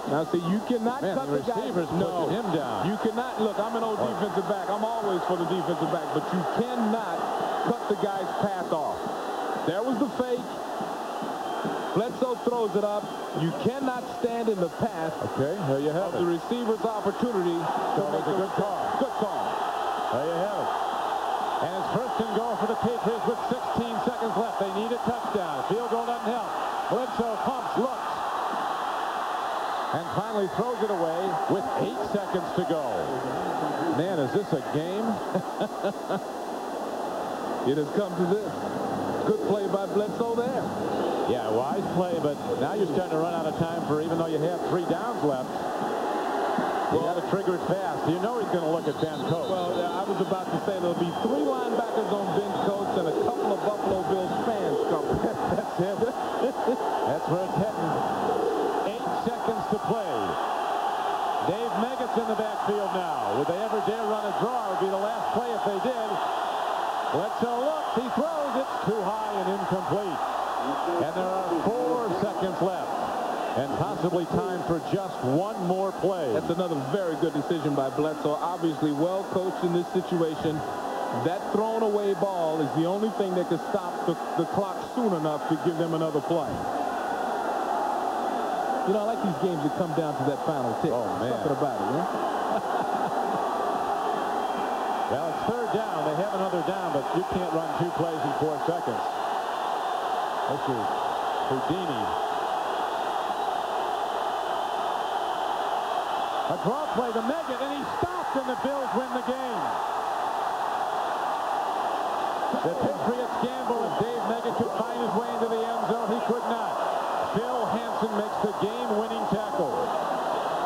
Now, see, you cannot cut the receivers guy. No, him down. You cannot. Look, I'm an old defensive back. I'm always for the defensive back, but you cannot cut the guy's path off. There was the fake. Bledsoe throws it up. You cannot stand in the path. Okay, there you have it. The receiver's opportunity to make a good call. Good call. There you have it. And it's 1st and goal for the Patriots with 16 seconds left. They need a touchdown. Field goal doesn't help. Bledsoe pumps, looks, and finally throws it away with 8 seconds to go. Man, is this a game? It has come to this. Good play by Bledsoe there. Yeah, wise play, but now you're starting to run out of time for, even though you have 3 downs left. You got to trigger it fast. You know he's going to look at Ben Coates. Well, I was about to say there'll be 3 linebackers on Ben Coates and a couple of Buffalo Bills fans coming. That's it. That's where it's heading. 8 seconds to play. Dave Meggett's in the backfield now. Would they ever dare run a draw? It would be the last play if they did. Bledsoe looks. He throws. It's too high and incomplete. And there are 4 seconds left. And possibly time for just 1 more play. That's another very good decision by Bledsoe. Obviously well coached in this situation. That thrown away ball is the only thing that could stop the clock soon enough to give them another play. You know, I like these games that come down to that final tick. Oh, man. Something about it, huh? Well, it's 3rd down. They have another down, but you can't run 2 plays in 4 seconds. This is Houdini. A draw play to Meggett, and he stopped, and the Bills win the game. The Patriots gamble if Dave Meggett could find his way into the end zone. He could not. Phil Hansen makes the game-winning tackle.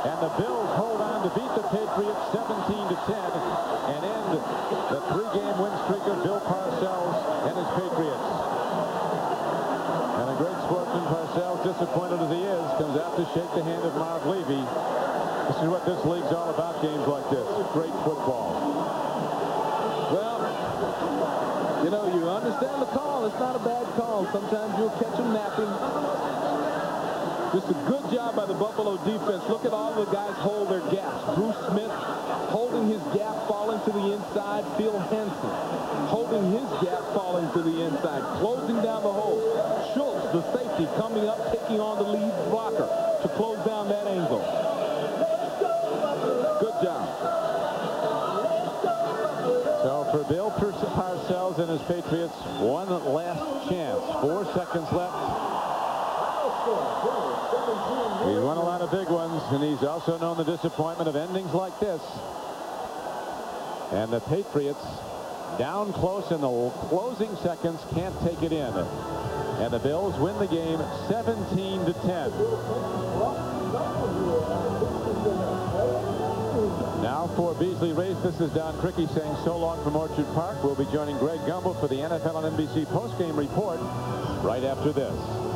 And the Bills hold on to beat the Patriots 17-10 and end the 3-game win streak of Bill Parcells and his Patriots. And a great sportsman, Parcells, disappointed as he is, comes out to shake the hand of Marv Levy. This is what this league's all about, games like this. Great football. Well, you know, you understand the call. It's not a bad call. Sometimes you'll catch them napping. Just a good job by the Buffalo defense. Look at all the guys hold their gaps. Bruce Smith holding his gap, falling to the inside. Phil Hansen holding his gap, falling to the inside, closing down the hole. Schultz, the safety, coming up, taking on the lead blocker to close down that angle. Good job. So for Bill Parcells and his Patriots, one last chance. 4 seconds left. He's won a lot of big ones, and he's also known the disappointment of endings like this. And the Patriots, down close in the closing seconds, can't take it in. And the Bills win the game 17-10. Now for Beasley Race, this is Don Criqui saying so long from Orchard Park. We'll be joining Greg Gumbel for the NFL on NBC postgame report right after this.